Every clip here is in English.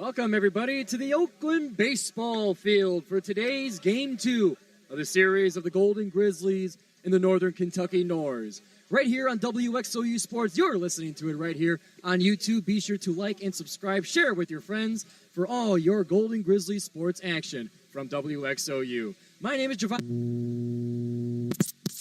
Welcome, everybody, to the Oakland baseball field for today's Game 2 of the series of the Golden Grizzlies and the Northern Kentucky Norse. Right here on WXOU Sports, you're listening to it right here on YouTube. Be sure to like and subscribe, share with your friends for all your Golden Grizzlies sports action from WXOU. My name is Giovanni.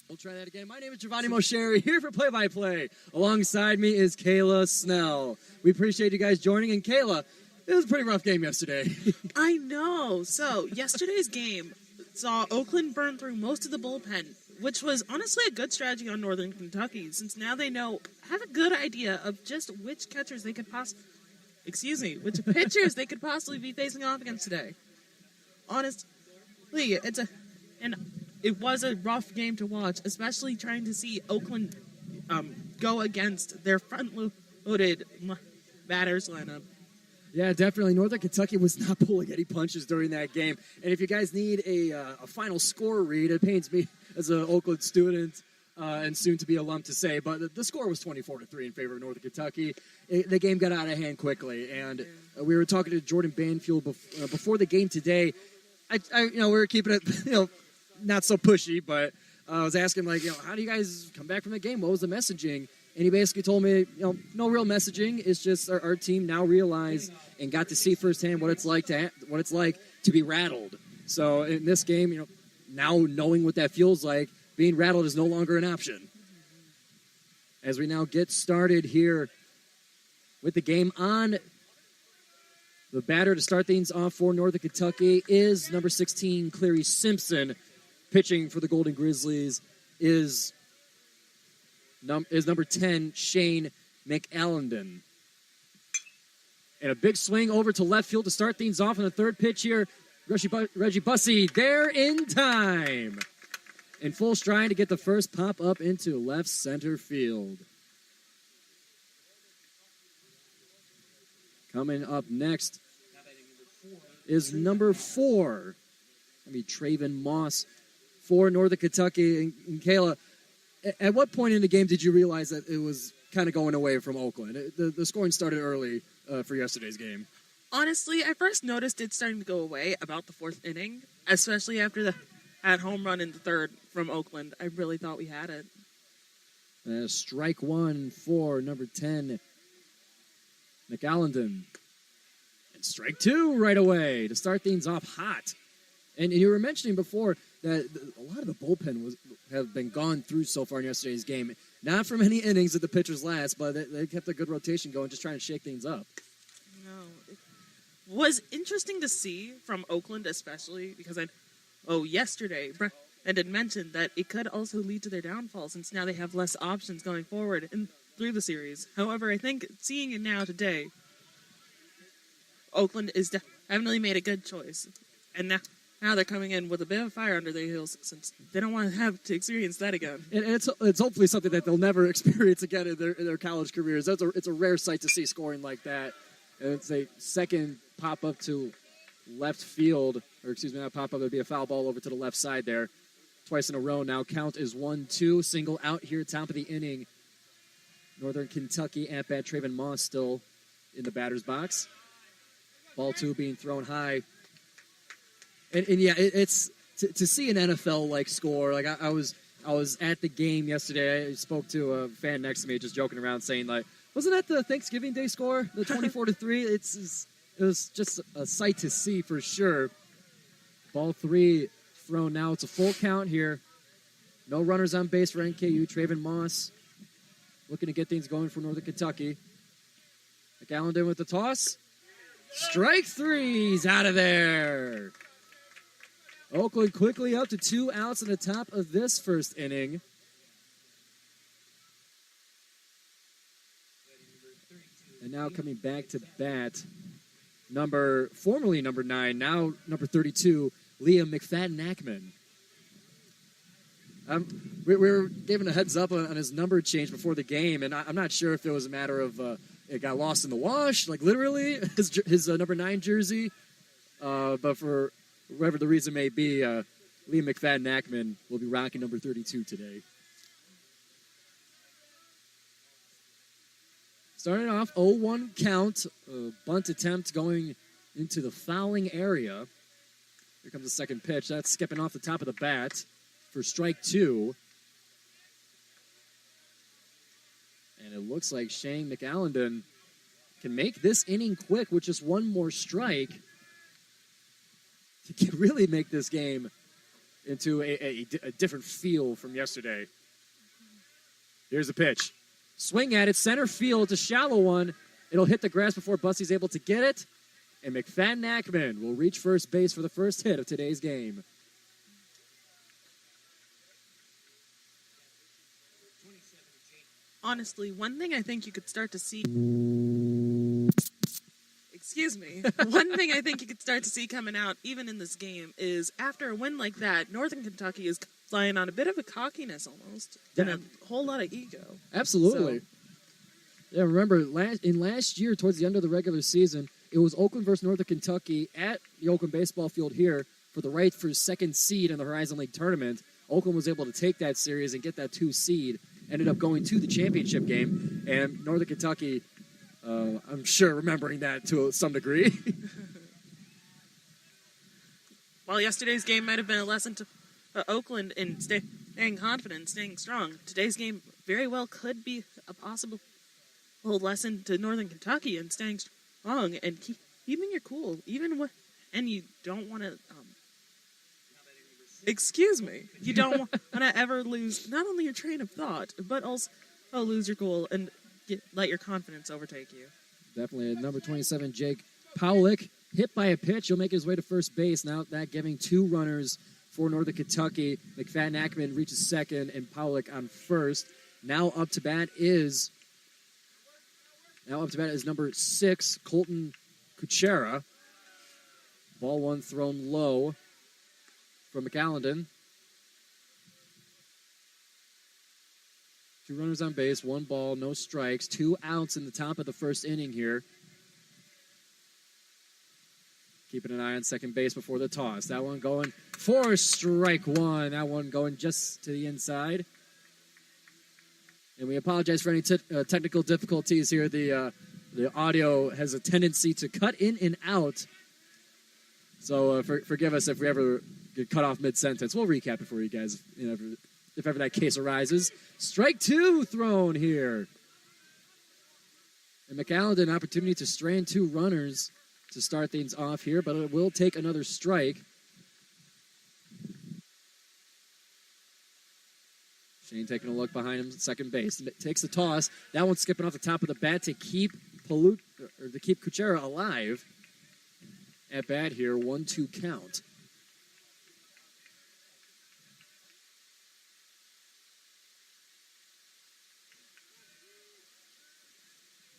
We'll try that again. My name is Giovanni Moceri, here for play-by-play. Alongside me is Kaylah Snell. We appreciate you guys joining, and Kaylah, it was a pretty rough game yesterday. I know. So, yesterday's game saw Oakland burn through most of the bullpen, which was honestly a good strategy on Northern Kentucky, since now they have a good idea of just which pitchers they could possibly be facing off against today. Honestly, it was a rough game to watch, especially trying to see Oakland go against their front-loaded batters lineup. Yeah, definitely. Northern Kentucky was not pulling any punches during that game. And if you guys need a final score read, it pains me as an Oakland student and soon-to-be alum to say, but the score was 24-3 in favor of Northern Kentucky. The game got out of hand quickly, and we were talking to Jordan Banfield before the game today. We were keeping it, not so pushy, but I was asking, how do you guys come back from the game? What was the messaging? And he basically told me, no real messaging. It's just our team now realized and got to see firsthand what it's like to be rattled. So in this game, now knowing what that feels like, being rattled is no longer an option. As we now get started here with the game on, the batter to start things off for Northern Kentucky is number 16, Clary Simpson. Pitching for the Golden Grizzlies is number 10, Shane McAllenden. And a big swing over to left field to start things off on the third pitch here. Reggie Bussey there in time. In full stride to get the first pop up into left center field. Coming up next is number 4. Traven Moss for Northern Kentucky. And Kaylah, at what point in the game did you realize that it was kind of going away from Oakland? The scoring started early for yesterday's game. Honestly, I first noticed it starting to go away about the 4th inning, especially after the home run in the 3rd from Oakland. I really thought we had it. Strike 1 for number 10, McAllenden. And strike 2 right away to start things off hot. And you were mentioning before that a lot of the bullpen have been gone through so far in yesterday's game. Not from any innings that the pitchers last, but they kept a good rotation going, just trying to shake things up. No, it was interesting to see from Oakland, especially because yesterday Brendan mentioned that it could also lead to their downfall, since now they have less options going forward through the series. However, I think seeing it now today, Oakland is definitely made a good choice, and now they're coming in with a bit of fire under their heels, since they don't want to have to experience that again. And it's hopefully something that they'll never experience again in their college careers. It's a rare sight to see scoring like that. And it's a second pop-up to left field, or excuse me, not pop-up, there'd be a foul ball over to the left side there. Twice in a row now. Count is 1-2. Single out here, top of the inning. Northern Kentucky at-bat, Traven Moss still in the batter's box. Ball 2 being thrown high. And yeah, it's to see an NFL score. I was at the game yesterday. I spoke to a fan next to me, just joking around, saying wasn't that the Thanksgiving Day score, the 24-3? It was just a sight to see for sure. Ball 3 thrown now. It's a full count here. No runners on base for NKU. Traven Moss looking to get things going for Northern Kentucky. McAllenden with the toss. Strike 3. He's out of there. Oakland quickly up to 2 outs in the top of this first inning. And now coming back to bat, formerly number 9, now number 32, Liam McFadden-Ackman. We were given a heads up on his number change before the game, and I'm not sure if it was a matter of it got lost in the wash, literally, his number 9 jersey. But for whatever the reason may be, Liam McFadden-Ackman will be rocking number 32 today. Starting off 0-1 count, bunt attempt going into the fouling area. Here comes the second pitch. That's skipping off the top of the bat for strike 2. And it looks like Shane McAllendon can make this inning quick with just one more strike to really make this game into a different feel from yesterday. Here's the pitch. Swing at it, center field. It's a shallow one. It'll hit the grass before Busty's able to get it. And McFadden-Ackman will reach first base for the first hit of today's game. Honestly, one thing I think you could start to see... Excuse me. One thing I think you could start to see coming out, even in this game, is after a win like that, Northern Kentucky is flying on a bit of a cockiness almost, and a whole lot of ego. Absolutely. So. Yeah, remember, last year, towards the end of the regular season, it was Oakland versus Northern Kentucky at the Oakland baseball field here for the right for second seed in the Horizon League tournament. Oakland was able to take that series and get that 2 seed, ended up going to the championship game, and Northern Kentucky, I'm sure, remembering that to some degree. While yesterday's game might have been a lesson to Oakland in staying confident, staying strong, today's game very well could be a possible lesson to Northern Kentucky in staying strong and keeping your cool, even when you don't want to. Excuse me, you don't want to ever lose not only your train of thought, but also lose your cool and let your confidence overtake you. Definitely. At number 27, Jake Powlick, hit by a pitch. He'll make his way to first base. Now that giving 2 runners for Northern Kentucky. McFadden-Ackman reaches second, and Powlick on first. Now up to bat is number 6, Colton Kuchera. Ball 1 thrown low from McAllendon. 2 runners on base, 1 ball, no strikes, 2 outs in the top of the first inning here. Keeping an eye on second base before the toss. That one going for strike 1. That one going just to the inside. And we apologize for any technical difficulties here. The audio has a tendency to cut in and out. So forgive us if we ever get cut off mid-sentence. We'll recap it for you guys, if ever that case arises. Strike 2 thrown here. And McAllendon, an opportunity to strain 2 runners to start things off here, but it will take another strike. Shane taking a look behind him, second base. Takes the toss. That one's skipping off the top of the bat to keep Kuchera alive. At bat here, 1-2 count.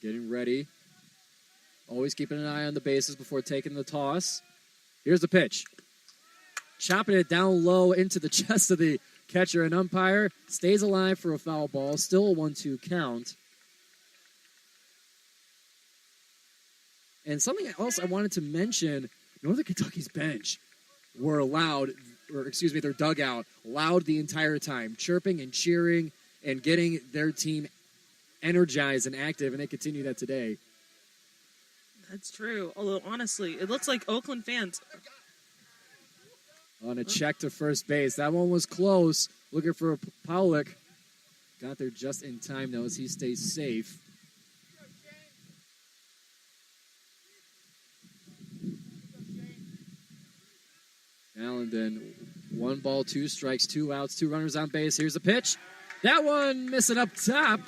Getting ready. Always keeping an eye on the bases before taking the toss. Here's the pitch. Chopping it down low into the chest of the catcher and umpire. Stays alive for a foul ball. Still a 1-2 count. And something else I wanted to mention, Northern Kentucky's bench were their dugout, loud the entire time, chirping and cheering and getting their team energized and active, and they continue that today. That's true. Although, honestly, it looks like Oakland fans... On a check to first base. That one was close. Looking for Powlick. Got there just in time, though, as he stays safe. Allendon, 1 ball, 2 strikes, 2 outs, 2 runners on base. Here's the pitch. That one missing up top.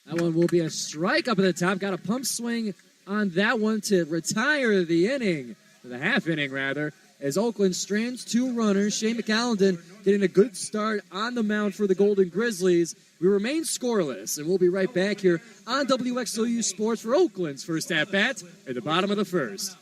That one will be a strike up at the top. Got a pump swing on that one to retire the inning. The half inning, rather, as Oakland strands 2 runners. Shane McAllendon getting a good start on the mound for the Golden Grizzlies. We remain scoreless, and we'll be right back here on WXOU Sports for Oakland's first at-bat at the bottom of the first.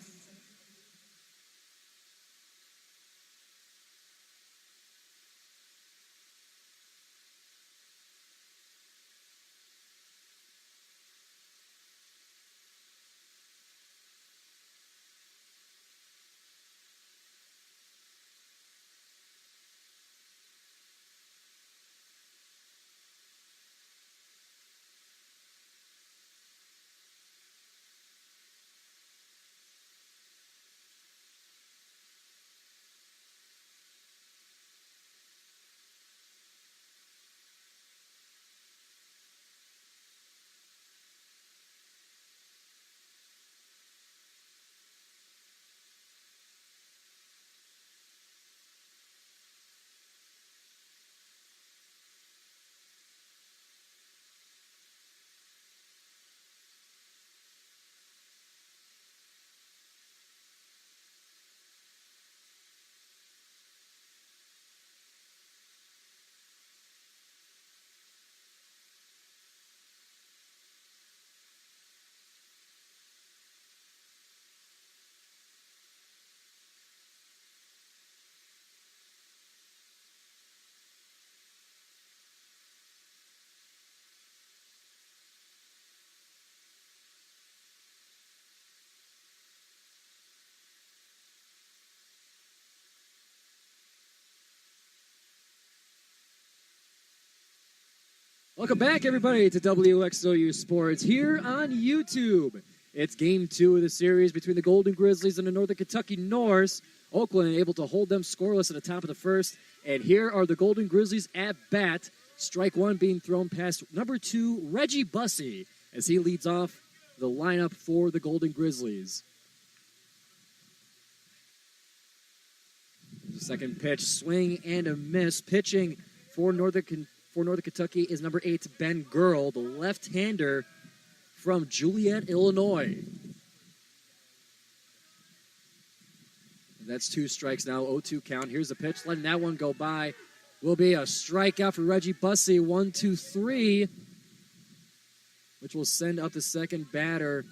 Welcome back, everybody, to WXOU Sports here on YouTube. It's Game 2 of the series between the Golden Grizzlies and the Northern Kentucky Norse. Oakland able to hold them scoreless at the top of the first. And here are the Golden Grizzlies at bat. Strike one being thrown past number 2, Reggie Bussey, as he leads off the lineup for the Golden Grizzlies. The second pitch, swing and a miss. Pitching for Northern Kentucky is number 8, Ben Girl, the left-hander from Joliet, Illinois. That's 2 strikes now, 0-2 count. Here's the pitch, letting that one go by. Will be a strikeout for Reggie Bussey, 1-2-3, which will send up the second batter,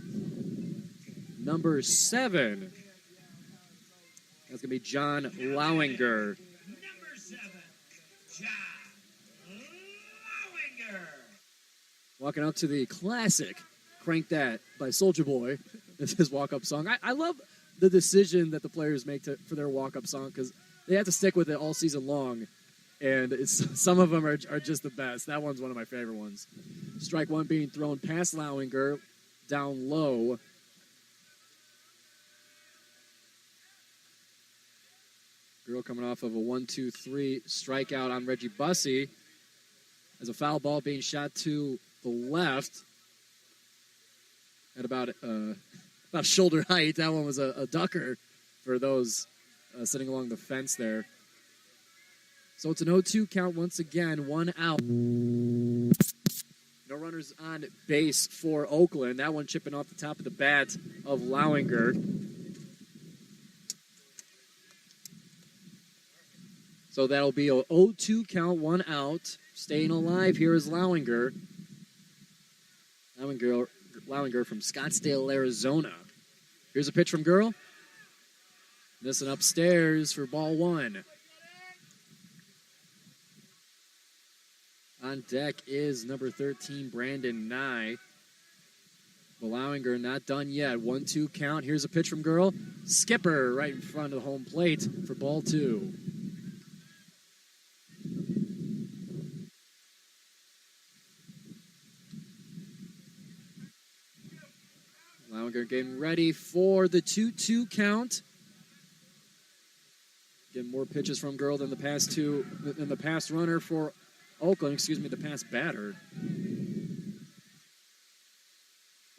number 7. That's going to be John Lowinger. Number 7, John Lowinger. Walking up to the classic Crank That by Soulja Boy. It's his walk-up song. I love the decision that the players make for their walk-up song because they have to stick with it all season long. And some of them are just the best. That one's one of my favorite ones. Strike one being thrown past Lowinger, down low. Girl coming off of a 1-2-3 strikeout on Reggie Bussey. As a foul ball being shot to the left at about shoulder height. That one was a ducker for those sitting along the fence there. So it's an 0-2 count once again, 1 out. No runners on base for Oakland. That one chipping off the top of the bat of Lowinger. So that'll be a 0-2 count, 1 out. Staying alive here is Lowinger. Lowinger from Scottsdale, Arizona. Here's a pitch from Girl. Missing upstairs for ball 1. On deck is number 13, Brandon Nye. But Lowinger not done yet. 1-2 count. Here's a pitch from Girl. Skipper right in front of the home plate for ball 2. Lowinger getting ready for the 2-2 count. Getting more pitches from Girl than the past runner for Oakland, the past batter.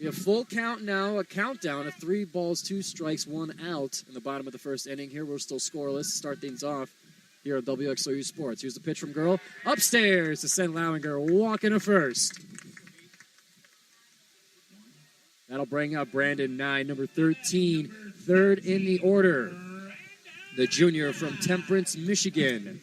We have full count now, a countdown of 3 balls, 2 strikes, 1 out in the bottom of the first inning. Here we're still scoreless. Start things off here at WXOU Sports. Here's the pitch from Girl. Upstairs to send Lowinger walking to first. That'll bring up Brandon Nye, number 13, third in the order. The junior from Temperance, Michigan.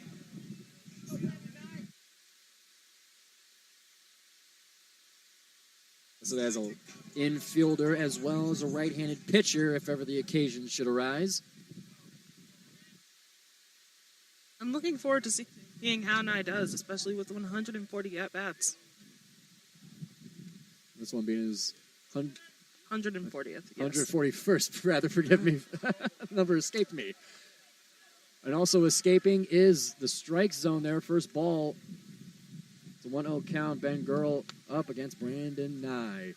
So as an infielder as well as a right-handed pitcher if ever the occasion should arise. I'm looking forward to seeing how Nye does, especially with 140 at-bats. This one being his 140th, yes. 141st, rather, forgive me. Number escaped me. And also escaping is the strike zone there. First ball. It's a 1-0 count. Ben Girl up against Brandon Nye.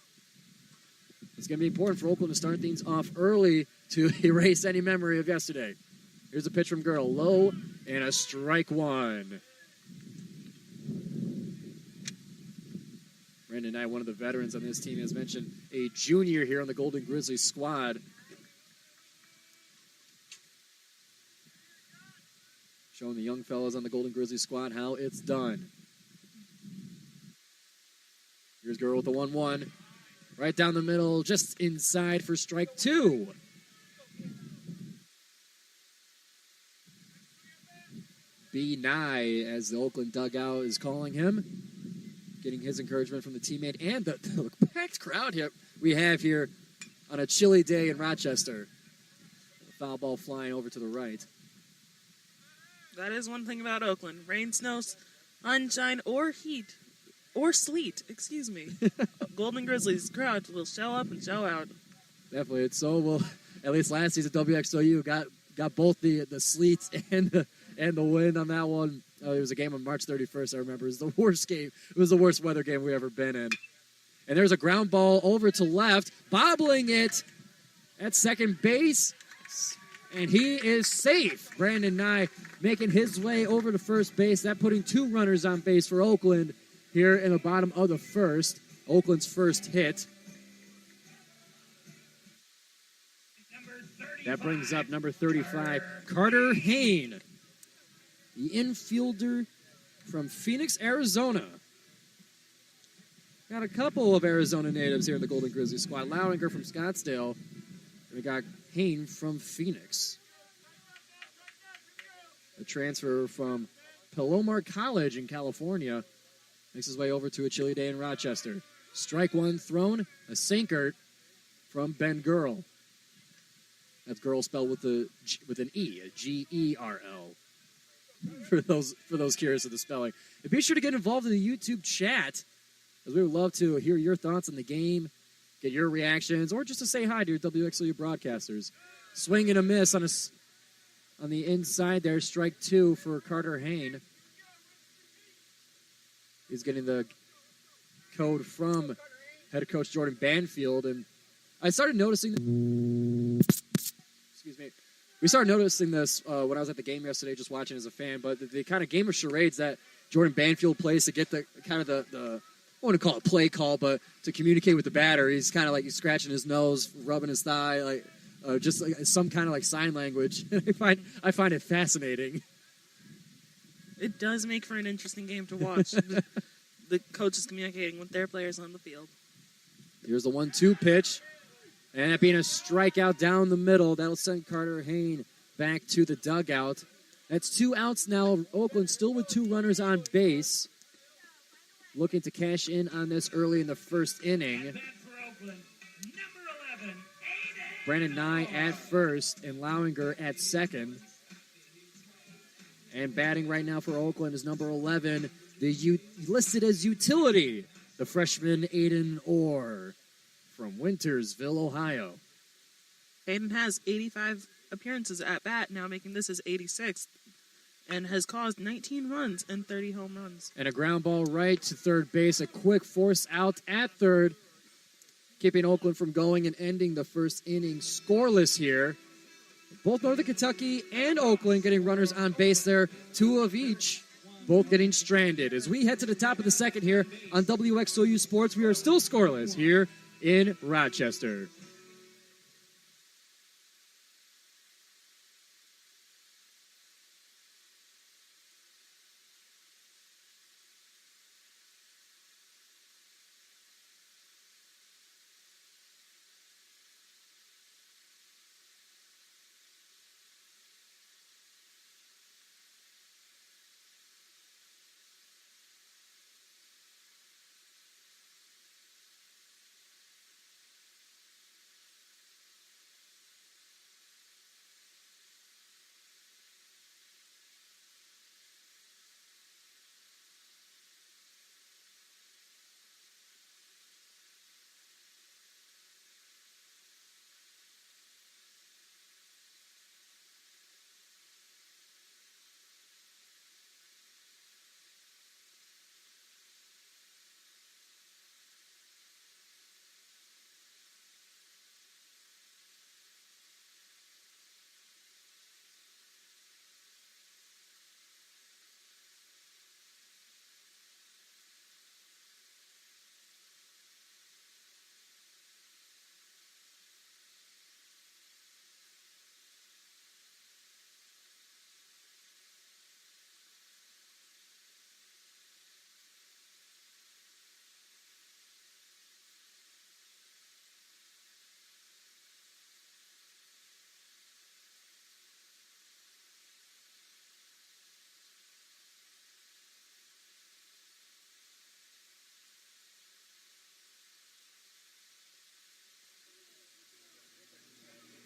It's going to be important for Oakland to start things off early to erase any memory of yesterday. Here's a pitch from Girl. Low and a strike 1. Brandon Nye, one of the veterans on this team, as mentioned, a junior here on the Golden Grizzlies squad. Showing the young fellas on the Golden Grizzlies squad how it's done. Here's Girl with the 1-1. Right down the middle, just inside for strike 2. B. Nye, as the Oakland dugout is calling him. Getting his encouragement from the teammate and the packed crowd here we have here on a chilly day in Rochester. A foul ball flying over to the right. That is one thing about Oakland. Rain, snow, sunshine, or heat. Or sleet, excuse me. Golden Grizzlies crowd will show up and show out. Definitely. It's so well. At least last season, WXOU got both the sleet and and the win on that one. It was a game on March 31st, I remember. It was the worst game. It was the worst weather game we ever been in. And there's a ground ball over to left, bobbling it at second base. And he is safe. Brandon Nye making his way over to first base. That putting 2 runners on base for Oakland here in the bottom of the first. Oakland's first hit. That brings up number 35, Carter Hayne, the infielder from Phoenix, Arizona. Got a couple of Arizona natives here in the Golden Grizzly squad. Lowinger from Scottsdale. And we got Hayne from Phoenix. A transfer from Palomar College in California. Makes his way over to a chilly day in Rochester. Strike one thrown, a sinker from Ben Girl. That's girl spelled with an E, a G-E-R-L. For those curious of the spelling. And be sure to get involved in the YouTube chat, as we would love to hear your thoughts on the game, get your reactions, or just to say hi to your WXOU broadcasters. Swing and a miss on the inside there. Strike 2 for Carter Hayne. He's getting the code from head coach Jordan Banfield. And I started noticing... Excuse me. We started noticing this when I was at the game yesterday, just watching as a fan. But the kind of game of charades that Jordan Banfield plays to get the kind of the I want to call it play call, but to communicate with the batter, he's kind of like he's scratching his nose, rubbing his thigh, like just like some kind of like sign language. I find it fascinating. It does make for an interesting game to watch. The coaches communicating with their players on the field. Here's the 1-2 pitch. And that being a strikeout down the middle, that'll send Carter Hayne back to the dugout. That's 2 outs now. Oakland still with 2 runners on base. Looking to cash in on this early in the first inning. Brandon Nye at first and Lowinger at second. And batting right now for Oakland is number 11, listed as utility, the freshman Aiden Orr from Wintersville, Ohio. Aiden has 85 appearances at bat, now making this his 86th, and has caused 19 runs and 30 home runs. And a ground ball right to third base, a quick force out at third, keeping Oakland from going and ending the first inning scoreless here. Both Northern Kentucky and Oakland getting runners on base there, 2 of each, both getting stranded. As we head to the top of the second here on WXOU Sports, we are still scoreless here in Rochester.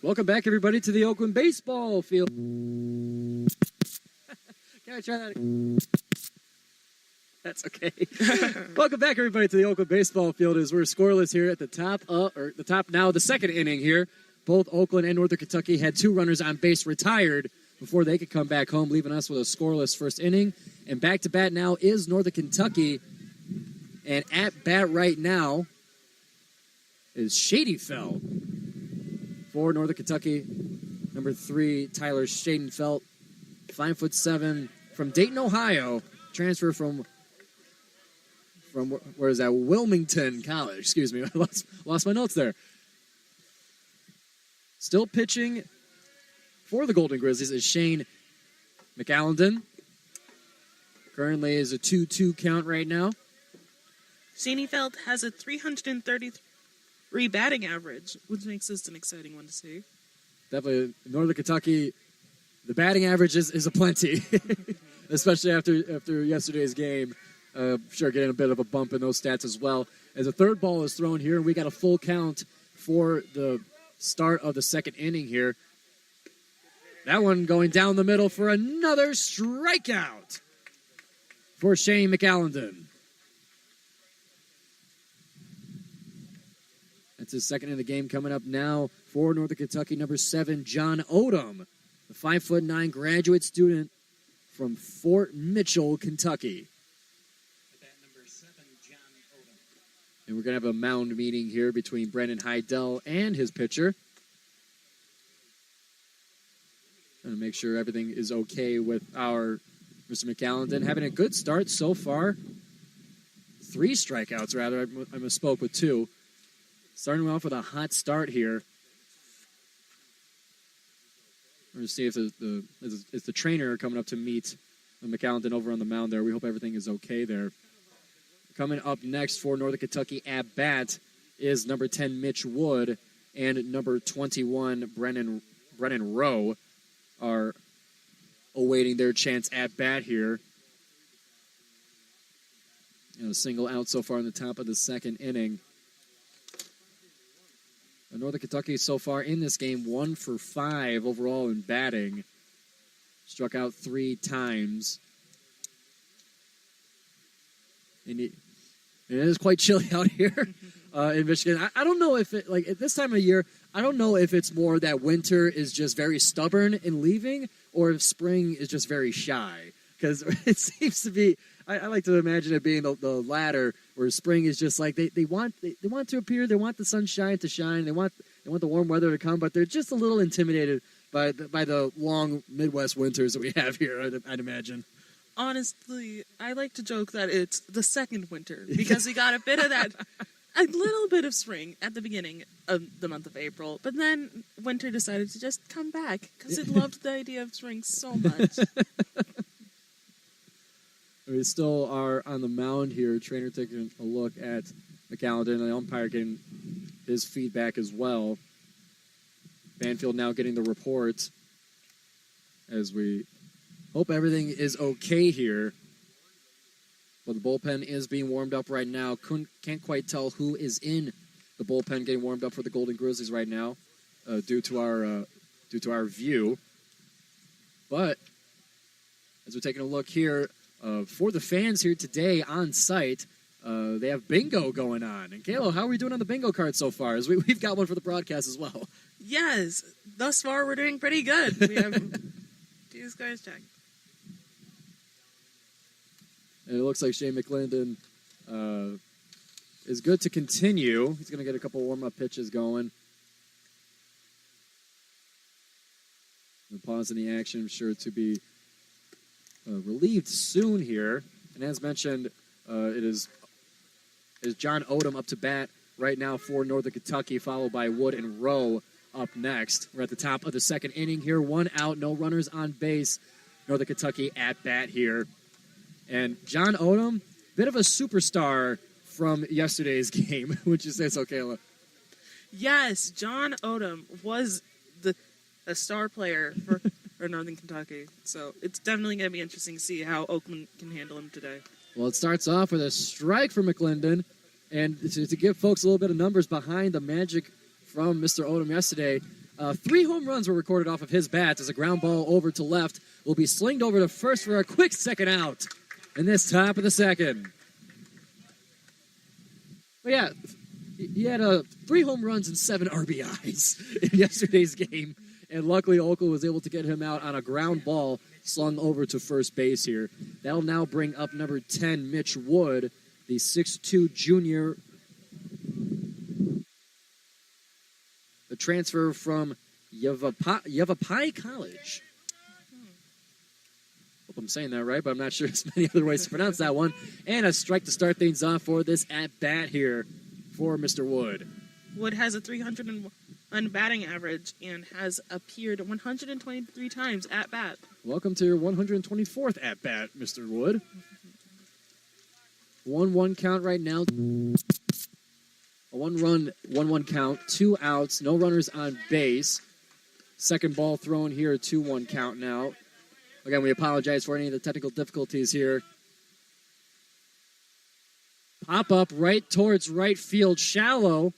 Welcome back, everybody, to the Oakland baseball field. Can I try that? That's okay. Welcome back, everybody, to the Oakland baseball field as we're scoreless here at the top now, the second inning here. Both Oakland and Northern Kentucky had 2 runners on base retired before they could come back home, leaving us with a scoreless first inning. And back to bat now is Northern Kentucky. And at bat right now is Shadyfeld for Northern Kentucky. Number 3, Tyler Shadenfeld, 5'7", from Dayton, Ohio. Transfer from where is that? Wilmington College. Excuse me, I lost my notes there. Still pitching for the Golden Grizzlies is Shane McAllendon. Currently is a 2-2 count right now. Shadenfeld has a 333 batting average, which makes this an exciting one to see. Definitely, Northern Kentucky, the batting average is aplenty, especially after yesterday's game. Sure, getting a bit of a bump in those stats as well. As a third ball is thrown here, and we got a full count for the start of the second inning here. That one going down the middle for another strikeout for Shane McAllendon. That's his second in the game. Coming up now for Northern Kentucky, number 7, John Odom, the 5'9" graduate student from Fort Mitchell, Kentucky. Number 7, John Odom. And we're going to have a mound meeting here between Brandon Heidel and his pitcher. Going to make sure everything is okay with our Mr. McAllendon. Having a good start so far. 3 strikeouts, rather. I misspoke with 2. Starting off with a hot start here. We're going to see if the trainer coming up to meet McAllendon over on the mound there. We hope everything is okay there. Coming up next for Northern Kentucky at bat is number 10, Mitch Wood, and number 21, Brennan Rowe are awaiting their chance at bat here. A single out so far in the top of the second inning. Northern Kentucky so far in this game 1 for 5 overall in batting. Struck out 3 times. And it is quite chilly out here in Michigan. I don't know if at this time of year, I don't know if it's more that winter is just very stubborn in leaving or if spring is just very shy. Because it seems to be, I like to imagine it being the latter, where spring is just like they want to appear, they want the sunshine to shine, they want the warm weather to come, but they're just a little intimidated by the long Midwest winters that we have here, I'd imagine. Honestly, I like to joke that it's the second winter because we got a little bit of spring at the beginning of the month of April, but then winter decided to just come back because it loved the idea of spring so much. We still are on the mound here. Trainer taking a look at McAllendon, and the umpire getting his feedback as well. Banfield now getting the report as we hope everything is okay here. But the bullpen is being warmed up right now. Can't quite tell who is in the bullpen getting warmed up for the Golden Grizzlies right now due to our view. But as we're taking a look here, for the fans here today on site, they have bingo going on. And Kaylah, how are we doing on the bingo card so far? As we've got one for the broadcast as well. Yes, thus far we're doing pretty good. We have these guys check. And it looks like Shane McAllendon is good to continue. He's going to get a couple warm-up pitches going. And pausing the action, I'm sure to be relieved soon here. And as mentioned, it is John Odom up to bat right now for Northern Kentucky, followed by Wood and Rowe up next. We're at the top of the second inning here. 1 out, no runners on base. Northern Kentucky at bat here. And John Odom, bit of a superstar from yesterday's game. Would you say so, Kaylah? Yes, John Odom was a star player for Northern Kentucky. So it's definitely going to be interesting to see how Oakland can handle him today. Well, it starts off with a strike for McAllendon. And to give folks a little bit of numbers behind the magic from Mr. Odom yesterday, 3 home runs were recorded off of his bat as a ground ball over to left will be slinged over to first for a quick second out in this top of the second. But yeah, he had 3 home runs and 7 RBIs in yesterday's game. And luckily, Oakland was able to get him out on a ground ball slung over to first base here. That'll now bring up number 10, Mitch Wood, the 6'2 junior. The transfer from Yavapai College. Hope I'm saying that right, but I'm not sure there's many other ways to pronounce that one. And a strike to start things off for this at-bat here for Mr. Wood. Wood has a 301 batting average and has appeared 123 times at bat. Welcome to your 124th at-bat, Mr. Wood. 1-1 count right now. A 1-run, 1-1 count, 2 outs, no runners on base. Second ball thrown here, 2-1 count now. Again, we apologize for any of the technical difficulties here. Pop up right towards right field, shallow.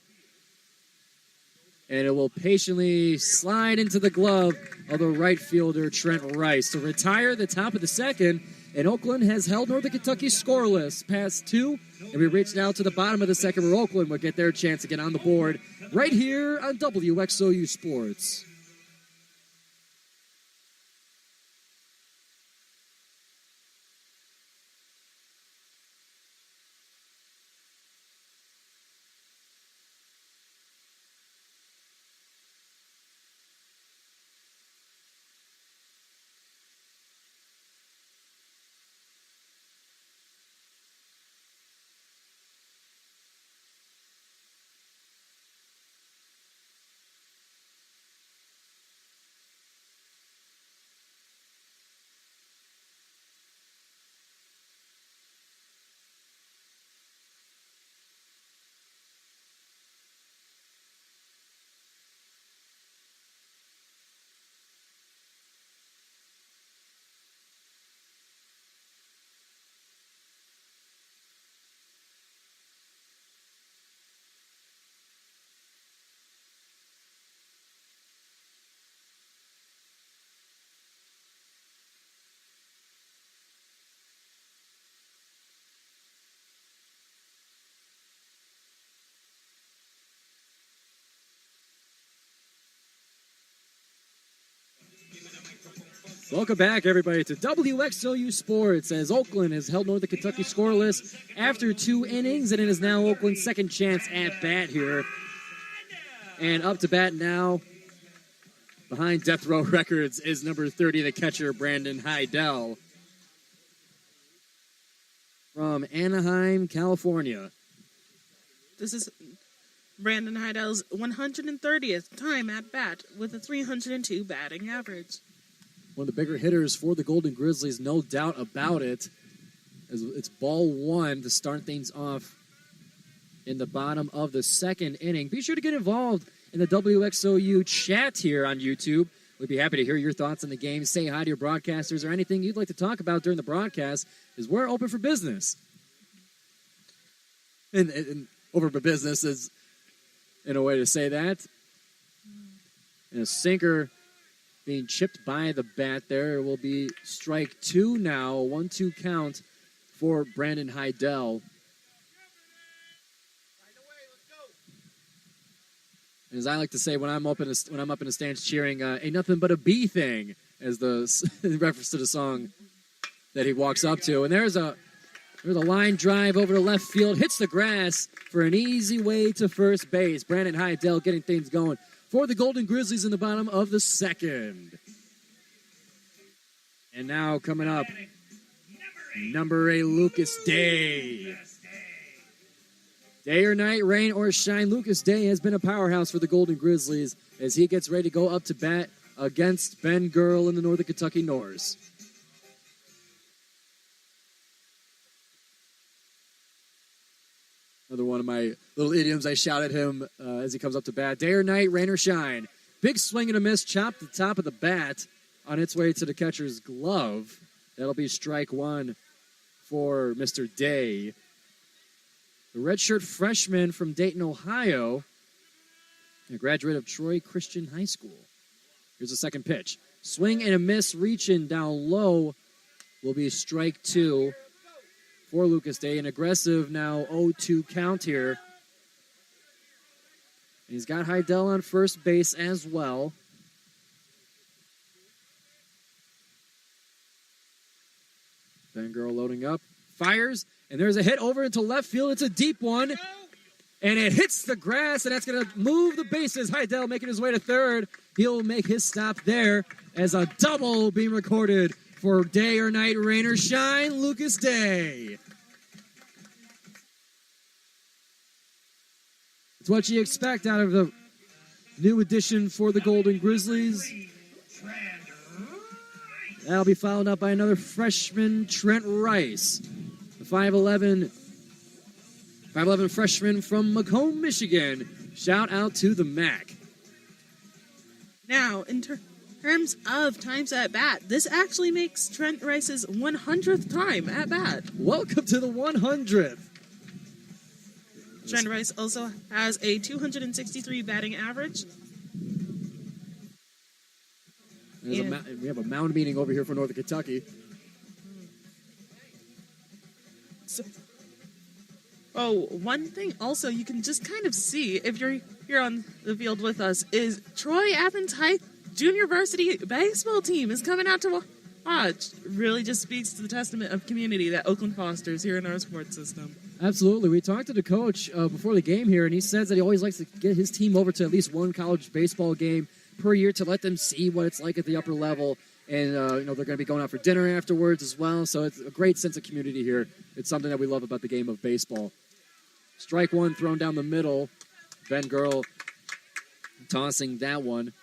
And it will patiently slide into the glove of the right fielder, Trent Rice, to retire the top of the second. And Oakland has held Northern Kentucky scoreless past 2. And we reach now to the bottom of the second where Oakland will get their chance to get on the board right here on WXOU Sports. Welcome back, everybody, to WXOU Sports, as Oakland has held Northern Kentucky scoreless after 2 innings, and it is now Oakland's second chance at bat here. And up to bat now, behind Death Row Records, is number 30, the catcher, Brandon Heidel, from Anaheim, California. This is Brandon Heidel's 130th time at bat with a 302 batting average. One of the bigger hitters for the Golden Grizzlies, no doubt about it. As it's ball 1 to start things off in the bottom of the second inning. Be sure to get involved in the WXOU chat here on YouTube. We'd be happy to hear your thoughts on the game. Say hi to your broadcasters or anything you'd like to talk about during the broadcast, as we're open for business. And open for business is, in a way to say that. And a sinker being chipped by the bat there. It will be strike 2 now, 1-2 count for Brandon Heidel. And as I like to say when I'm up in the stands cheering, ain't nothing but a bee thing, as the in reference to the song that he walks up to. And there's a line drive over to left field, hits the grass for an easy way to first base. Brandon Heidel getting things going for the Golden Grizzlies in the bottom of the second. And now coming up, number 8, Lucas Day. Day or night, rain or shine, Lucas Day has been a powerhouse for the Golden Grizzlies as he gets ready to go up to bat against Ben Girl in the Northern Kentucky Norse. Another one of my little idioms I shout at him as he comes up to bat. Day or night, rain or shine. Big swing and a miss, chopped the top of the bat on its way to the catcher's glove. That'll be strike 1 for Mr. Day. The redshirt freshman from Dayton, Ohio, a graduate of Troy Christian High School. Here's the second pitch. Swing and a miss, reaching down low, will be strike 2 for Lucas Day. An aggressive now 0-2 count here. And he's got Heidel on first base as well. Ben Girl loading up, fires, and there's a hit over into left field. It's a deep one, and it hits the grass, and that's going to move the bases. Heidel making his way to third. He'll make his stop there as a double being recorded for day or night, rain or shine, Lucas Day. It's what you expect out of the new addition for the Golden Grizzlies. That'll be followed up by another freshman, Trent Rice. The 5'11 freshman from Macomb, Michigan. Shout out to the MAC. Now, in terms of times at bat, this actually makes Trent Rice's 100th time at bat. Welcome to the 100th. Trent Rice also has a 263 batting average. We have a mound meeting over here for Northern Kentucky. One thing also you can just kind of see if you're here on the field with us is Troy Athens High Junior Varsity baseball team is coming out to watch. Really just speaks to the testament of community that Oakland fosters here in our sports system. Absolutely. We talked to the coach before the game here, and he says that he always likes to get his team over to at least one college baseball game per year to let them see what it's like at the upper level. And, they're going to be going out for dinner afterwards as well. So it's a great sense of community here. It's something that we love about the game of baseball. Strike one thrown down the middle. Ben Girl tossing that one.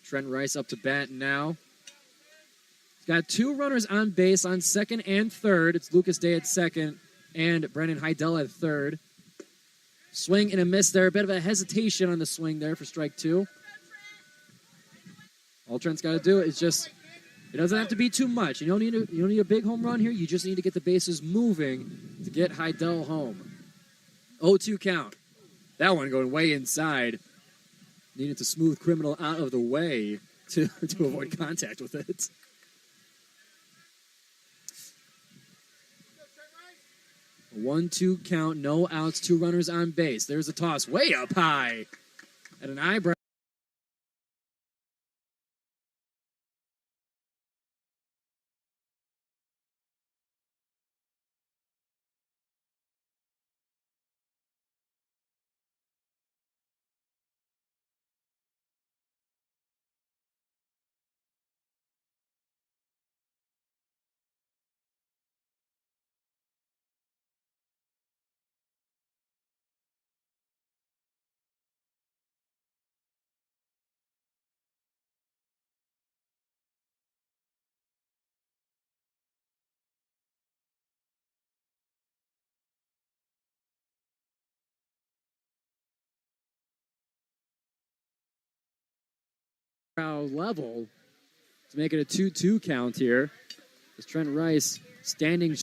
Trent Rice up to bat now. He's got two runners on base on second and third. It's Lucas Day at second and Brennan Heidel at third. Swing and a miss there. A bit of a hesitation on the swing there for strike two. All Trent's got to do is just, it doesn't have to be too much. You don't need a big home run here. You just need to get the bases moving to get Heidel home. 0-2 count. That one going way inside. Needed to smooth criminal out of the way to avoid contact with it. A 1-2 count, no outs, two runners on base. There's a toss way up high at an eyebrow. Level to make it a 2-2 count here. As Trent Rice standing.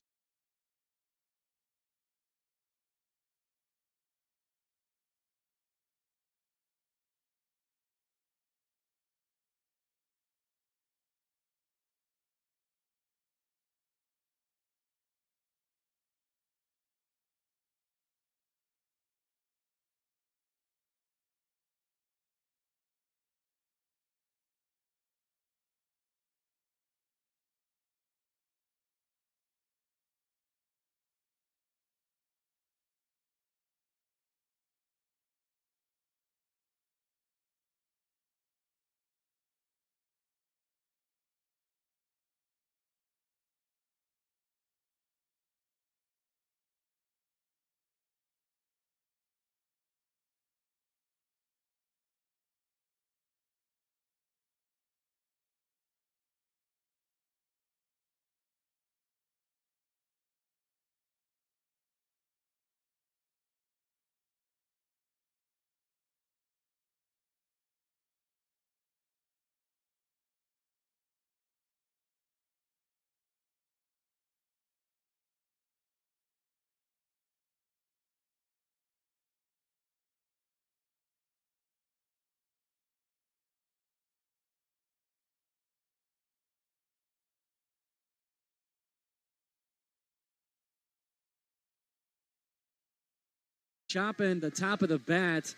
Chopping the top of the bat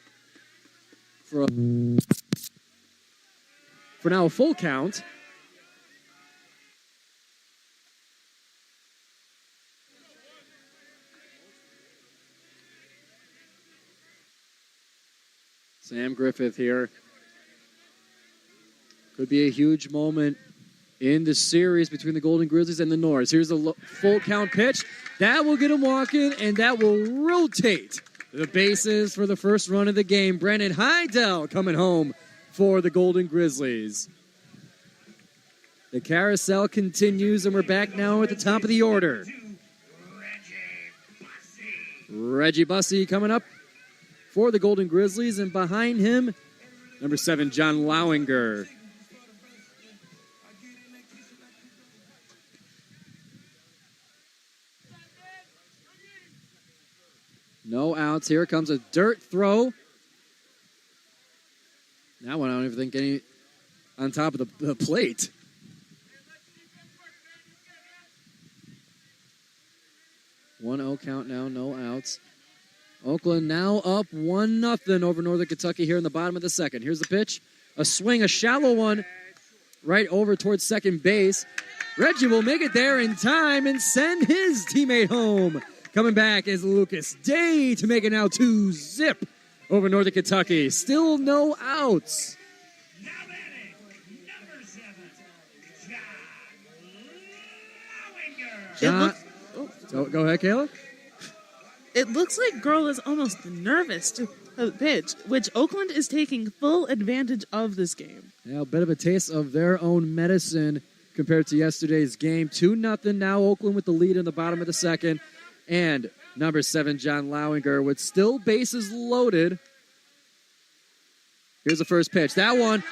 for now a full count. Sam Griffith here. Could be a huge moment in the series between the Golden Grizzlies and the Norse. Here's the full count pitch. That will get him walking, and that will rotate the bases for the first run of the game. Brandon Heidel coming home for the Golden Grizzlies. The carousel continues, and we're back now at the top of the order. Reggie Bussey coming up for the Golden Grizzlies, and behind him, number 7, John Lowinger. No outs. Here comes a dirt throw. That one I don't even think any on top of the plate. One 0 count now, no outs. Oakland now up 1-0 over Northern Kentucky here in the bottom of the second. Here's the pitch. A swing, a shallow one right over towards second base. Reggie will make it there in time and send his teammate home. Coming back is Lucas Day to make it now 2-0 over Northern Kentucky. Still no outs. Now batting, number 7, John Lowinger. Go ahead, Kayla. It looks like Girl is almost nervous to pitch, which Oakland is taking full advantage of this game. Yeah, a bit of a taste of their own medicine compared to yesterday's game. 2-0 now, Oakland with the lead in the bottom of the second. And number 7, John Lowinger, with still bases loaded. Here's the first pitch. That one,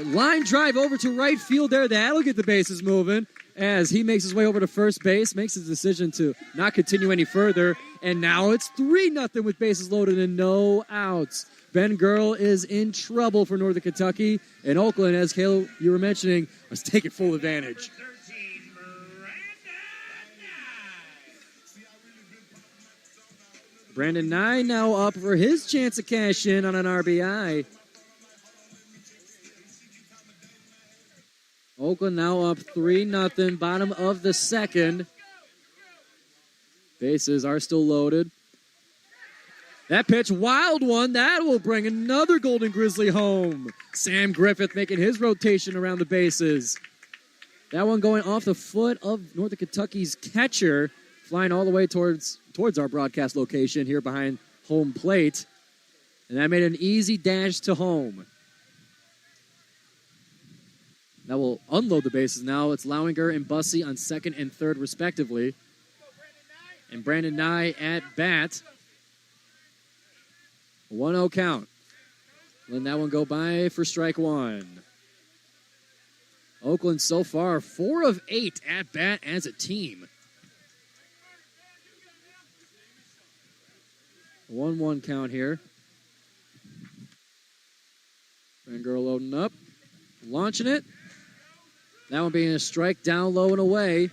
line drive over to right field there. That'll get the bases moving as he makes his way over to first base, makes his decision to not continue any further. And now it's 3-0 with bases loaded and no outs. Ben Girl is in trouble for Northern Kentucky. And Oakland, as Kayla, you were mentioning, was taking full advantage. Brandon Nye now up for his chance to cash in on an RBI. Oakland now up 3-0, bottom of the second. Bases are still loaded. That pitch, wild one, that will bring another Golden Grizzly home. Sam Griffith making his rotation around the bases. That one going off the foot of Northern Kentucky's catcher, flying all the way towards our broadcast location here behind home plate. And that made an easy dash to home. That will unload the bases now. It's Lowinger and Bussey on second and third, respectively. And Brandon Nye at bat. 1-0 count. Letting that one go by for strike one. Oakland so far 4 of 8 at bat as a team. 1-1 count here. Ben Girl loading up. Launching it. That one being a strike down low and away.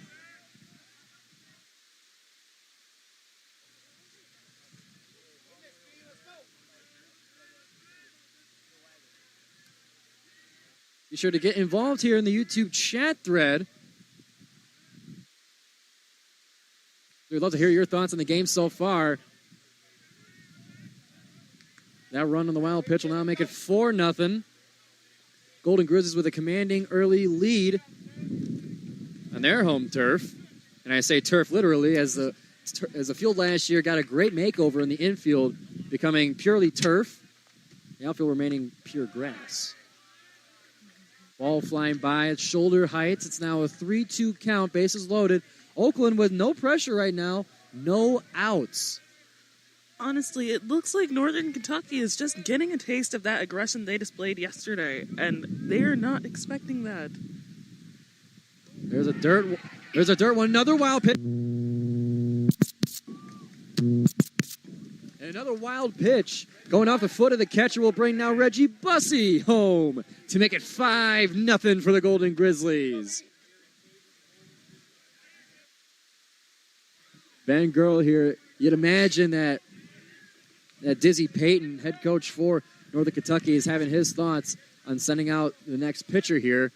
Be sure to get involved here in the YouTube chat thread. We'd love to hear your thoughts on the game so far. That run on the wild pitch will now make it 4-0. Golden Grizzlies with a commanding early lead on their home turf. And I say turf literally, as the field last year got a great makeover in the infield, becoming purely turf. The outfield remaining pure grass. Ball flying by at shoulder heights. It's now a 3-2 count, bases loaded. Oakland with no pressure right now, no outs. Honestly, it looks like Northern Kentucky is just getting a taste of that aggression they displayed yesterday, and they are not expecting that. There's a dirt one, another wild pitch. And another wild pitch going off the foot of the catcher will bring now Reggie Bussey home to make it 5-0 for the Golden Grizzlies. Ben Girl here, you'd imagine that Dizzy Payton, head coach for Northern Kentucky, is having his thoughts on sending out the next pitcher here.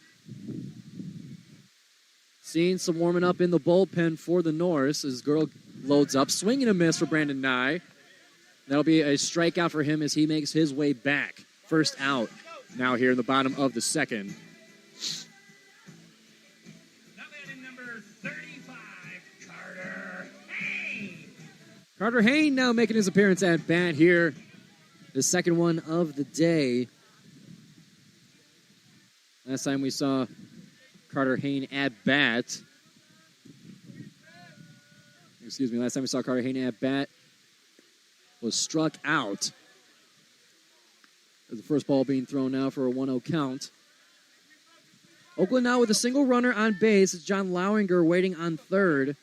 Seeing some warming up in the bullpen for the Norse as Girl loads up. Swing and a miss for Brandon Nye. That'll be a strikeout for him as he makes his way back. First out now here in the bottom of the second. Now batting number 35, Carter Hayne. Carter Hayne now making his appearance at bat here. The second one of the day. Last time we saw Carter Hayne at bat. Last time we saw Carter Hayne at bat was struck out. The first ball being thrown now for a 1-0 count. Oakland now with a single runner on base. It's John Lowinger waiting on third.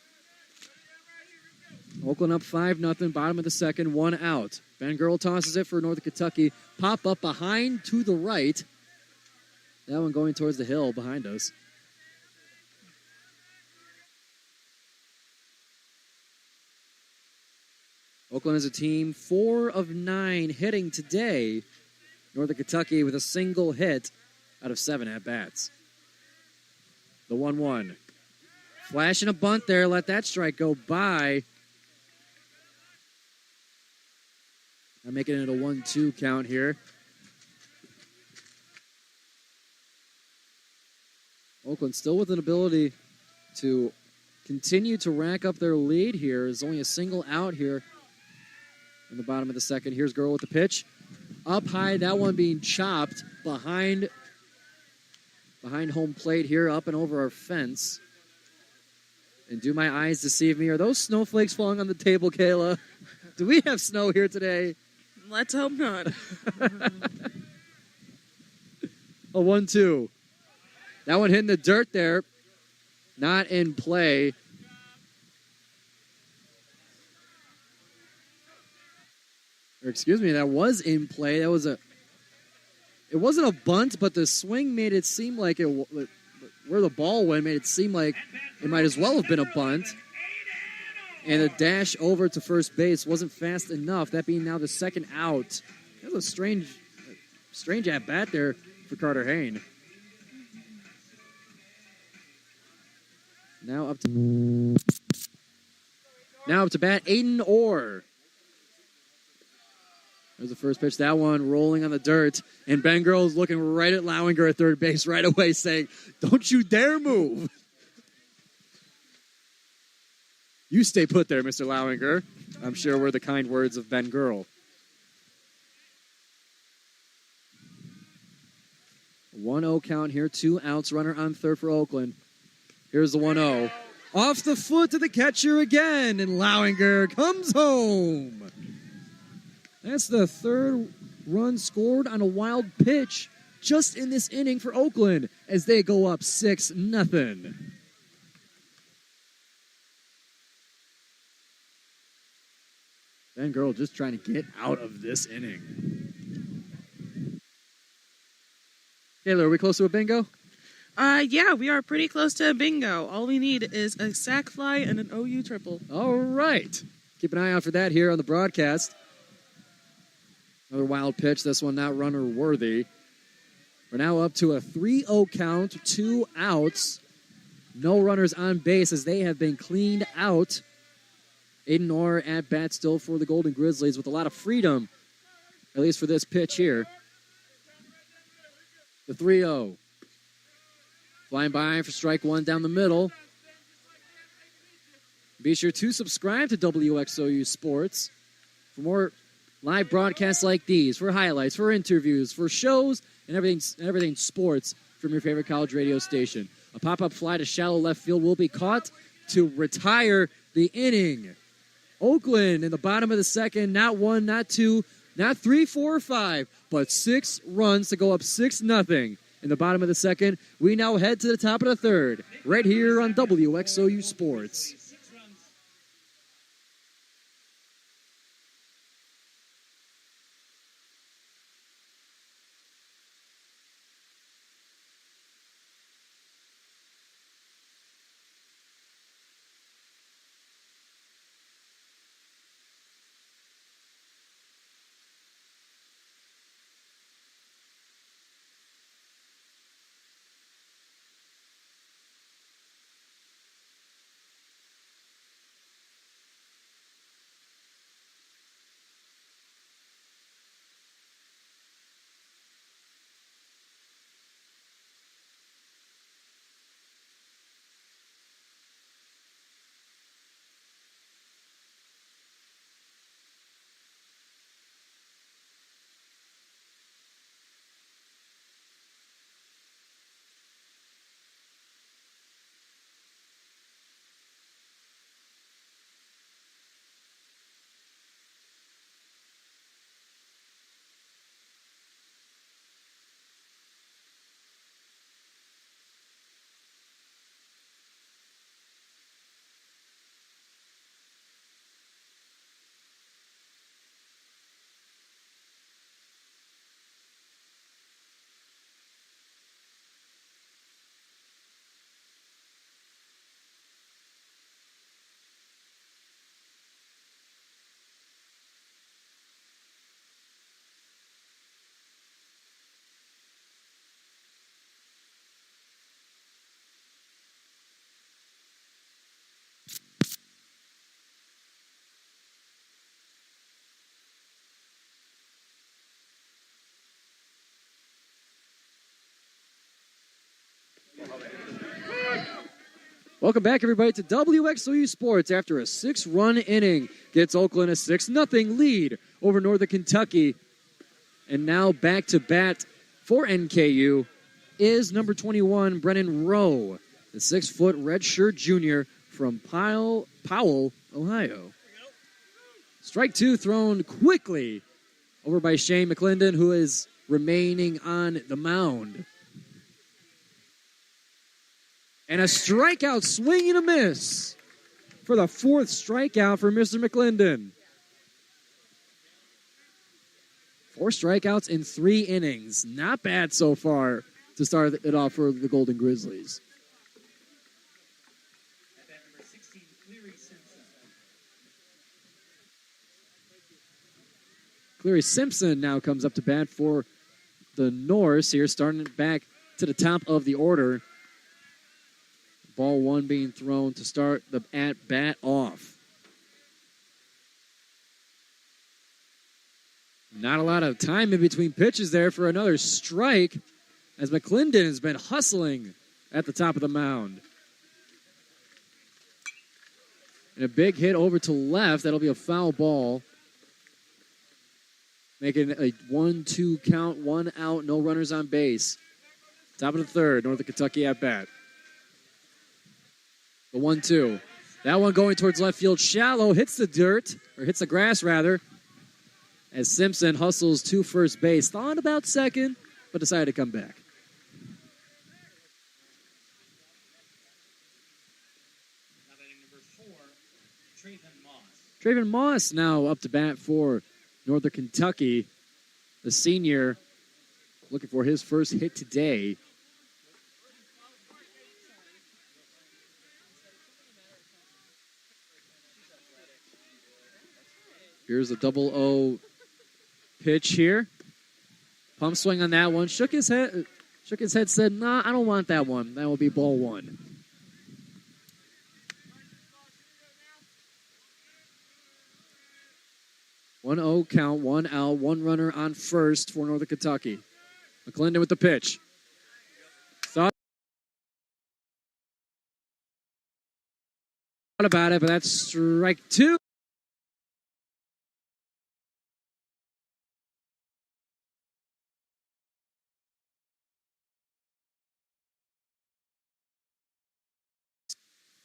Oakland up 5-0, bottom of the second, 1 out. Ben Girl tosses it for Northern Kentucky. Pop up behind to the right. That one going towards the hill behind us. Oakland is a team 4 of 9 hitting today. Northern Kentucky with a single hit out of 7 at-bats. The 1-1. Flashing a bunt there. Let that strike go by. I'm making it a 1-2 count here. Oakland still with an ability to continue to rack up their lead here. There's only a single out here in the bottom of the second. Here's Girl with the pitch. Up high, that one being chopped behind home plate here, up and over our fence. And do my eyes deceive me? Are those snowflakes falling on the table, Kayla? Do we have snow here today? Let's hope not. A 1-2. That one hitting the dirt there. Not in play. Or excuse me, that was in play. It wasn't a bunt, but the swing made it seem like where the ball went made it seem like it might as well have been a bunt. And the dash over to first base wasn't fast enough. That being now the second out. That was a strange at bat there for Carter Hayne. Now up to bat, Aiden Orr. There's the first pitch. That one rolling on the dirt. And Ben Girl's looking right at Lowinger at third base right away saying, "Don't you dare move." You stay put there, Mr. Lowinger. I'm sure were the kind words of Ben Girl. 1-0 count here. 2 outs. Runner on third for Oakland. Here's the 1-0. Off the foot to the catcher again. And Lowinger comes home. That's the third run scored on a wild pitch just in this inning for Oakland as they go up 6-0. Ben Girl just trying to get out of this inning. Kayla, are we close to a bingo? Yeah, we are pretty close to a bingo. All we need is a sac fly and an OU triple. All right. Keep an eye out for that here on the broadcast. Another wild pitch. This one not runner worthy. We're now up to a 3-0 count, 2 outs. No runners on base as they have been cleaned out. Aiden Orr at bat still for the Golden Grizzlies with a lot of freedom, at least for this pitch here. The 3-0. Flying by for strike one down the middle. Be sure to subscribe to WXOU Sports for more live broadcasts like these, for highlights, for interviews, for shows, and everything sports from your favorite college radio station. A pop-up fly to shallow left field will be caught to retire the inning. Oakland in the bottom of the second, not 1, not 2, not 3, 4, or 5, but 6 runs to go up 6-0 in the bottom of the second. We now head to the top of the third, right here on WXOU Sports. Welcome back, everybody, to WXOU Sports. After a 6-run inning, gets Oakland a 6-0 lead over Northern Kentucky. And now back to bat for NKU is number 21, Brennan Rowe, the 6-foot redshirt junior from Powell, Ohio. Strike two thrown quickly over by Shane McClendon, who is remaining on the mound. And a strikeout, swing and a miss for the 4th strikeout for Mr. McClendon. 4 strikeouts in 3 innings. Not bad so far to start it off for the Golden Grizzlies. At bat number 16, Cleary Simpson. Cleary Simpson now comes up to bat for the Norse here, starting back to the top of the order. Ball 1 being thrown to start the at-bat off. Not a lot of time in between pitches there for another strike, as McClendon has been hustling at the top of the mound. And a big hit over to left. That'll be a foul ball. Making a 1-2 count, 1 out, no runners on base. Top of the 3rd, Northern Kentucky at bat. The 1-2. That one going towards left field. Shallow hits the dirt, or hits the grass rather, as Simpson hustles to first base. Thought about second, but decided to come back. Now batting number 4, Trayvon Moss. Trayvon Moss now up to bat for Northern Kentucky. The senior looking for his first hit today. Here's a 0-0 pitch here. Pump swing on that one. Shook his head, said, nah, I don't want that one. That will be ball 1. One 0 count, 1 out, 1 runner on first for Northern Kentucky. McClendon with the pitch. Thought about it, but that's strike 2.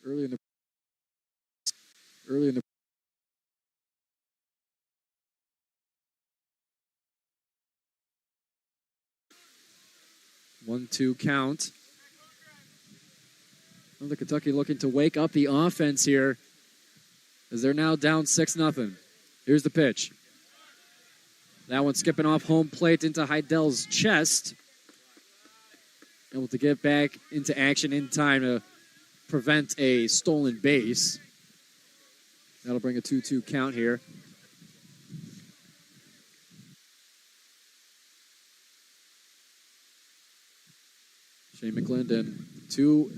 Early in the 1-2 count. Northern Kentucky looking to wake up the offense here, as they're now down 6-0. Here's the pitch. That one skipping off home plate into Heidel's chest. Able to get back into action in time to prevent a stolen base. That'll bring a 2-2 count here. Shane McClendon, two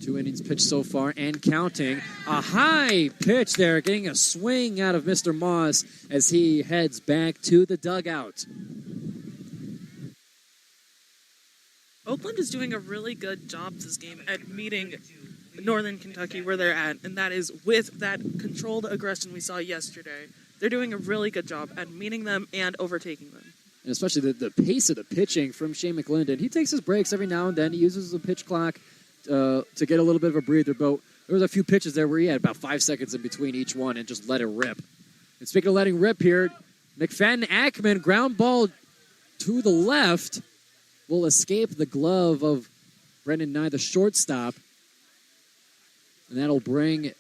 innings pitched so far and counting. A high pitch there, getting a swing out of Mr. Moss as he heads back to the dugout. Oakland is doing a really good job this game at meeting Northern Kentucky where they're at, and that is with that controlled aggression we saw yesterday. They're doing a really good job at meeting them and overtaking them. And especially the pace of the pitching from Shane McClendon. He takes his breaks every now and then. He uses the pitch clock to get a little bit of a breather, but there was a few pitches there where he had about 5 seconds in between each one and just let it rip. And speaking of letting rip here, McFadden-Ackman, ground ball to the left, will escape the glove of Brendan Nye, the shortstop. And that'll bring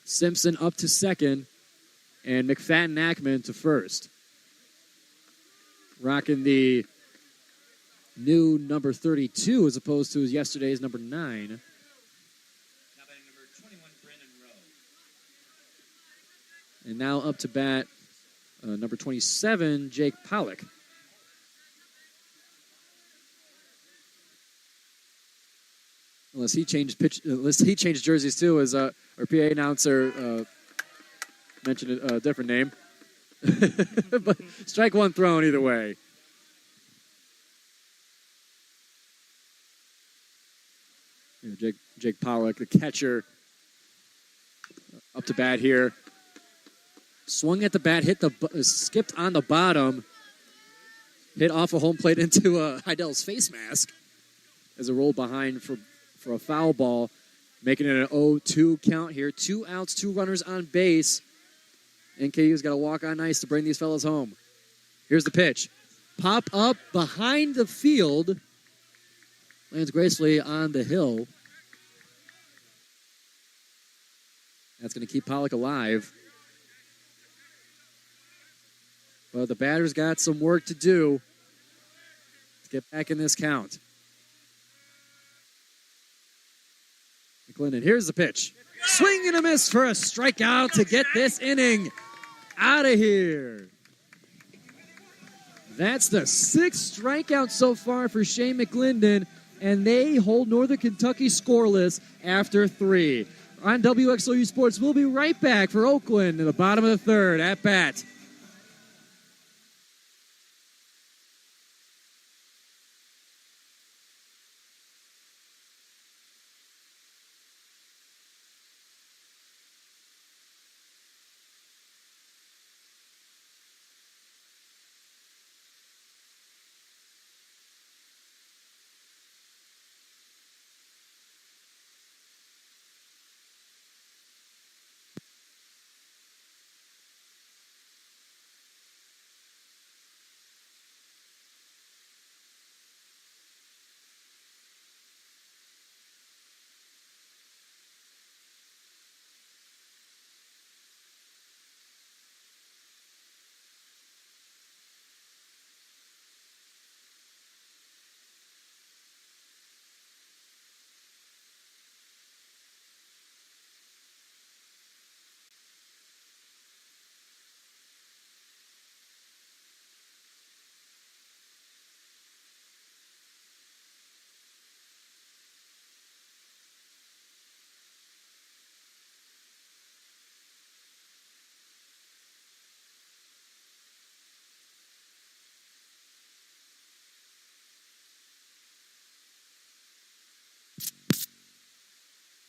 Simpson up to second and McFadden-Ackman to first. Rocking the new number 32 as opposed to yesterday's number 9. Now batting number 21, Brennan Rowe. And now up to bat number 27, Jake Pollock. Unless he changed jerseys too, as our PA announcer mentioned a different name. But strike one thrown either way. Jake Pollock, the catcher, up to bat here. Swung at the bat, skipped on the bottom, hit off a home plate into Heidel's face mask as it rolled behind for a foul ball, making it an 0-2 count here. 2 outs, 2 runners on base. NKU's got to walk on ice to bring these fellas home. Here's the pitch. Pop up behind the field. Lands gracefully on the hill. That's going to keep Pollock alive. But the batter's got some work to do to get back in this count. McClendon, here's the pitch. Swing and a miss for a strikeout to get this inning out of here. That's the 6th strikeout so far for Shane McClendon, and they hold Northern Kentucky scoreless after 3. On WXOU Sports, we'll be right back for Oakland in the bottom of the 3rd at bat.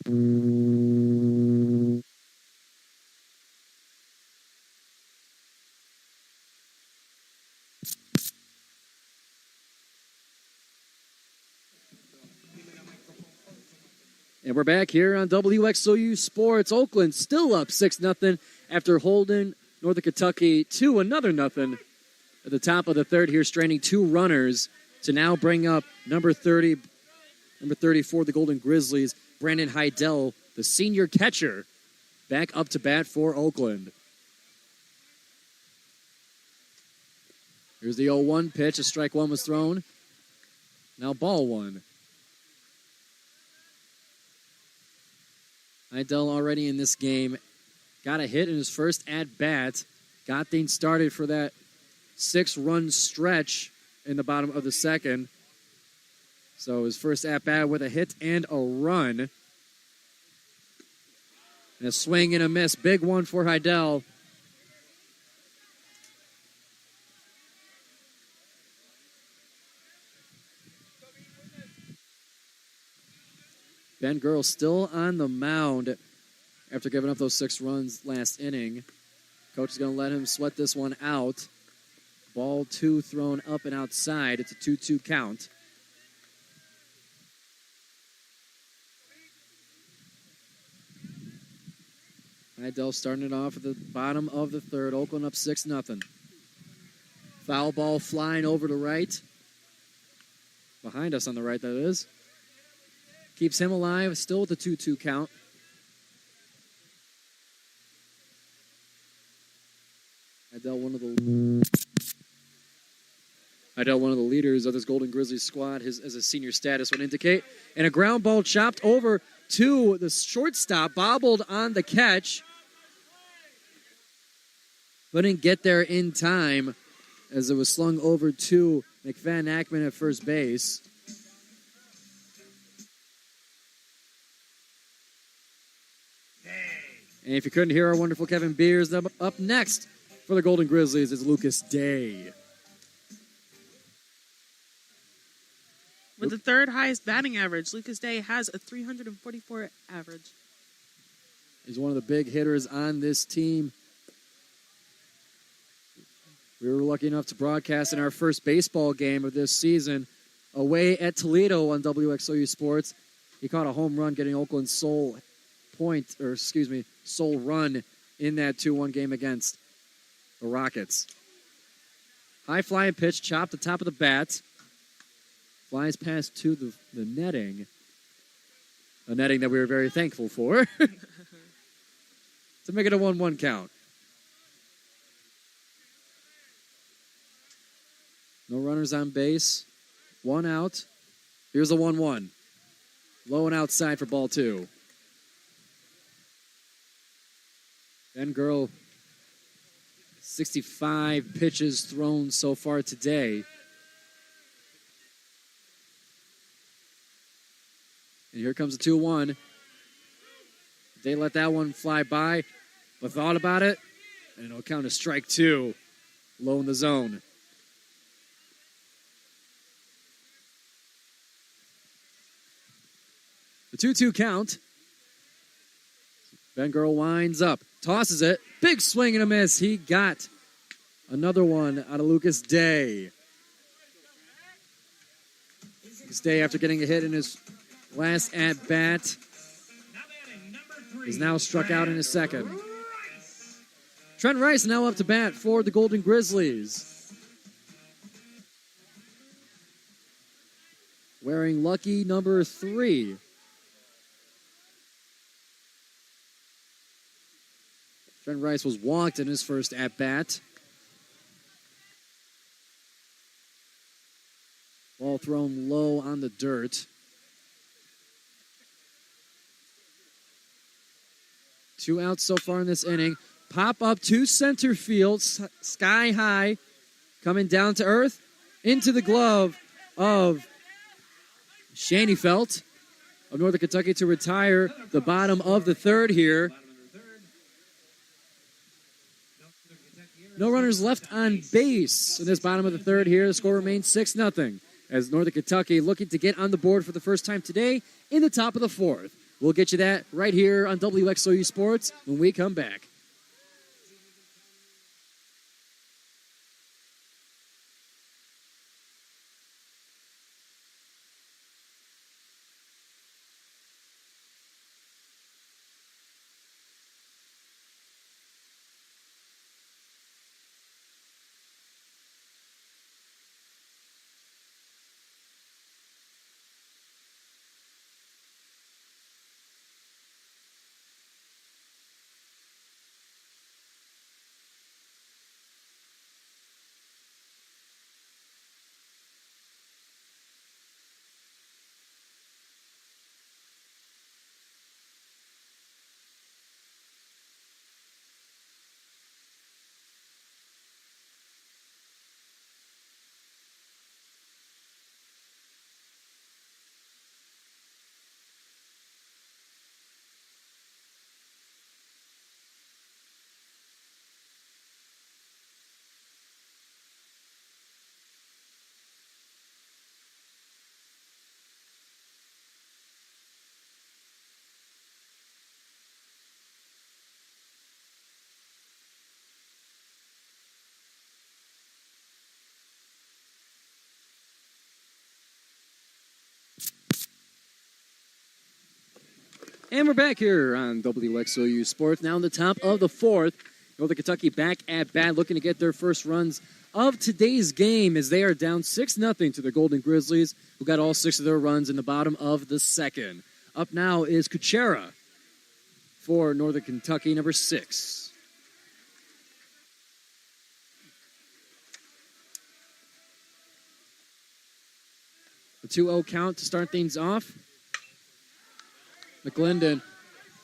And we're back here on WXOU Sports. Oakland still up 6-0 after holding Northern Kentucky to another nothing at the top of the 3rd here, straining 2 runners to now bring up number 30 for the Golden Grizzlies, Brandon Heidel, the senior catcher, back up to bat for Oakland. Here's the 0-1 pitch. A strike 1 was thrown. Now ball 1. Heidel already in this game got a hit in his first at-bat. Got things started for that 6-run stretch in the bottom of the 2nd. So his first at-bat with a hit and a run. And a swing and a miss. Big one for Heidel. Ben Girl still on the mound after giving up those 6 runs last inning. Coach is going to let him sweat this one out. Ball 2 thrown up and outside. It's a 2-2 count. Heidel starting it off at the bottom of the 3rd. Oakland up 6-0. Foul ball flying over to right. Behind us on the right, that is. Keeps him alive, still with the 2-2 count. Heidel, one of the leaders of this Golden Grizzlies squad, as his senior status would indicate. And a ground ball chopped over to the shortstop, bobbled on the catch. Couldn't get there in time as it was slung over to McFadden Ackman at first base. And if you couldn't hear our wonderful Kevin Beers, up next for the Golden Grizzlies is Lucas Day. With the third highest batting average, Lucas Day has a 344 average. He's one of the big hitters on this team. We were lucky enough to broadcast in our first baseball game of this season away at Toledo on WXOU Sports. He caught a home run, getting Oakland's sole run in that 2-1 game against the Rockets. High flying pitch, chopped the top of the bat. Flies past to the netting. A netting that we were very thankful for. To make it a 1-1 count. No runners on base. 1 out. Here's a 1-1. Low and outside for ball 2. Ben Girl, 65 pitches thrown so far today. And here comes a 2-1. They let that one fly by, but thought about it, and it'll count as strike 2, low in the zone. The 2-2 count. Ben Girl winds up, tosses it, big swing and a miss. He got another one out of Lucas Day. Lucas Day, after getting a hit in his last at-bat, is now struck out in his second. Trent Rice now up to bat for the Golden Grizzlies. Wearing lucky number 3. Trent Rice was walked in his first at-bat. Ball thrown low on the dirt. 2 outs so far in this inning. Pop up to center field, sky high, coming down to earth, into the glove of Shaneyfelt of Northern Kentucky to retire the bottom of the third here. No runners left on base in this bottom of the third here. The score remains 6-0 as Northern Kentucky looking to get on the board for the first time today in the top of the 4th. We'll get you that right here on WXOU Sports when we come back. And we're back here on WXOU Sports. Now in the top of the 4th. Northern Kentucky back at bat, looking to get their first runs of today's game as they are down 6-0 to the Golden Grizzlies, who got all 6 of their runs in the bottom of the second. Up now is Kuchera for Northern Kentucky, number 6. The 2-0 count to start things off. McClendon.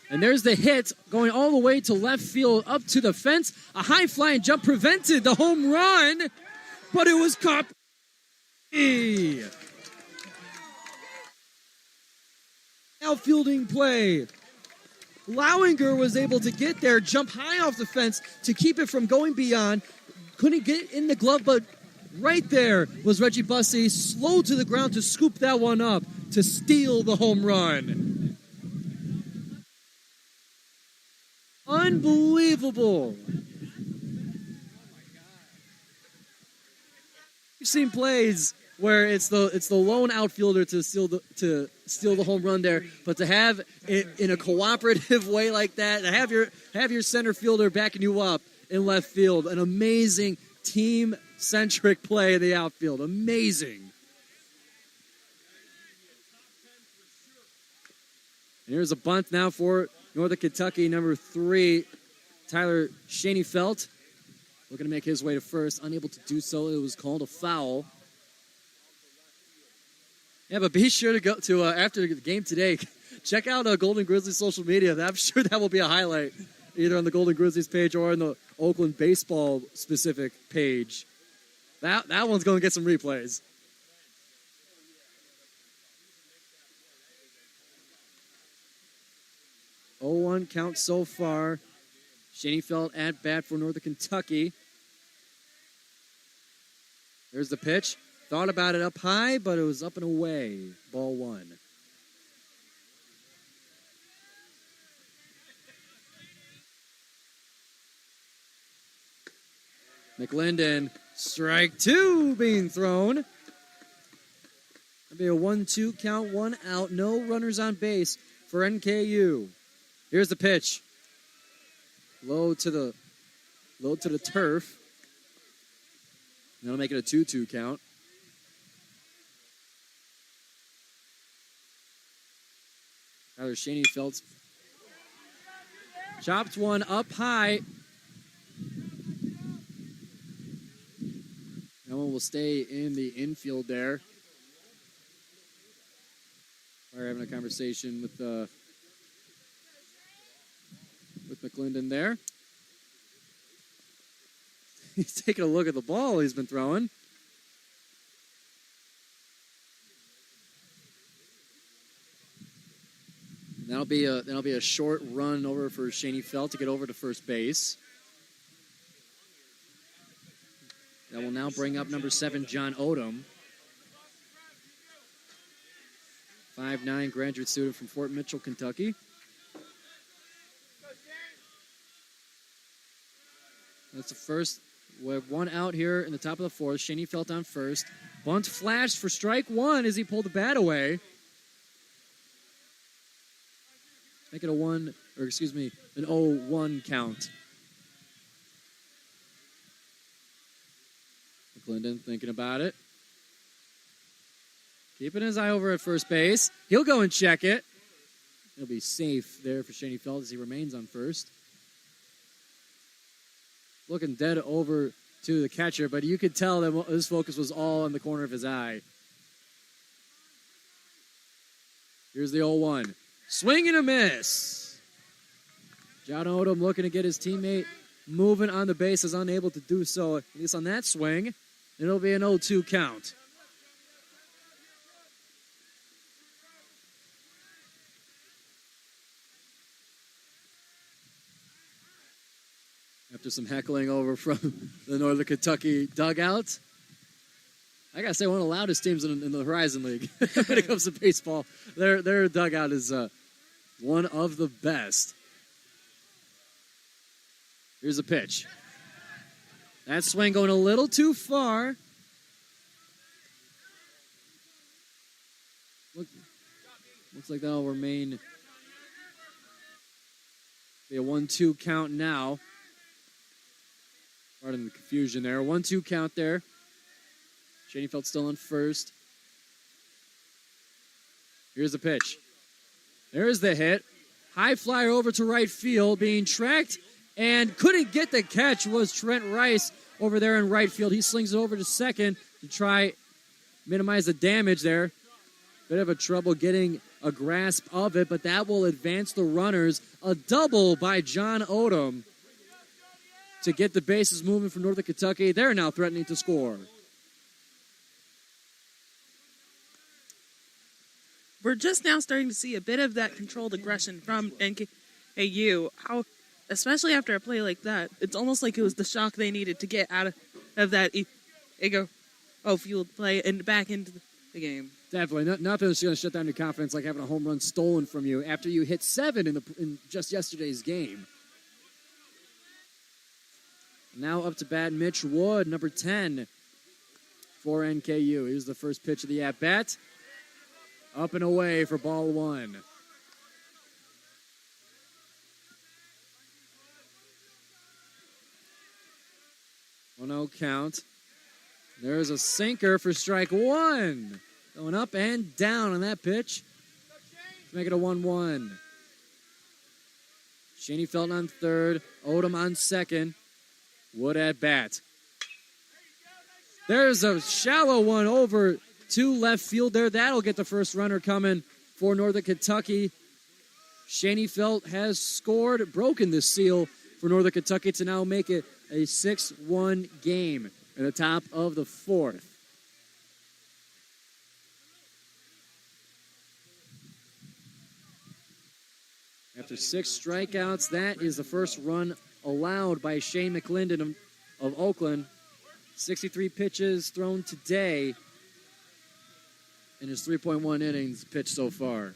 And there's the hit going all the way to left field up to the fence. A high flying jump prevented the home run, but it was caught. Outfielding play. Lowinger was able to get there, jump high off the fence to keep it from going beyond. Couldn't get in the glove, but Right there was Reggie Bussey, slow to the ground to scoop that one up to steal the home run. Unbelievable. You've seen plays where it's the lone outfielder to steal the home run there, but to have it in a cooperative way like that, to have your center fielder backing you up in left field, an amazing team-centric play in the outfield. Amazing. And here's a bunt now for Northern Kentucky, number 3, Tyler Shaneyfelt. Looking to make his way to first. Unable to do so. It was called a foul. Yeah, but be sure to go to, after the game today, check out Golden Grizzlies social media. I'm sure that will be a highlight, either on the Golden Grizzlies page or on the Oakland baseball specific page. That one's going to get some replays. Oh, 1 count so far. Shaneyfelt at bat for Northern Kentucky. There's the pitch. Thought about it up high, but it was up and away. Ball 1. McLendon, strike 2 being thrown. That'll be a 1-2 count, 1 out. No runners on base for NKU. Here's the pitch. Low to the turf. That'll make it a 2-2 count. Tyler Shaneyfelt chopped one up high. That one will stay in the infield there. We're having a conversation with McLendon there. He's taking a look at the ball he's been throwing. That'll be a short run over for Shaneyfelt to get over to first base. That will now bring up number 7, John Odom. 5'9" graduate student from Fort Mitchell, Kentucky. That's the first. We have 1 out here in the top of the 4th. Shaneyfelt on first. Bunt flashed for strike 1 as he pulled the bat away. Make it an 0-1 count. McLendon thinking about it. Keeping his eye over at first base. He'll go and check it. It'll be safe there for Shaneyfelt as he remains on first. Looking dead over to the catcher, but you could tell that his focus was all in the corner of his eye. Here's the 0-1. Swing and a miss. John Odom looking to get his teammate moving on the base, is unable to do so, at least on that swing. It'll be an 0-2 count. After some heckling over from the Northern Kentucky dugout. I gotta say, one of the loudest teams in the Horizon League when it comes to baseball. Their dugout is one of the best. Here's a pitch. That swing going a little too far. Looks like that'll remain be a 1-2 count now. Pardon the confusion there. 1-2 count there. Shaneyfelt still on first. Here's the pitch. There's the hit. High flyer over to right field, being tracked and couldn't get the catch was Trent Rice over there in right field. He slings it over to second to try minimize the damage there. Bit of a trouble getting a grasp of it, but that will advance the runners. A double by John Odom to get the bases moving for Northern Kentucky. They're now threatening to score. We're just now starting to see a bit of that controlled aggression from NKU. How, especially after a play like that, it's almost like it was the shock they needed to get out of that Field play and back into the game. Definitely. Nothing that's going to shut down your confidence like having a home run stolen from you after you hit 7 in just yesterday's game. Now up to bat, Mitch Wood, number 10 for NKU. Here's the first pitch of the at-bat. Up and away for ball 1. No count. There's a sinker for strike 1. Going up and down on that pitch to make it a 1-1. Shaney Felton on third. Odom on second. Wood at bat. There's a shallow one over to left field there. That'll get the first runner coming for Northern Kentucky. Shaney Felt has scored, broken the seal for Northern Kentucky to now make it a 6-1 game at the top of the 4th. After 6 strikeouts, that is the first run allowed by Shane McClendon of Oakland. 63 pitches thrown today in his 3.1 innings pitched so far.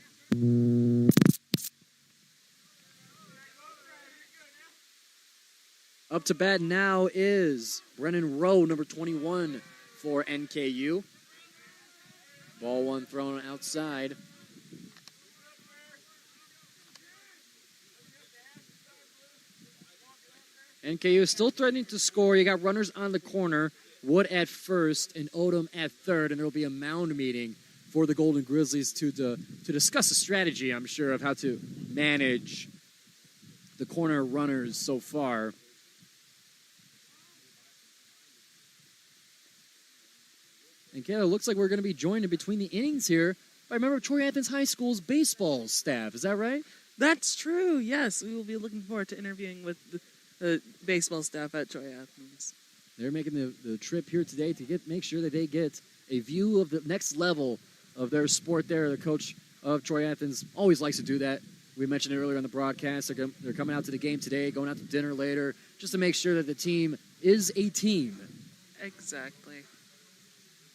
Up to bat now is Brennan Rowe, number 21 for NKU. Ball 1 thrown outside. NKU still threatening to score. You got runners on the corner, Wood at first and Odom at third, and there will be a mound meeting for the Golden Grizzlies to discuss a strategy, I'm sure, of how to manage the corner runners so far. And Kaylah, looks like we're going to be joined in between the innings here by a member of Troy Athens High School's baseball staff. Is that right? That's true, yes. We will be looking forward to interviewing with the baseball staff at Troy Athens. They're making the trip here today to make sure that they get a view of the next level of their sport there. The coach of Troy Athens always likes to do that. We mentioned it earlier on the broadcast. They're coming out to the game today, going out to dinner later, just to make sure that the team is a team. Exactly.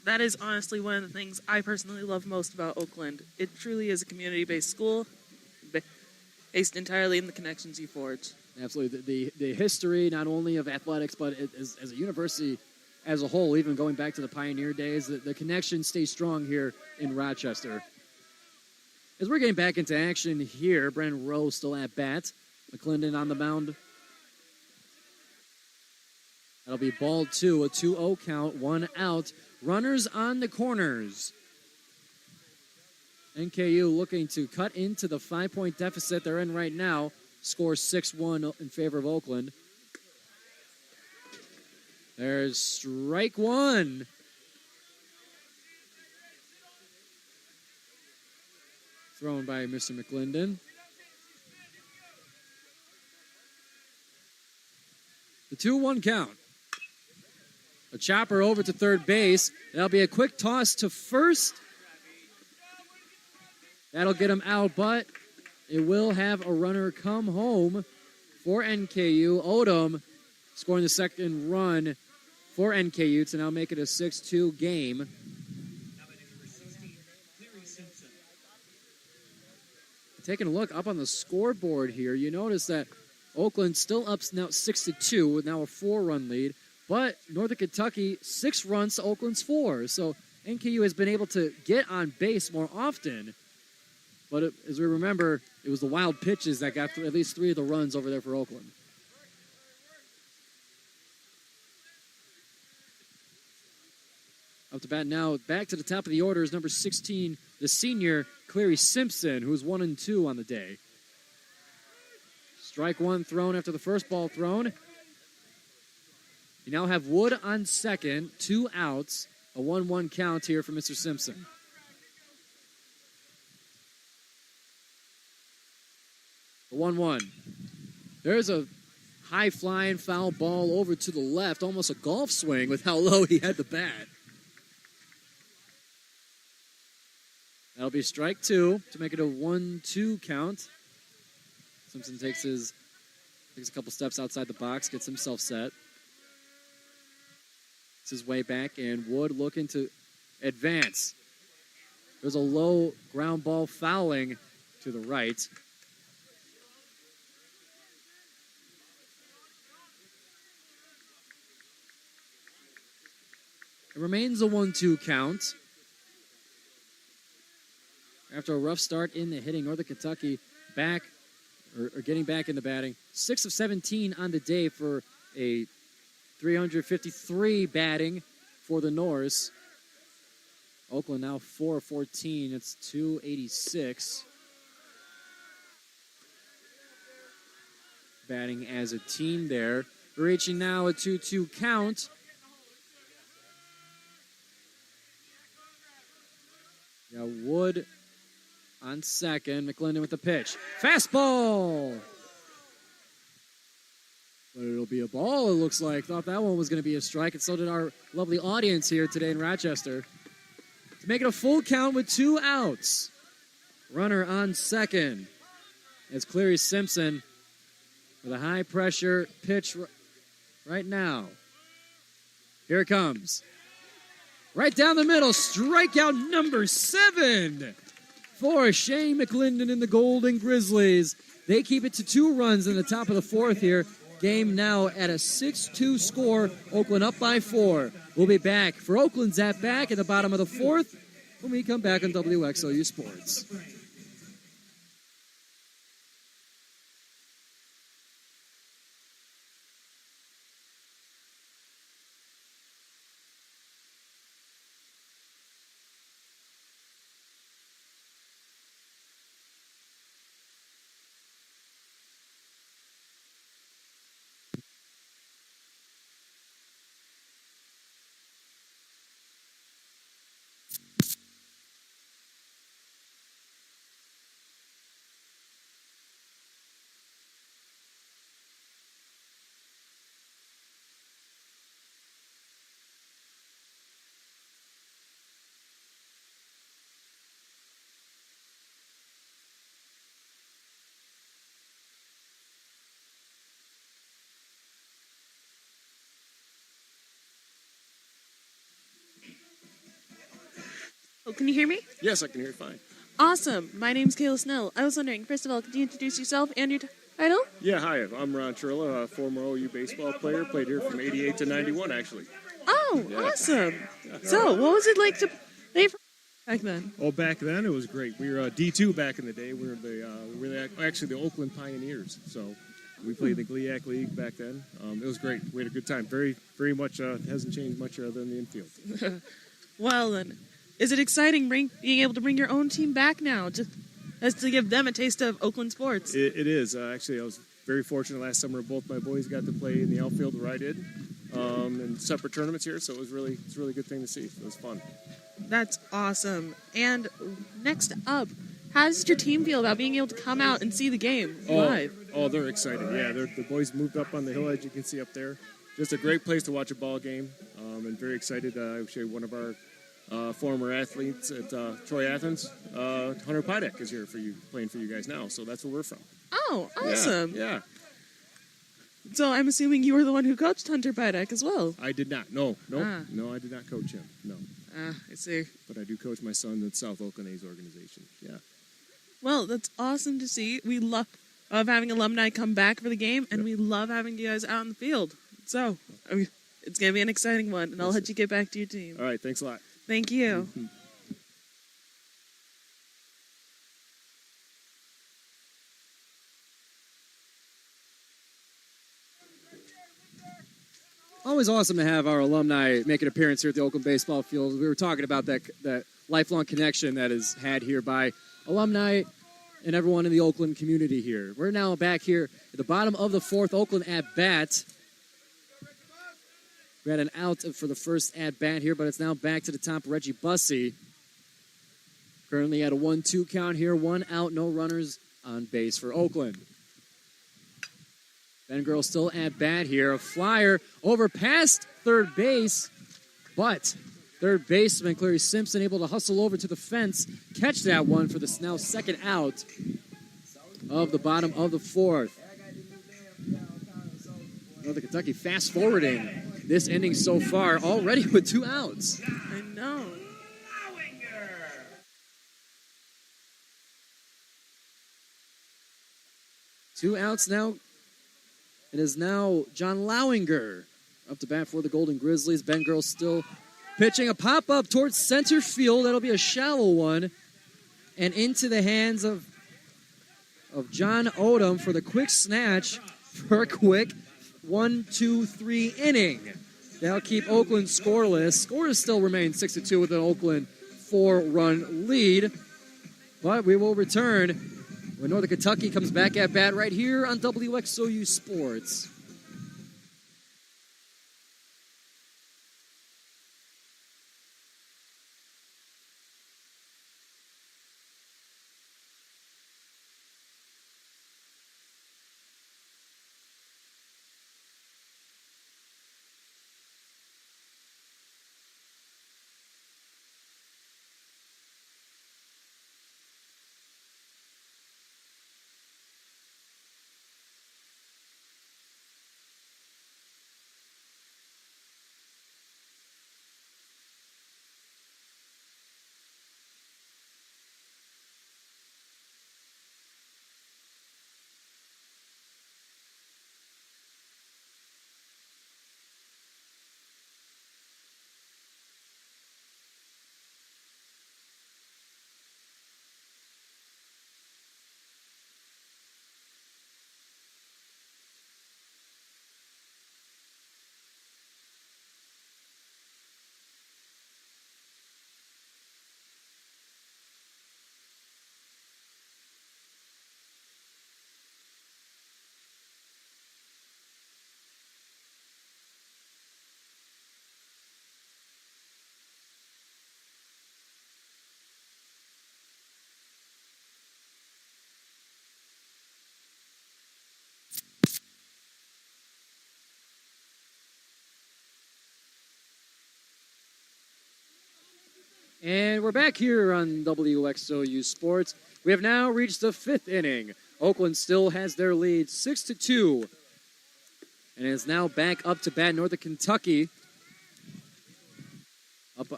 That is honestly one of the things I personally love most about Oakland. It truly is a community-based school, based entirely in the connections you forge. Absolutely. The history, not only of athletics, but as a university as a whole, even going back to the pioneer days, the connection stays strong here in Rochester. As we're getting back into action here, Brandon Rowe still at bat. McClendon on the mound. That'll be ball 2, a 2-0 count, 1 out. Runners on the corners. NKU looking to cut into the 5-point deficit they're in right now. Score 6-1 in favor of Oakland. There's strike 1. Thrown by Mr. McClendon. The 2-1 count. A chopper over to third base. That'll be a quick toss to first. That'll get him out, but it will have a runner come home for NKU. Odom scoring the second run for NKU to now make it a 6-2 game. Taking a look up on the scoreboard here, you notice that Oakland still up now 6-2 with now a 4-run lead. But Northern Kentucky, 6 runs to Oakland's 4. So NKU has been able to get on base more often. But as we remember, it was the wild pitches that got at least 3 of the runs over there for Oakland. Up to bat now, back to the top of the order is number 16, the senior, Clary Simpson, who's 1-2 on the day. Strike 1 thrown after the first ball thrown. You now have Wood on second, 2 outs, a 1-1 count here for Mr. Simpson. The 1-1. There's a high-flying foul ball over to the left, almost a golf swing with how low he had the bat. That'll be strike 2 to make it a 1-2 count. Simpson takes a couple steps outside the box, gets himself set. his way back, and Wood looking to advance. There's a low ground ball fouling to the right. It remains a 1-2 count. After a rough start in the hitting, Northern Kentucky back, or getting back into batting. 6 of 17 on the day for a 353 batting for the Norse. Oakland now 4 of 14. It's 286. Batting as a team there. Reaching now a 2-2 count. Got Wood on second. McClendon with the pitch. Fastball! But it'll be a ball, it looks like. Thought that one was going to be a strike, and so did our lovely audience here today in Rochester. To make it a full count with 2 outs. Runner on second. It's Cleary Simpson with a high-pressure pitch right now. Here it comes. Right down the middle, strikeout number 7 for Shane McClendon and the Golden Grizzlies. They keep it to 2 runs in the top of the 4th here. Game now at a 6-2 score. Oakland up by 4. We'll be back for Oakland's at back at the bottom of the 4th when we come back on WXOU Sports. Oh, can you hear me? Yes, I can hear you fine. Awesome. My name's Kaylah Snell. I was wondering, first of all, could you introduce yourself and your title? Yeah, hi. I'm Ron Trilla, a former OU baseball player. Played here from 88 to 91, actually. Oh, Yeah. awesome. So, what was it like to play for back then? Oh, back then it was great. We were D2 back in the day. We were actually the Oakland Pioneers. So we played the GLIAC League back then. It was great. We had a good time. Very, very much hasn't changed much other than the infield. Well, then, is it exciting being able to bring your own team back now, just as to give them a taste of Oakland sports? It is. Actually, I was very fortunate last summer. Both my boys got to play in the outfield where I did, in separate tournaments here. So it's really a good thing to see. It was fun. That's awesome. And next up, how does your team feel about being able to come out and see the game live? Oh, they're excited. Yeah, the boys moved up on the hill, as you can see up there. Just a great place to watch a ball game, and very excited. Actually, one of our former athletes at Troy Athens, Hunter Pydek, is here playing for you guys now. So that's where we're from. Oh, awesome. Yeah. So I'm assuming you were the one who coached Hunter Pydek as well. I did not. No, I did not coach him. No. I see. But I do coach my son in South Oakland A's organization. Yeah. Well, that's awesome to see. We love having alumni come back for the game, and we love having you guys out in the field. So, it's going to be an exciting one, and I'll let you get back to your team. All right, thanks a lot. Thank you. Mm-hmm. Always awesome to have our alumni make an appearance here at the Oakland baseball field. We were talking about that lifelong connection that is had here by alumni and everyone in the Oakland community here. We're now back here at the bottom of the 4th, Oakland at bat. We had an out for the first at bat here, but it's now back to the top. Reggie Bussey currently at a 1-2 count here. 1 out, no runners on base for Oakland. Ben Girl still at bat here. A flyer over past third base, but third baseman Cleary Simpson able to hustle over to the fence, catch that one for the Snell second out of the bottom of the 4th. Northern Kentucky fast forwarding this inning so far, already with 2 outs. I know. 2 outs now. It is now John Lowinger up to bat for the Golden Grizzlies. Ben Girl still pitching a pop-up towards center field. That'll be a shallow one. And into the hands of John Odom for the quick snatch for a quick 1-2-3 inning. That'll keep Oakland scoreless. Scores still remain 6-2 with an Oakland 4-run lead. But we will return when Northern Kentucky comes back at bat right here on WXOU Sports. And we're back here on WXOU Sports. We have now reached the 5th inning. Oakland still has their lead 6-2. And is now back up to bat Northern Kentucky. Up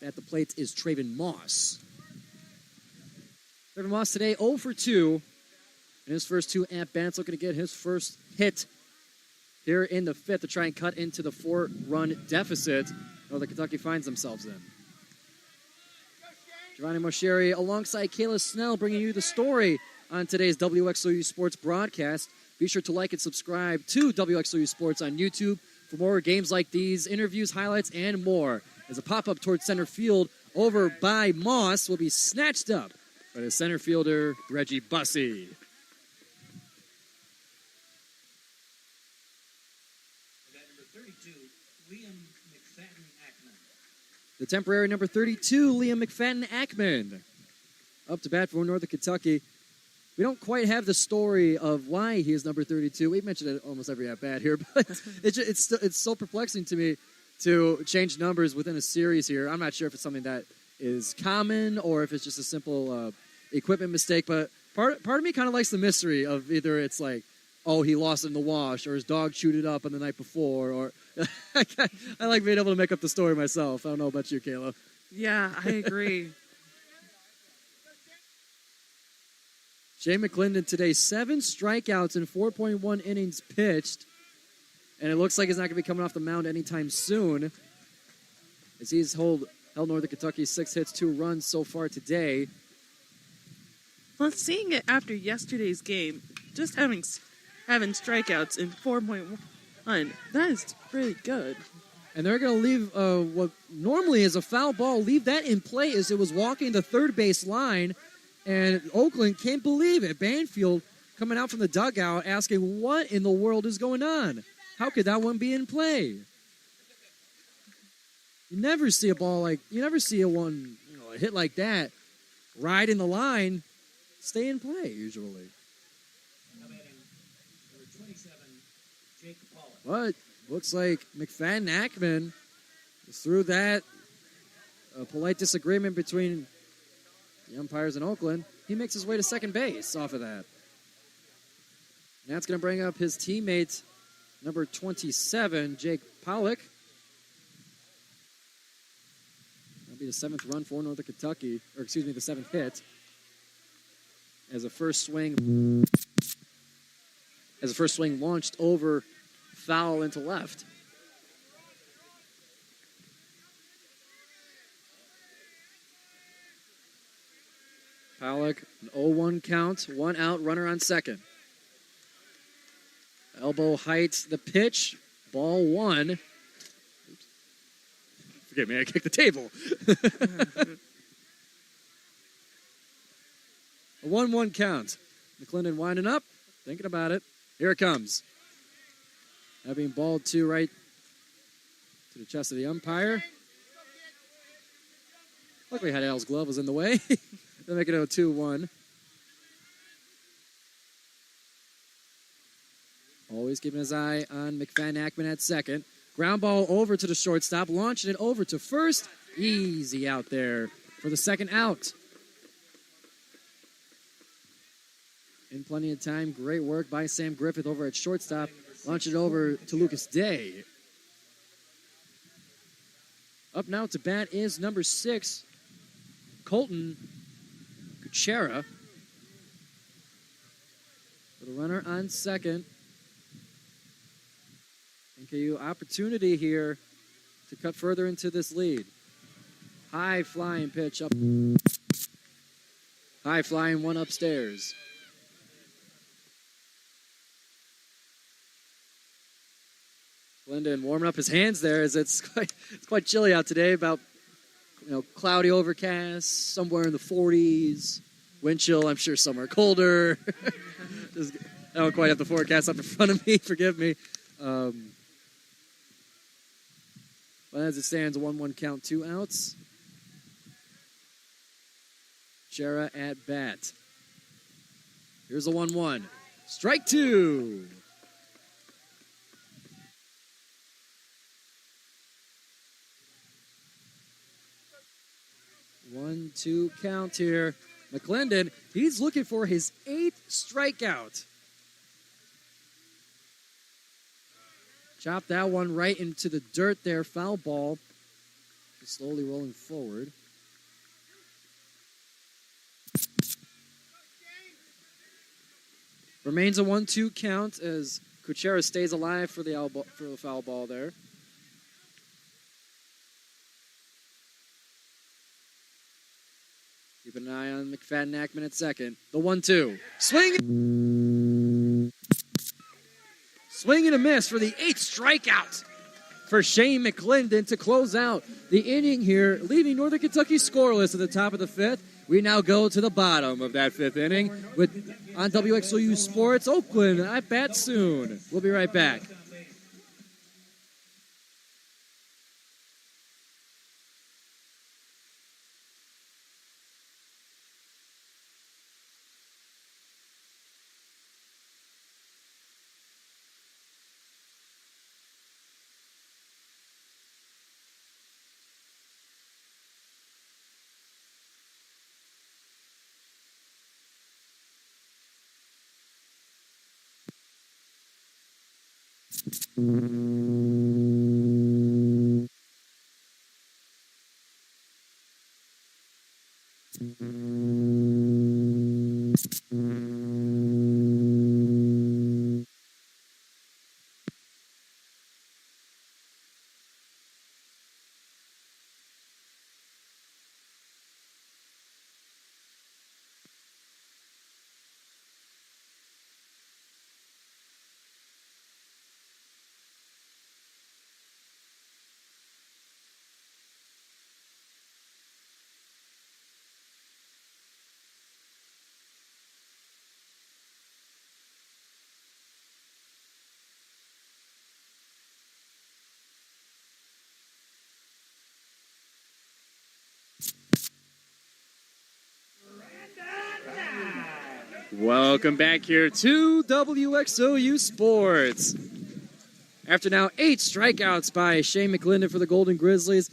at the plate is Traven Moss. Traven Moss today 0 for 2. In his first 2 at-bats, looking to get his first hit here in the 5th to try and cut into the 4-run deficit Northern Kentucky finds themselves in. Giovanni Moceri alongside Kaylah Snell bringing you the story on today's WXOU Sports broadcast. Be sure to like and subscribe to WXOU Sports on YouTube for more games like these, interviews, highlights, and more. As a pop-up towards center field over by Moss will be snatched up by the center fielder, Reggie Bussey. The temporary number 32, Liam McFadden-Ackman, up to bat for Northern Kentucky. We don't quite have the story of why he is number 32. We've mentioned it almost every at-bat here, but it's so perplexing to me to change numbers within a series here. I'm not sure if it's something that is common or if it's just a simple equipment mistake, but part of me kind of likes the mystery of either it's like, oh, he lost in the wash, or his dog chewed it up on the night before, or I like being able to make up the story myself. I don't know about you, Kayla. Yeah, I agree. Shane McClendon today, 7 strikeouts in 4.1 innings pitched, and it looks like he's not going to be coming off the mound anytime soon, as he's held Northern Kentucky 6 hits, 2 runs so far today. Well, seeing it after yesterday's game, just having strikeouts in 4.1, that is pretty good. And they're going to leave what normally is a foul ball, leave that in play as it was walking the third base line. And Oakland can't believe it. Banfield coming out from the dugout asking what in the world is going on. How could that one be in play? You never see a hit like that ride in the line, stay in play usually. But looks like McFadden-Ackman is through that polite disagreement between the umpires in Oakland. He makes his way to second base off of that. And that's going to bring up his teammate, number 27, Jake Pollock. That'll be the 7th run for Northern Kentucky, or excuse me, the 7th hit. As a first swing launched over foul into left. Pollock, an 0-1 count, 1 out, runner on second. Elbow height, the pitch, ball 1. Oops. Forgive me, I kicked the table. A 1-1 count. McClendon winding up, thinking about it. Here it comes. Now being balled to right to the chest of the umpire. Luckily, Heidel's glove was in the way. They'll make it a 2-1. Always keeping his eye on McFadden-Ackman at second. Ground ball over to the shortstop, launching it over to first. Easy out there for the second out. In plenty of time, great work by Sam Griffith over at shortstop. Launch it over to Lucas Day. Up now to bat is number 6, Colton Kuchera. For the runner on second. NKU opportunity here to cut further into this lead. High flying pitch up. High flying one upstairs. Glendon warming up his hands there as it's quite chilly out today. About cloudy, overcast, somewhere in the 40s. Wind chill, I'm sure somewhere colder. I don't quite have the forecast up in front of me. Forgive me. But as it stands, a 1-1 count, 2 outs. Chera at bat. Here's a 1-1. Strike 2. 1-2 count here. McClendon, he's looking for his 8th strikeout. Chopped that one right into the dirt there. Foul ball. Just slowly rolling forward. Remains a 1-2 count as Kuchera stays alive for the foul ball there. Keep an eye on McFadden-Ackman at second. The 1-2. Swing. Swing and a miss for the 8th strikeout for Shane McClendon to close out the inning here, leaving Northern Kentucky scoreless at the top of the 5th. We now go to the bottom of that 5th inning on WXOU Sports. Oakland at bat soon. We'll be right back. Welcome back here to WXOU Sports. After now 8 strikeouts by Shane McClendon for the Golden Grizzlies,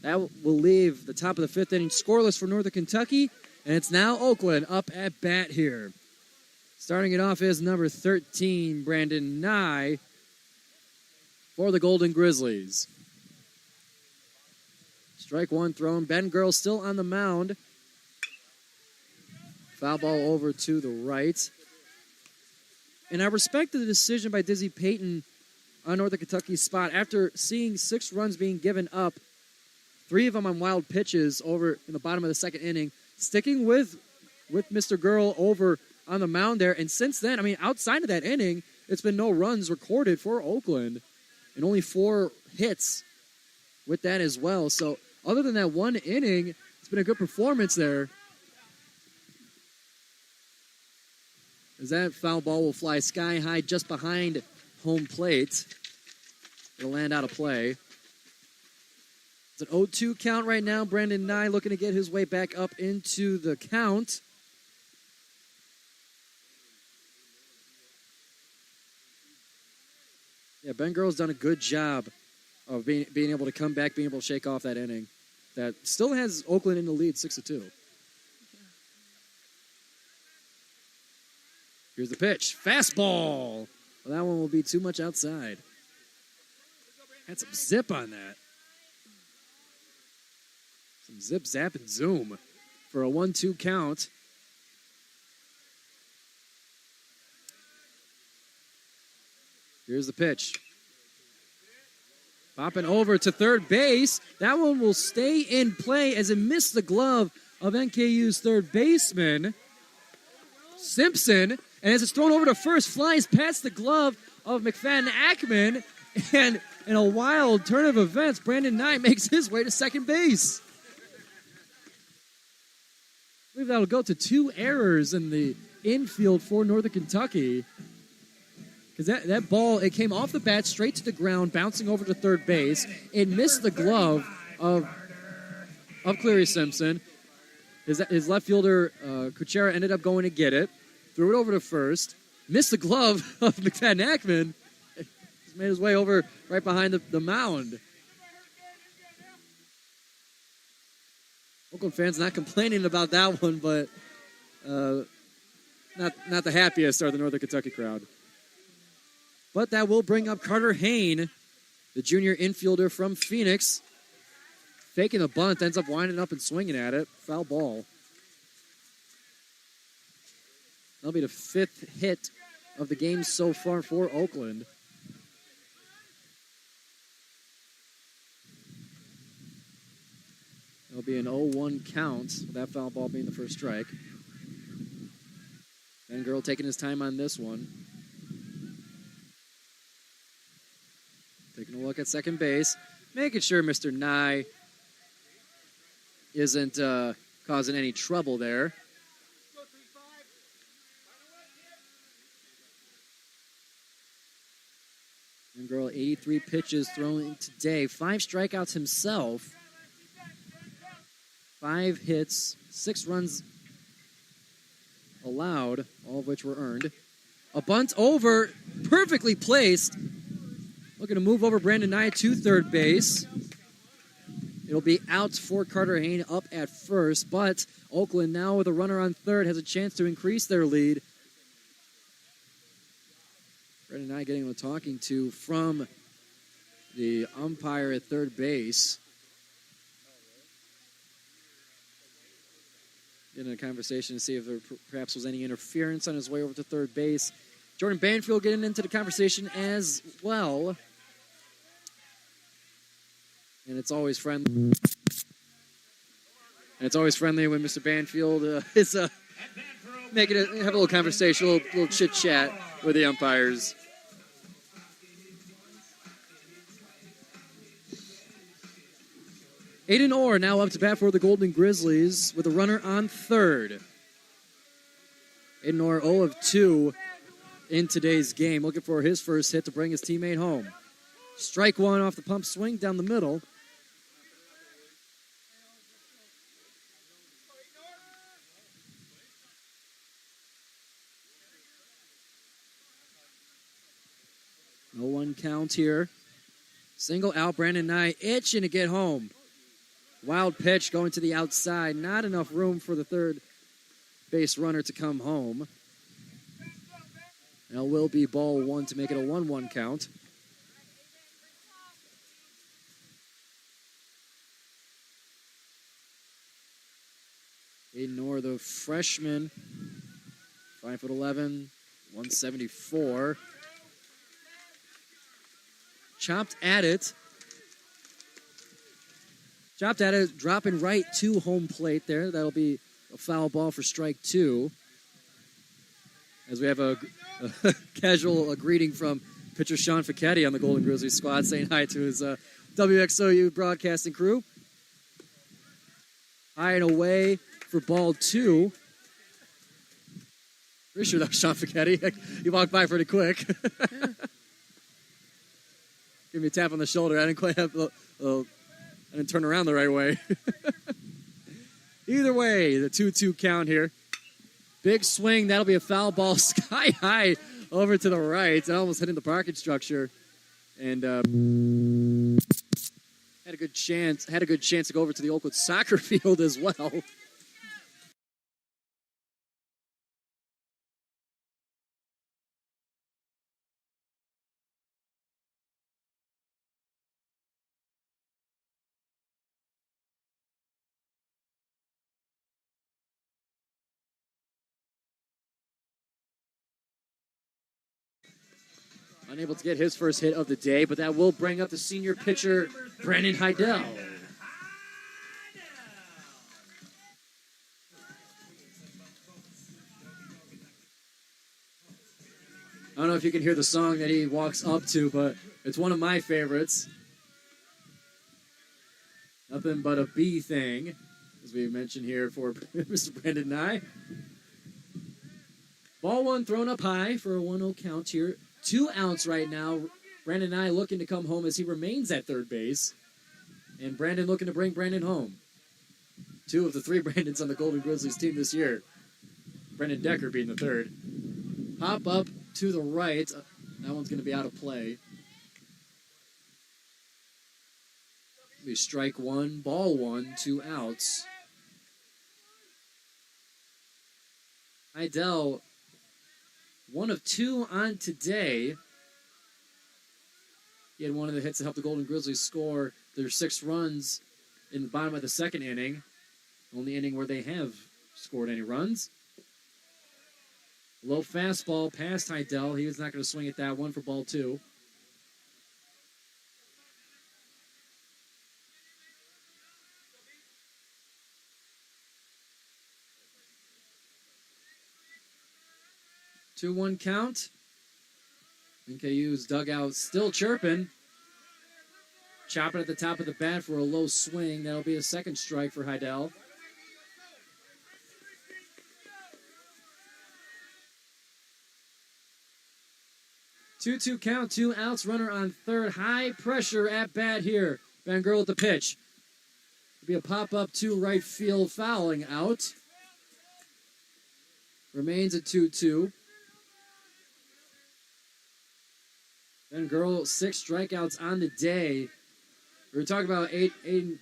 that will leave the top of the 5th inning scoreless for Northern Kentucky, and it's now Oakland up at bat here. Starting it off is number 13, Brandon Nye. for the Golden Grizzlies. Strike one thrown. Ben Girl still on the mound. Foul ball over to the right. And I respect the decision by Dizzy Payton on Northern Kentucky's spot. After seeing 6 runs being given up, 3 of them on wild pitches over in the bottom of the second inning, sticking with Mr. Girl over on the mound there. And since then, I mean, outside of that inning, it's been no runs recorded for Oakland and only 4 hits with that as well. So other than that one inning, it's been a good performance there. As that foul ball will fly sky high just behind home plate. It'll land out of play. It's an 0-2 count right now. Brandon Nye looking to get his way back up into the count. Yeah, Ben Girl's done a good job of being able to come back, being able to shake off that inning. That still has Oakland in the lead, 6-2. Here's the pitch. Fastball. Well, that one will be too much outside. Had some zip on that. Some zip, zap, and zoom for a 1-2 count. Here's the pitch. Popping over to third base. That one will stay in play as it missed the glove of NKU's third baseman, Simpson. And as it's thrown over to first, flies past the glove of McFadden Ackman. And in a wild turn of events, Brandon Nye makes his way to second base. I believe that'll go to 2 errors in the infield for Northern Kentucky. Because that ball, it came off the bat straight to the ground, bouncing over to third base. It missed the glove of Cleary Simpson. His left fielder, Kuchera, ended up going to get it. Threw it over to first. Missed the glove of McFadden Ackman. He's made his way over right behind the mound. Oakland fans not complaining about that one, but not the happiest are the Northern Kentucky crowd. But that will bring up Carter Hayne, the junior infielder from Phoenix. Faking the bunt, ends up winding up and swinging at it. Foul ball. That'll be the 5th hit of the game so far for Oakland. It'll be an 0-1 count, with that foul ball being the first strike. Ben Girl taking his time on this one. Taking a look at second base, making sure Mr. Nye isn't causing any trouble there. Ben Girl, 83 pitches thrown today, 5 strikeouts himself, 5 hits, 6 runs allowed, all of which were earned. A bunt over, perfectly placed. Looking to move over Brandon Nye to third base. It'll be out for Carter Hayne up at first, but Oakland now with a runner on third has a chance to increase their lead. Brandon Nye getting a talking to from the umpire at third base. Getting a conversation to see if there perhaps was any interference on his way over to third base. Jordan Banfield getting into the conversation as well. And it's always friendly. And it's always friendly when Mr. Banfield is making it, have a little conversation, a little chit chat with the umpires. Aiden Orr now up to bat for the Golden Grizzlies with a runner on third. Aiden Orr 0 of 2 in today's game, looking for his first hit to bring his teammate home. Strike one off the pump swing down the middle. No 1 count here. Single out, Brandon Nye itching to get home. Wild pitch going to the outside. Not enough room for the third base runner to come home. And it will be ball 1 to make it a 1-1 count. Aiden Orr, the freshman, 5'11", 174. Chopped at it, dropping right to home plate there. That'll be a foul ball for strike 2. As we have a casual greeting from pitcher Sean Ficchetti on the Golden Grizzlies squad, saying hi to his WXOU broadcasting crew. High and away for ball 2. Pretty sure that was Sean Ficchetti. He walked by pretty quick. Yeah. Give me a tap on the shoulder. I didn't quite have I didn't turn around the right way. Either way, the 2-2 count here. Big swing. That'll be a foul ball sky high over to the right. It almost hit in the parking structure. And had a good chance to go over to the Oakland soccer field as well. Unable to get his first hit of the day, but that will bring up the senior pitcher, Brandon Heidel. I don't know if you can hear the song that he walks up to, but it's one of my favorites. Nothing but a bee thing, as we mentioned here for Mr. Brandon Nye. Ball 1 thrown up high for a 1-0 count here. 2 outs right now. Brandon Nye looking to come home as he remains at third base. And Brandon looking to bring Brandon home. 2 of the 3 Brandons on the Golden Grizzlies team this year. Brendan Decker being the third. Pop up to the right. That one's going to be out of play. Be strike 1, ball 1, 2 outs. Heidel, 1 of 2 on today. He had one of the hits that helped the Golden Grizzlies score their 6 runs in the bottom of the second inning. Only inning where they have scored any runs. Low fastball past Heidel. He was not going to swing at that one for ball 2. Two-one count. NKU's dugout still chirping. Chopping at the top of the bat for a low swing. That'll be a second strike for Heidel. Two-two count, 2 outs, runner on third. High pressure at bat here. Van Gerl with the pitch. It'll be a pop-up to right field, fouling out. Remains at 2-2. Van Gerl, 6 strikeouts on the day. We were talking about Shane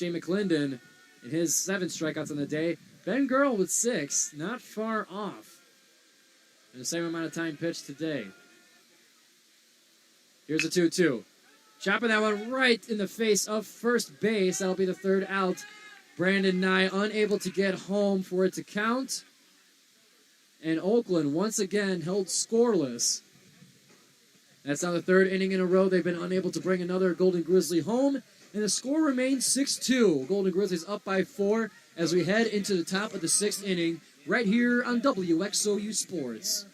McClendon and his 7 strikeouts on the day. Ben Gerl with 6, not far off. And the same amount of time pitched today. Here's a 2-2. Chopping that one right in the face of first base. That'll be the 3rd out. Brandon Nye unable to get home for it to count. And Oakland once again held scoreless. That's now the 3rd inning in a row. They've been unable to bring another Golden Grizzly home. And the score remains 6-2. Golden Grizzlies up by 4 as we head into the top of the 6th inning right here on WXOU Sports.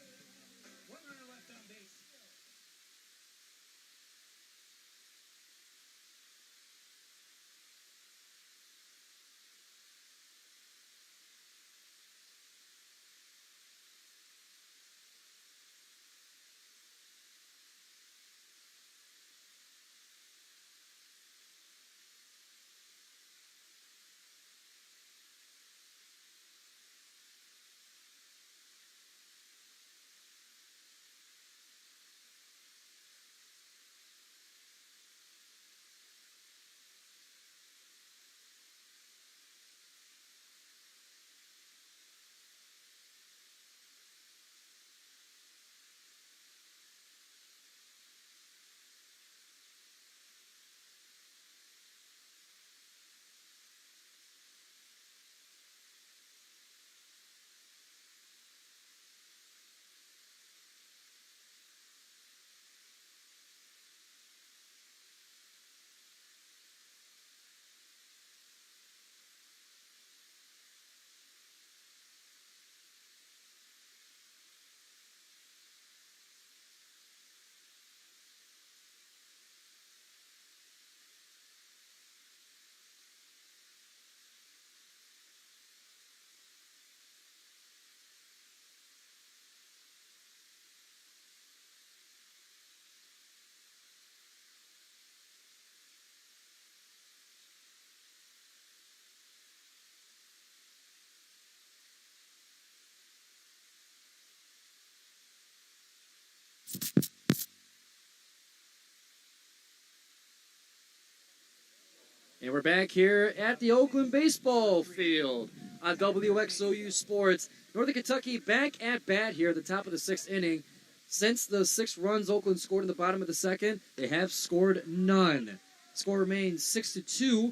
And we're back here at the Oakland baseball field on WXOU Sports. Northern Kentucky back at bat here at the top of the 6th inning. Since the 6 runs Oakland scored in the bottom of the 2nd, they have scored none. Score remains 6-2.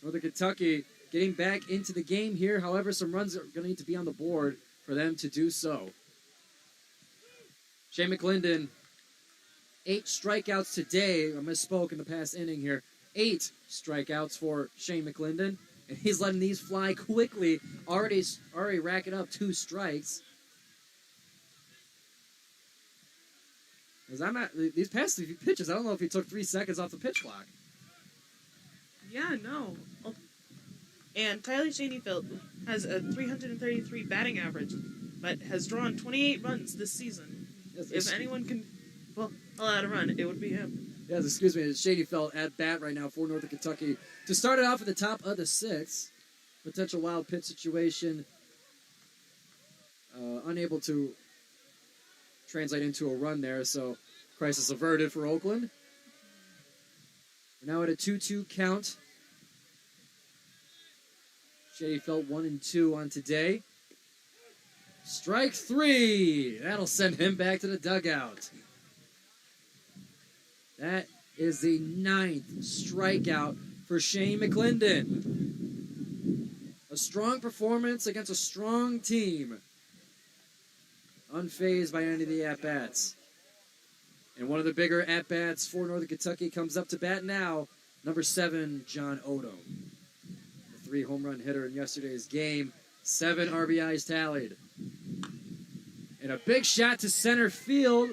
Northern Kentucky getting back into the game here. However, some runs are going to need to be on the board for them to do so. Shane McClendon, 8 strikeouts today. I misspoke in the past inning here. 8 strikeouts for Shane McClendon, and he's letting these fly quickly. Already racking up 2 strikes. Because these past few pitches, I don't know if he took 3 seconds off the pitch clock. Yeah, no. Oh. And Tyler Shaneyfield has a 333 batting average, but has drawn 28 runs this season. Yes, if anyone can pull out a run, it would be him. Yes, excuse me. Shaneyfield at bat right now for Northern Kentucky to start it off at the top of the 6th. Potential wild pitch situation. Unable to translate into a run there, so crisis averted for Oakland. We're now at a 2-2 count. Shaneyfield 1-2 on today. Strike 3. That'll send him back to the dugout. That is the 9th strikeout for Shane McClendon. A strong performance against a strong team. Unfazed by any of the at-bats. And one of the bigger at-bats for Northern Kentucky comes up to bat now. Number 7, John Odom. The 3-home-run hitter in yesterday's game. 7 RBIs tallied. And a big shot to center field.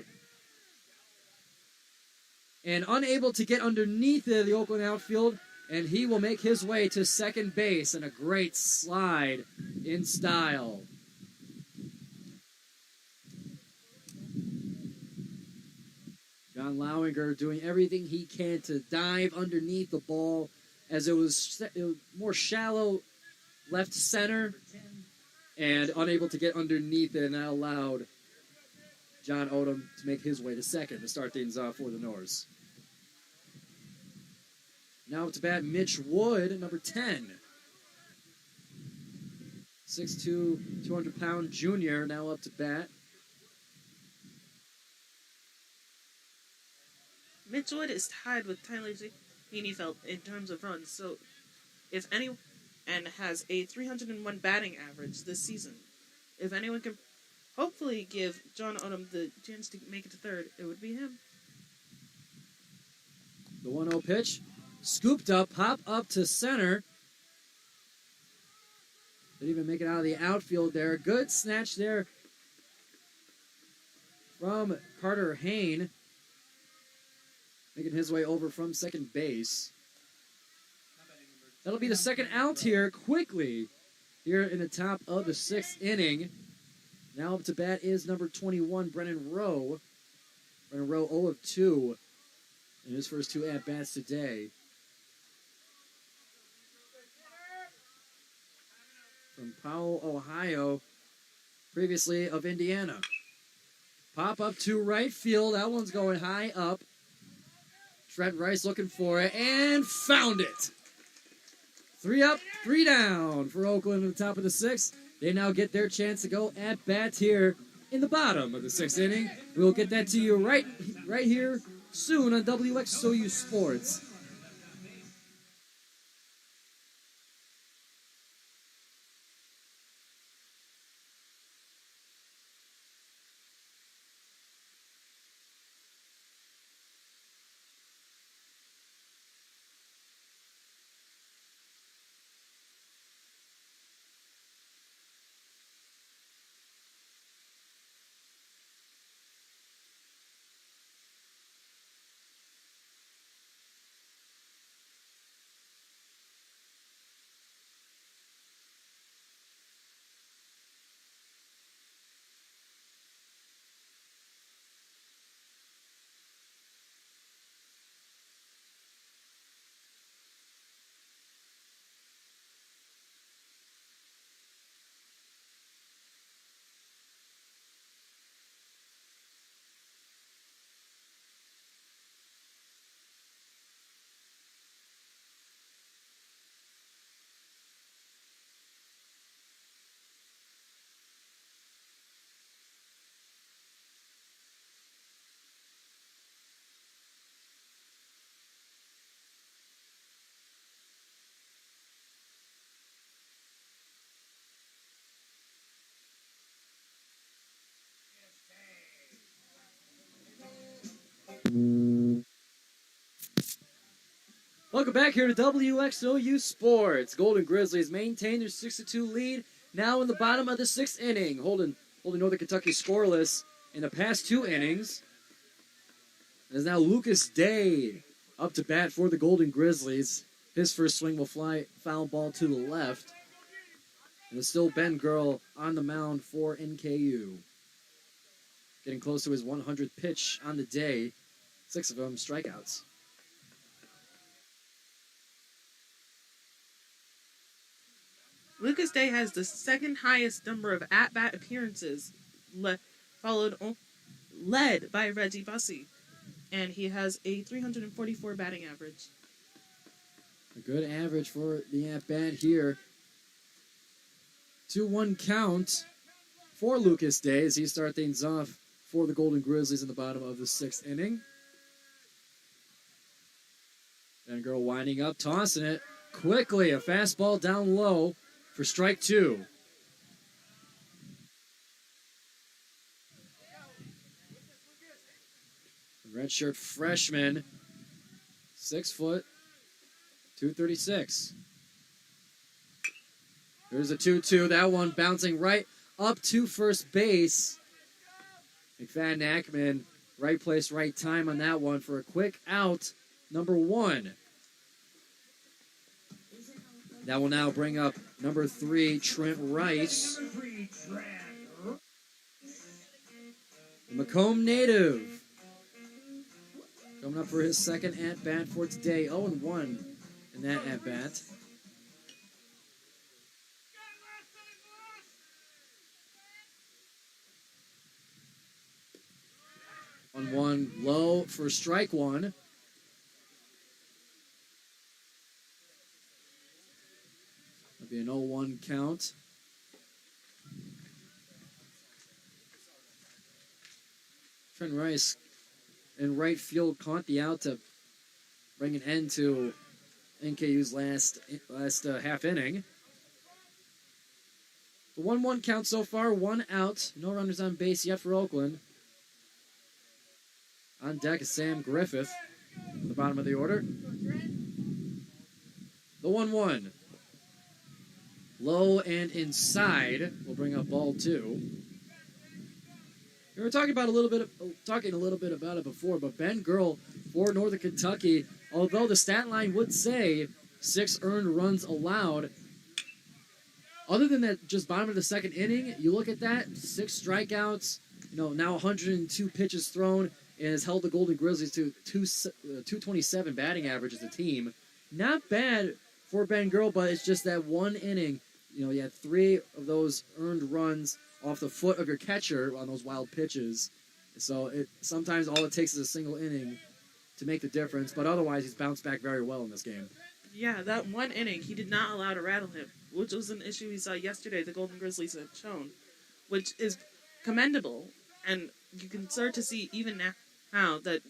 And unable to get underneath the Oakland outfield, and he will make his way to second base in a great slide in style. John Lowinger doing everything he can to dive underneath the ball as it was more shallow left center and unable to get underneath it, and that allowed John Odom to make his way to second to start things off for the Norse. Now up to bat, Mitch Wood, number 10. 6'2", 200-pound junior, now up to bat. Mitch Wood is tied with Tyler Shaneyfield in terms of runs, so if anyone, and has a 301 batting average this season. If anyone can hopefully give John Odom the chance to make it to third, it would be him. The 1-0 pitch. Scooped up, hop up to center. Didn't even make it out of the outfield there. Good snatch there from Carter Hain. Making his way over from second base. That'll be the second out here quickly here in the top of the 6th inning. Now up to bat is number 21, Brennan Rowe. Brennan Rowe 0 of 2 in his first 2 at-bats today. From Powell, Ohio, previously of Indiana. Pop up to right field. That one's going high up. Trent Rice looking for it and found it. 3 up, 3 down for Oakland at the top of the 6th. They now get their chance to go at bats here in the bottom of the 6th inning. We'll get that to you right here soon on WXOU Sports. Welcome back here to WXOU Sports. Golden Grizzlies maintain their 6-2 lead now in the bottom of the 6th inning, holding Northern Kentucky scoreless in the past 2 innings. It is now Lucas Day up to bat for the Golden Grizzlies. His first swing will fly foul ball to the left. And it's still Ben Girl on the mound for NKU. Getting close to his 100th pitch on the day. 6 of them strikeouts. Lucas Day has the second highest number of at-bat appearances, led by Reggie Bussey, and he has a 344 batting average. A good average for the at-bat here. 2-1 count for Lucas Day as he starts things off for the Golden Grizzlies in the bottom of the 6th inning. Ben Girl winding up, tossing it quickly. A fastball down low for strike 2. The redshirt freshman, 6 foot, 236. There's a 2-2. That one bouncing right up to first base. McFadden Ackman, right place, right time on that one for a quick out, number 1. That will now bring up number 3, Trent Rice. The Macomb native. Coming up for his second at-bat for today. 0-1 in that at-bat. On 1 low for strike 1. That'll be an 0-1 count. Trent Rice in right field caught the out to bring an end to NKU's last half inning. The 1-1 count so far, 1 out. No runners on base yet for Oakland. On deck is Sam Griffith at the bottom of the order. The 1-1. Low and inside will bring up ball 2. We were talking a little bit about it before, but Ben Girl for Northern Kentucky, although the stat line would say 6 earned runs allowed, other than that, just bottom of the 2nd inning, you look at that, 6 strikeouts, now 102 pitches thrown, and has held the Golden Grizzlies to 227 batting average as a team. Not bad for Ben Girl, but it's just that 1 inning. You had 3 of those earned runs off the foot of your catcher on those wild pitches. So sometimes all it takes is a single inning to make the difference, but otherwise he's bounced back very well in this game. Yeah, that 1 inning, he did not allow to rattle him, which was an issue we saw yesterday the Golden Grizzlies had shown, which is commendable, and you can start to see even now that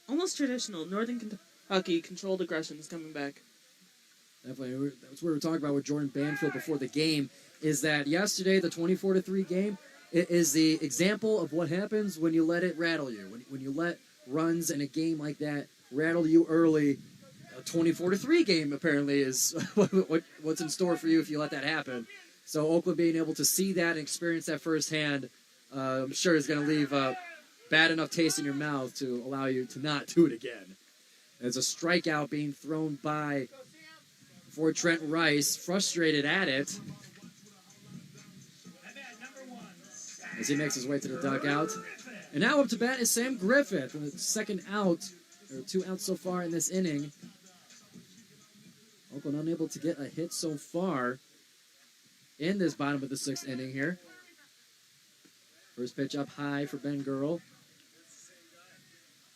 almost traditional Northern Kentucky controlled aggression is coming back. Definitely. That's what we were talking about with Jordan Banfield before the game, is that yesterday, the 24-3 game, it is the example of what happens when you let it rattle you. When you let runs in a game like that rattle you early, a 24-3 game apparently is what's in store for you if you let that happen. So Oakland being able to see that and experience that firsthand, I'm sure is going to leave a bad enough taste in your mouth to allow you to not do it again. There's a strikeout being thrown by for Trent Rice, frustrated at it as he makes his way to the dugout. And now up to bat is Sam Griffith, the second out, or 2 outs so far in this inning. Oakland unable to get a hit so far in this bottom of the 6th inning here. First pitch up high for Ben Girl.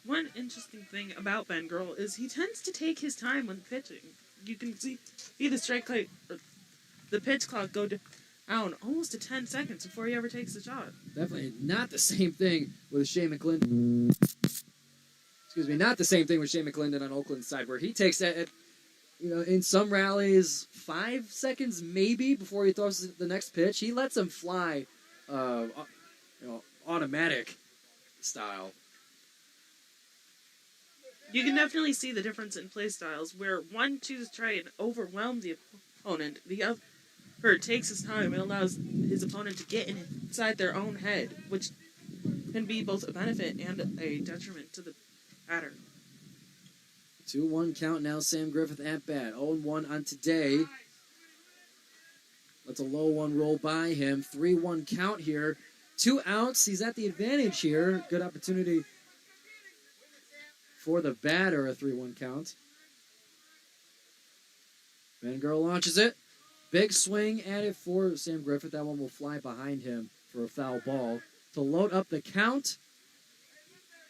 One interesting thing about Ben Girl is he tends to take his time when pitching. You can see the strike clock, the pitch clock go down almost to 10 seconds before he ever takes the shot. Definitely not the same thing with Shea McClendon. Not the same thing with Shea McClendon on Oakland's side, where he takes that, in some rallies, 5 seconds maybe before he throws the next pitch. He lets them fly, automatic style. You can definitely see the difference in play styles, where one chooses to try and overwhelm the opponent, the other takes his time and allows his opponent to get inside their own head, which can be both a benefit and a detriment to the batter. 2-1 count now. Sam Griffith at bat. 0-1 on today. Lets a low one roll by him. 3-1 count here. 2 outs. He's at the advantage here. Good opportunity for the batter. A 3-1 count. Bengirl launches it. Big swing at it for Sam Griffith. That one will fly behind him for a foul ball to load up the count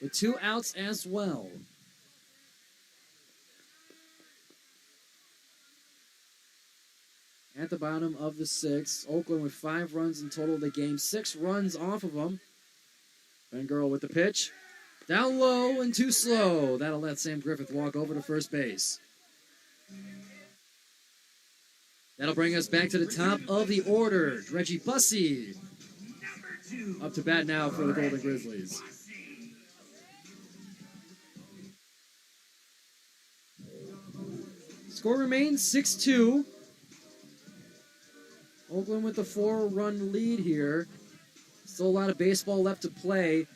with 2 outs as well. At the bottom of the 6th, Oakland with 5 runs in total of the game, 6 runs off of them. Bengirl with the pitch. Down low and too slow. That'll let Sam Griffith walk over to first base. That'll bring us back to the top of the order. Reggie Bussey up to bat now for the Golden Grizzlies. Score remains 6-2. Oakland with the 4-run lead here. Still a lot of baseball left to play.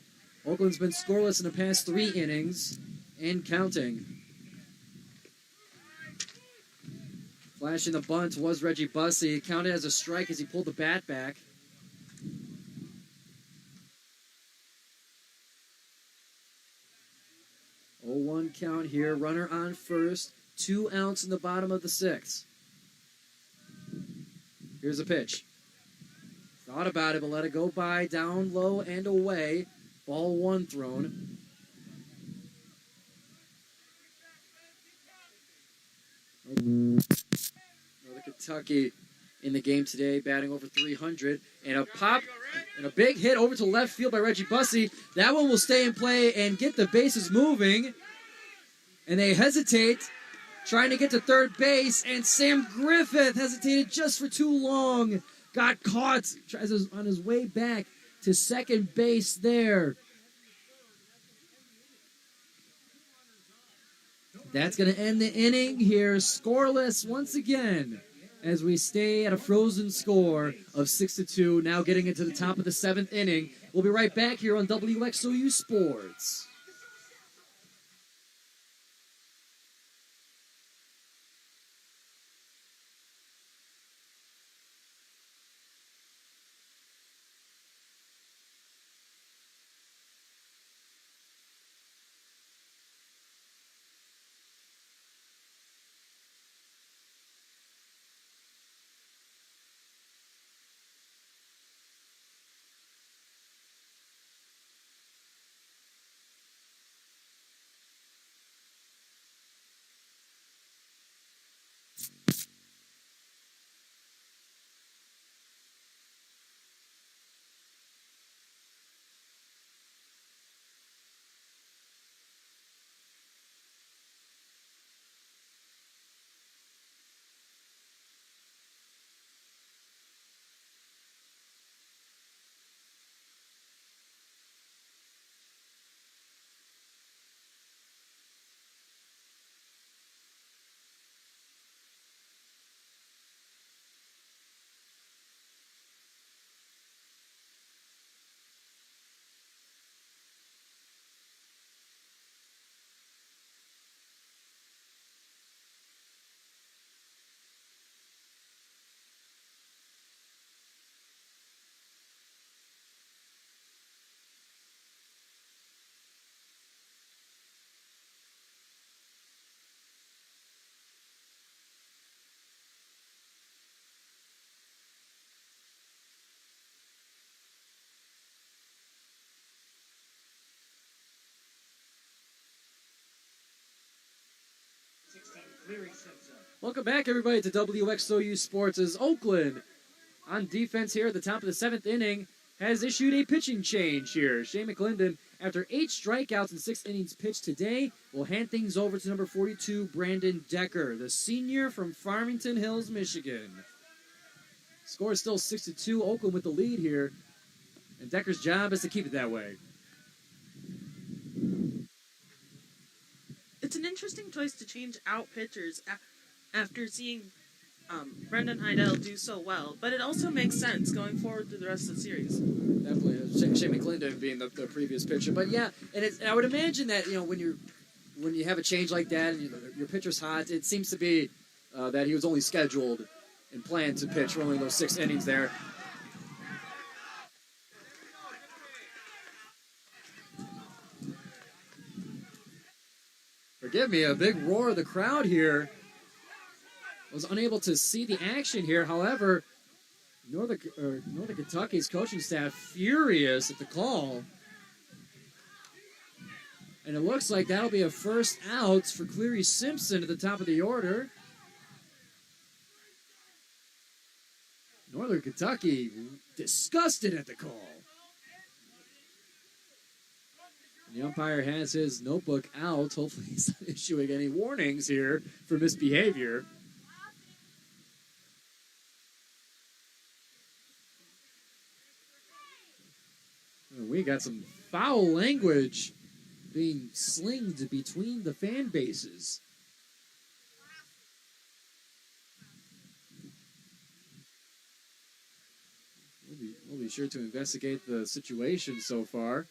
Oakland's been scoreless in the past 3 innings and counting. Flashing the bunt was Reggie Bussey. It counted as a strike as he pulled the bat back. Oh, 0-1 count here. Runner on first. 2 outs in the bottom of the 6th. Here's a pitch. Thought about it, but let it go by. Down low and away. Ball 1 thrown. Another Kentucky in the game today, batting over 300. And a pop and a big hit over to left field by Reggie Bussey. That one will stay in play and get the bases moving. And they hesitate, trying to get to third base. And Sam Griffith hesitated just for too long. Got caught on his way back to second base there. That's going to end the inning here, scoreless once again, as we stay at a frozen score of 6-2, now getting into the top of the 7th inning. We'll be right back here on WXOU Sports. Welcome back, everybody, to WXOU Sports. As Oakland on defense here at the top of the 7th inning has issued a pitching change here. Shane McClendon, after 8 strikeouts in 6 innings pitched today, will hand things over to number 42, Brandon Decker, the senior from Farmington Hills, Michigan. Score is still 6-2. Oakland with the lead here, and Decker's job is to keep it that way. an interesting choice to change out pitchers after seeing Brendan Heidel do so well, but it also makes sense going forward through the rest of the series. Definitely, Shane McClendon being the previous pitcher, but yeah, and I would imagine that when you have a change like that and your pitcher's hot, it seems to be that he was only scheduled and planned to pitch for only those 6 innings there. Forgive me, a big roar of the crowd here. Was unable to see the action here. However, Northern Kentucky's coaching staff furious at the call. And it looks like that'll be a first out for Cleary Simpson at the top of the order. Northern Kentucky disgusted at the call. The umpire has his notebook out. Hopefully he's not issuing any warnings here for misbehavior. We got some foul language being slinged between the fan bases. We'll be sure to investigate the situation so far.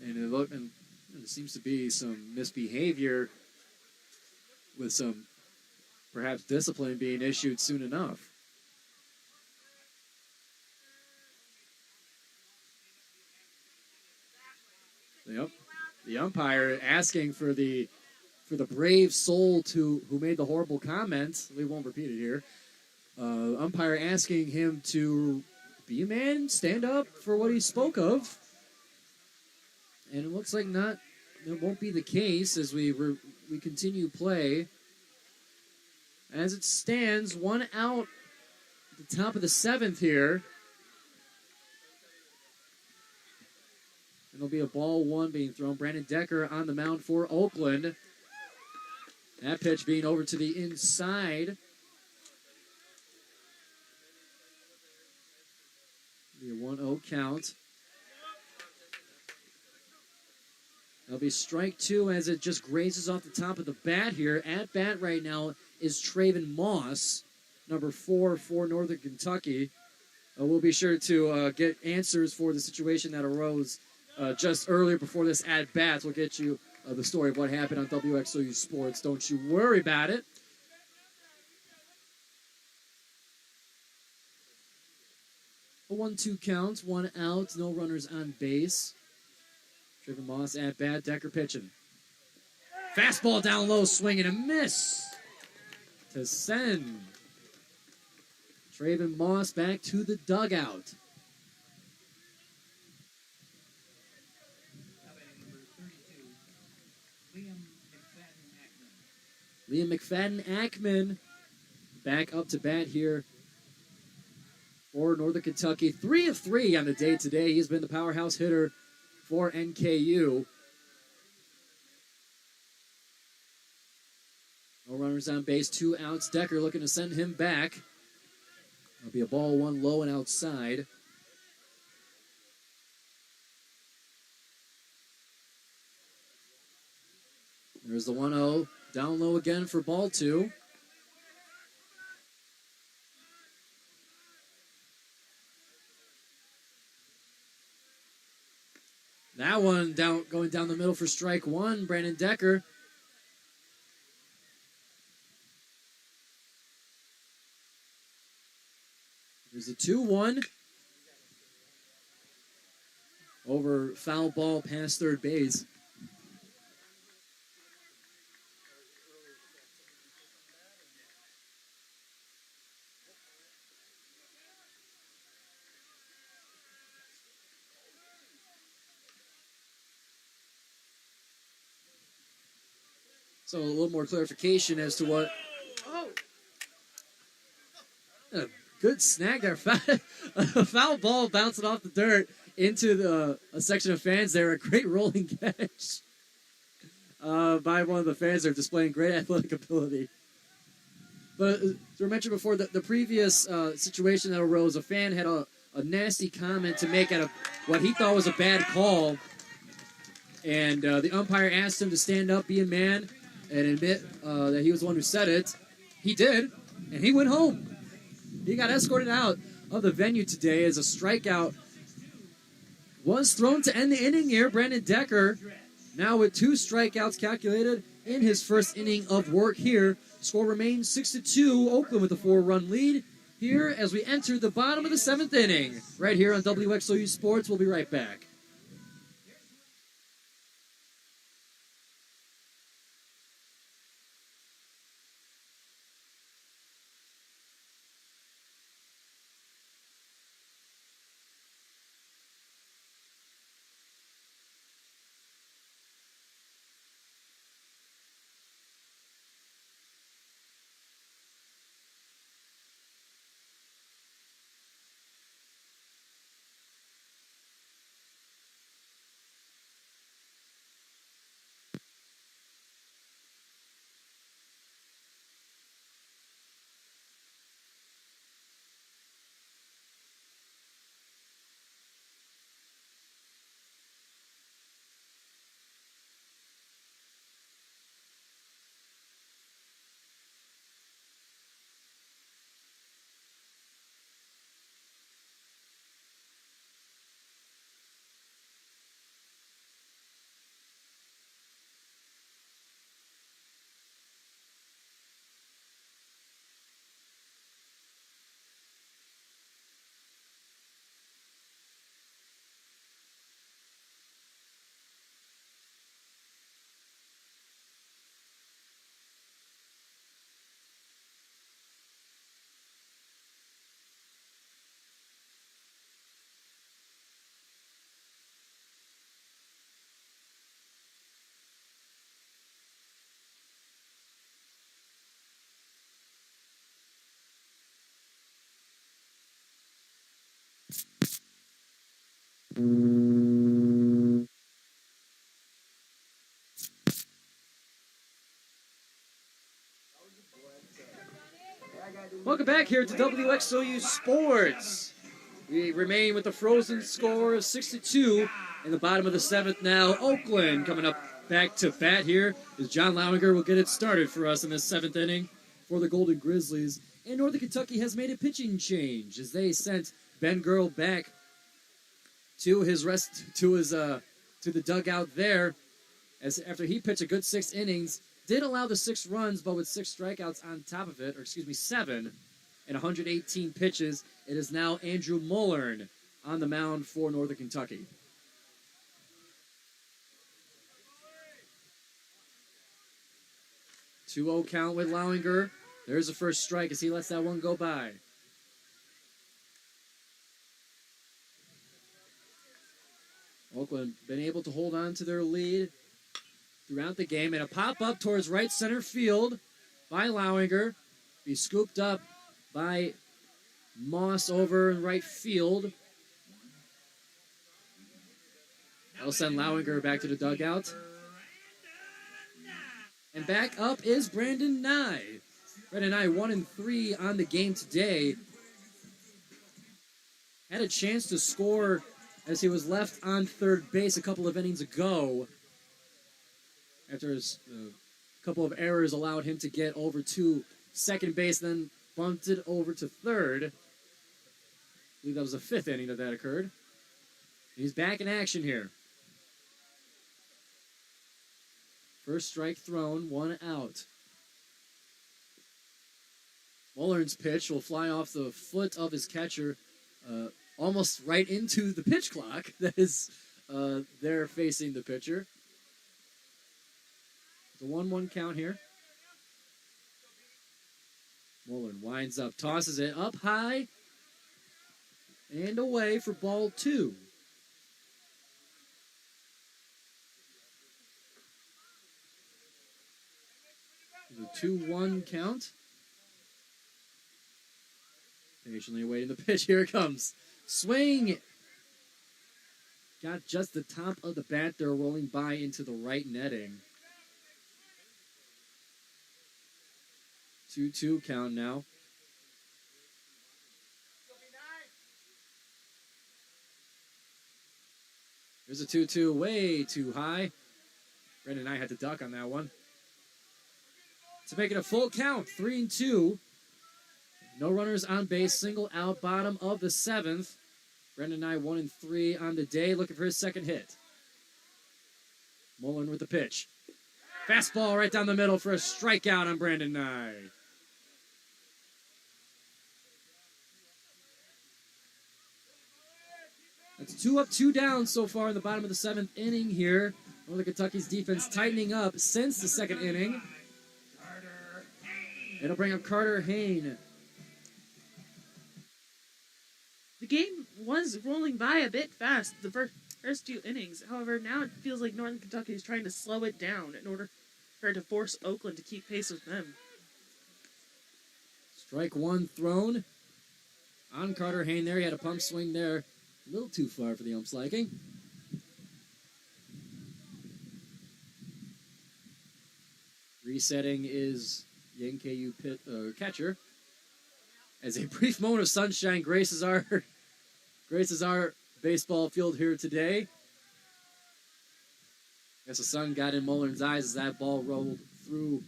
And there seems to be some misbehavior with some perhaps discipline being issued soon enough. Yep. The umpire asking for the brave soul who made the horrible comment. We won't repeat it here. Umpire asking him to be a man, stand up for what he spoke of. And it looks like it won't be the case as we continue play. As it stands, 1 out at the top of the 7th here. And there'll be a ball 1 being thrown. Brandon Decker on the mound for Oakland. That pitch being over to the inside. Be a 1-0 count. That'll be strike 2 as it just grazes off the top of the bat here. At bat right now is Traven Moss, number 4 for Northern Kentucky. We'll be sure to get answers for the situation that arose just earlier before this at bat. We'll get you the story of what happened on WXOU Sports. Don't you worry about it. A 1-2 count, 1 out, no runners on base. Traven Moss at bat, Decker pitching. Fastball down low, swing and a miss to send Traven Moss back to the dugout. Liam McFadden-Ackman back up to bat here for Northern Kentucky. 3 of 3 on the day today. He's been the powerhouse hitter for NKU. No runners on base, 2 outs. Decker looking to send him back. That'll be a ball 1 low and outside. There's the 1-0. Down low again for ball 2. That one going down the middle for strike 1, Brandon Decker. There's a 2-1. Over foul ball past third base. So a little more clarification as to what... A good snag there. A foul ball bouncing off the dirt into a section of fans there. A great rolling catch by one of the fans there, displaying great athletic ability. But as we mentioned before, the previous situation that arose, a fan had a nasty comment to make at what he thought was a bad call. And the umpire asked him to stand up, be a man, and admit that he was the one who said it. He did, and he went home. He got escorted out of the venue today as a strikeout was thrown to end the inning here. Brandon Decker, now with 2 strikeouts calculated in his first inning of work here. Score remains 6-2. Oakland with a 4-run lead here as we enter the bottom of the 7th inning. Right here on WXOU Sports. We'll be right back. Welcome back here to WXOU Sports. We remain with the frozen score of 6-2 in the bottom of the 7th now. Oakland coming up back to bat here as John Lowinger will get it started for us in this 7th inning for the Golden Grizzlies. And Northern Kentucky has made a pitching change as they sent Ben Girl back to the dugout there as after he pitched a good 6 innings. Did allow the 6 runs, but with 6 strikeouts on top of it, 7, and 118 pitches, it is now Andrew Mullern on the mound for Northern Kentucky. 2-0 count with Lowinger. There's the first strike as he lets that one go by. Oakland been able to hold on to their lead throughout the game, and a pop-up towards right center field by Lowinger. Be scooped up by Moss over in right field. That'll send Lowinger back to the dugout. And back up is Brandon Nye. Brandon Nye 1-3 on the game today. Had a chance to score as he was left on third base a couple of innings ago, after his couple of errors allowed him to get over to second base, then bumped it over to third. I believe that was the 5th inning that occurred. He's back in action here. First strike thrown, 1 out. Mullern's pitch will fly off the foot of his catcher, almost right into the pitch clock that is there facing the pitcher. The 1-1 count here. Mullern winds up, tosses it up high and away for ball 2. The 2-1 count. Patiently awaiting the pitch. Here it comes. Swing. Got just the top of the bat there, rolling by into the right netting. 2-2 count now. There's a 2-2 way too high. Brendan and I had to duck on that one. To make it a full count, 3-2. No runners on base, single out, bottom of the 7th. Brendan and I 1-3 on the day, looking for his second hit. Mullen with the pitch. Fastball right down the middle for a strikeout on Brandon Nye. That's 2 up, 2 down so far in the bottom of the 7th inning here. Northern Kentucky's defense tightening up since the 2nd inning. It'll bring up Carter Hayne. The game was rolling by a bit fast the first 2 innings. However, now it feels like Northern Kentucky is trying to slow it down in order for it to force Oakland to keep pace with them. Strike 1 thrown on Carter Hayne there. He had a pump swing there. A little too far for the ump's liking. Resetting is the NKU catcher. As a brief moment of sunshine graces our baseball field here today. Guess the sun got in Mullen's eyes as that ball rolled through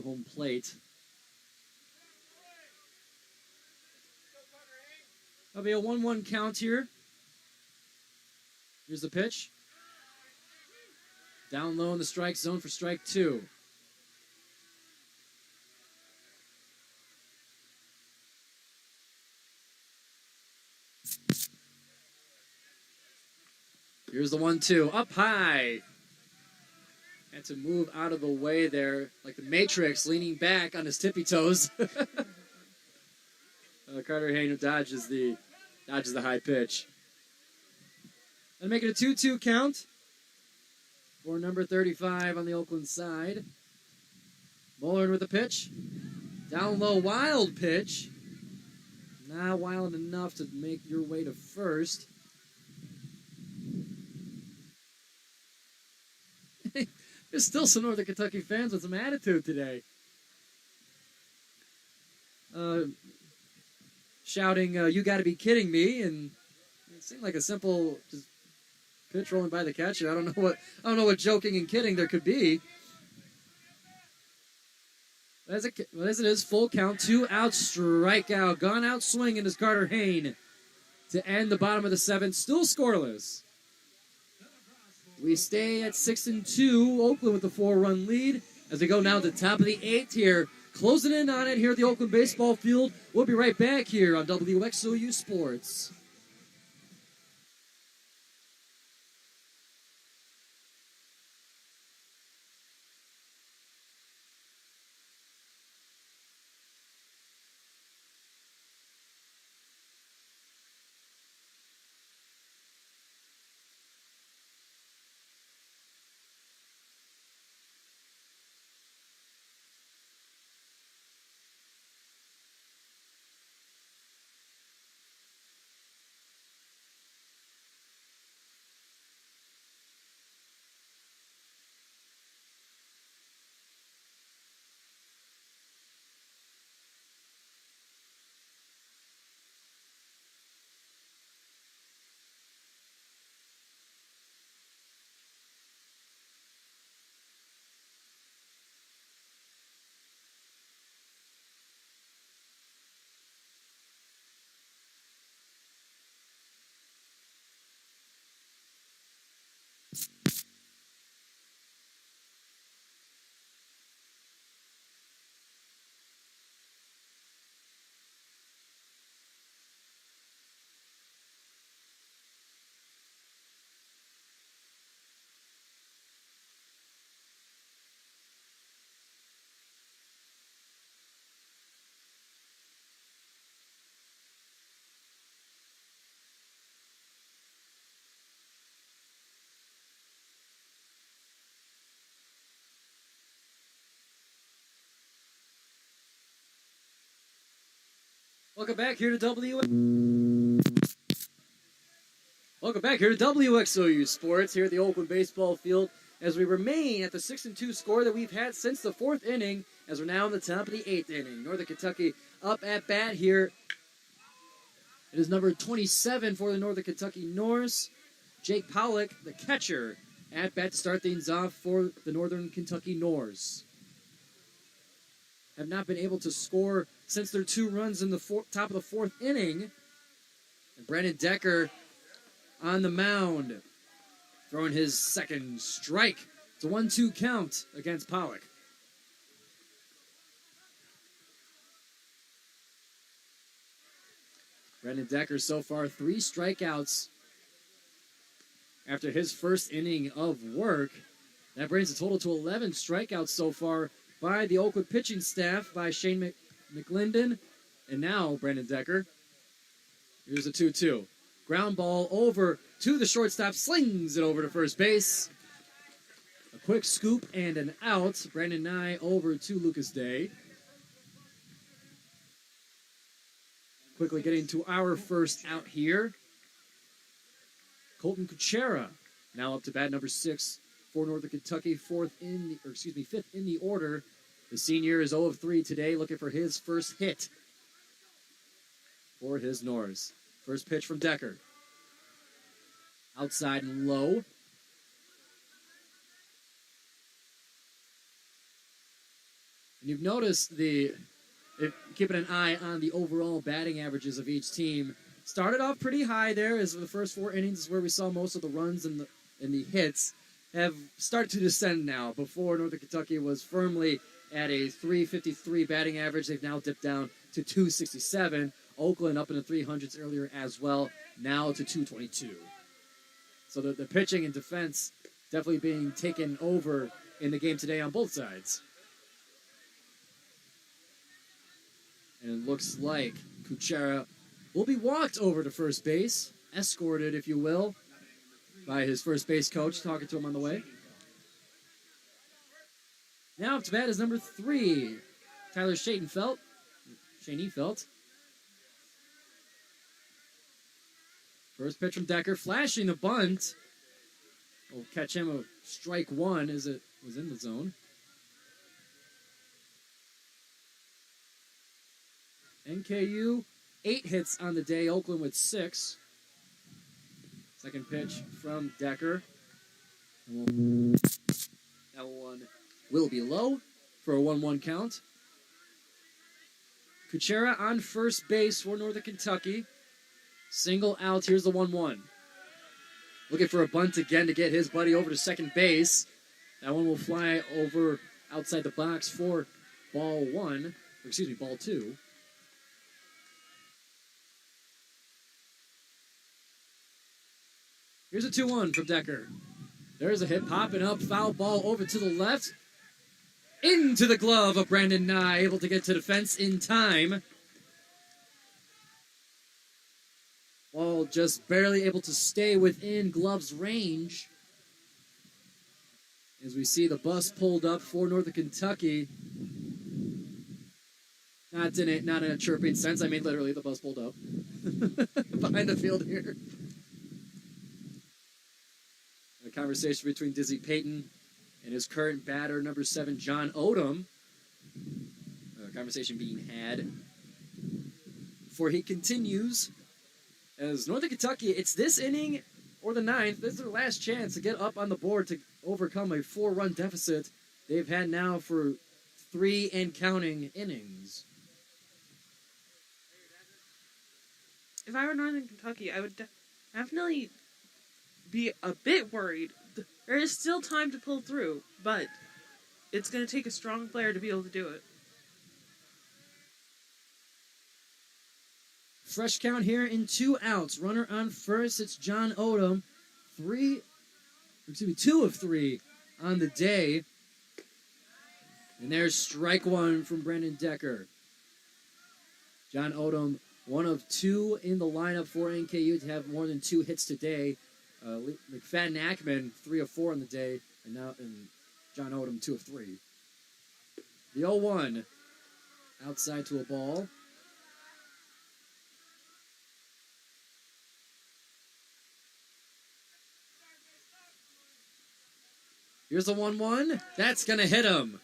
home plate. That'll be a 1-1 count here. Here's the pitch. Down low in the strike zone for strike 2. Here's the 1-2. Up high. Had to move out of the way there, like the Matrix, leaning back on his tippy toes. Carter Hayne dodges the high pitch. And make it a 2-2 count for number 35 on the Oakland side. Mullen with the pitch. Down low, wild pitch. Not wild enough to make your way to first. There's still some Northern Kentucky fans with some attitude today. Shouting, "You got to be kidding me!" And it seemed like a simple just pitch rolling by the catcher. I don't know what joking and kidding there could be. As it is, full count, 2 out, strikeout, gone out swinging is Carter Hayne to end the bottom of the 7th, still scoreless. We stay at 6-2. Oakland with the 4-run lead as we go now to the top of the 8th here. Closing in on it here at the Oakland baseball field. We'll be right back here on WXOU Sports. Welcome back here to WXOU Sports here at the Oakland baseball field. as we remain at the 6-2 score that we've had since the 4th inning, as we're now in the top of the 8th inning. Northern Kentucky up at bat here. It is number 27 for the Northern Kentucky Norse. Jake Pollock, the catcher, at bat to start things off for the Northern Kentucky Norse. Have not been able to score since their 2 runs in the top of the 4th inning. And Brandon Decker on the mound, throwing his second strike. It's a 1-2 count against Pollock. Brandon Decker so far 3 strikeouts after his first inning of work. That brings the total to 11 strikeouts so far by the Oakland pitching staff, by Shane McLinden, and now Brandon Decker. Here's a 2-2. Ground ball over to the shortstop, slings it over to first base. A quick scoop and an out. Brandon Nye over to Lucas Day. Quickly getting to our first out here. Colton Kuchera now up to bat, number 6 for Northern Kentucky, 5th in the order. The senior is 0 of 3 today, looking for his first hit for his Norse. First pitch from Decker. Outside and low. And you've noticed keeping an eye on the overall batting averages of each team. Started off pretty high there, as the first 4 innings is where we saw most of the runs and the hits. Have started to descend now. Before, Northern Kentucky was firmly at a .353 batting average. They've now dipped down to .267. Oakland up in the 300s earlier as well, now to .222. So the pitching and defense definitely being taken over in the game today on both sides. And it looks like Kuchera will be walked over to first base, escorted, if you will, by his first base coach, talking to him on the way. Now up to bat is number 3, Tyler Shaneyfelt. First pitch from Decker, flashing the bunt. Will catch him a strike 1 as it was in the zone. NKU, 8 hits on the day, Oakland with 6. Second pitch from Decker. That one will be low for a 1-1 count. Kuchera on first base for Northern Kentucky. Single out. Here's the 1-1. Looking for a bunt again to get his buddy over to second base. That one will fly over outside the box for ball 2. Here's a 2-1 from Decker. There's a hit popping up. Foul ball over to the left. Into the glove of Brandon Nye. Able to get to the fence in time. Ball just barely able to stay within glove's range. As we see the bus pulled up for Northern Kentucky. Not in a chirping sense. I mean literally the bus pulled up. Behind the field here. A conversation between Dizzy Payton and his current batter, number 7, John Odom. A conversation being had. For he continues, as Northern Kentucky, it's this inning or the 9th. This is their last chance to get up on the board to overcome a 4-run deficit they've had now for 3 and counting innings. If I were Northern Kentucky, I would definitely be a bit worried. There is still time to pull through, but it's going to take a strong player to be able to do it. Fresh count here in 2 outs. Runner on first. It's John Odom. 2 of 3 on the day. And there's strike 1 from Brandon Decker. John Odom, 1 of 2 in the lineup for NKU to have more than 2 hits today. McFadden Ackman, 3 of 4 on the day, and John Odom, 2 of 3. The 0-1, outside to a ball. Here's the 1-1. That's going to hit him.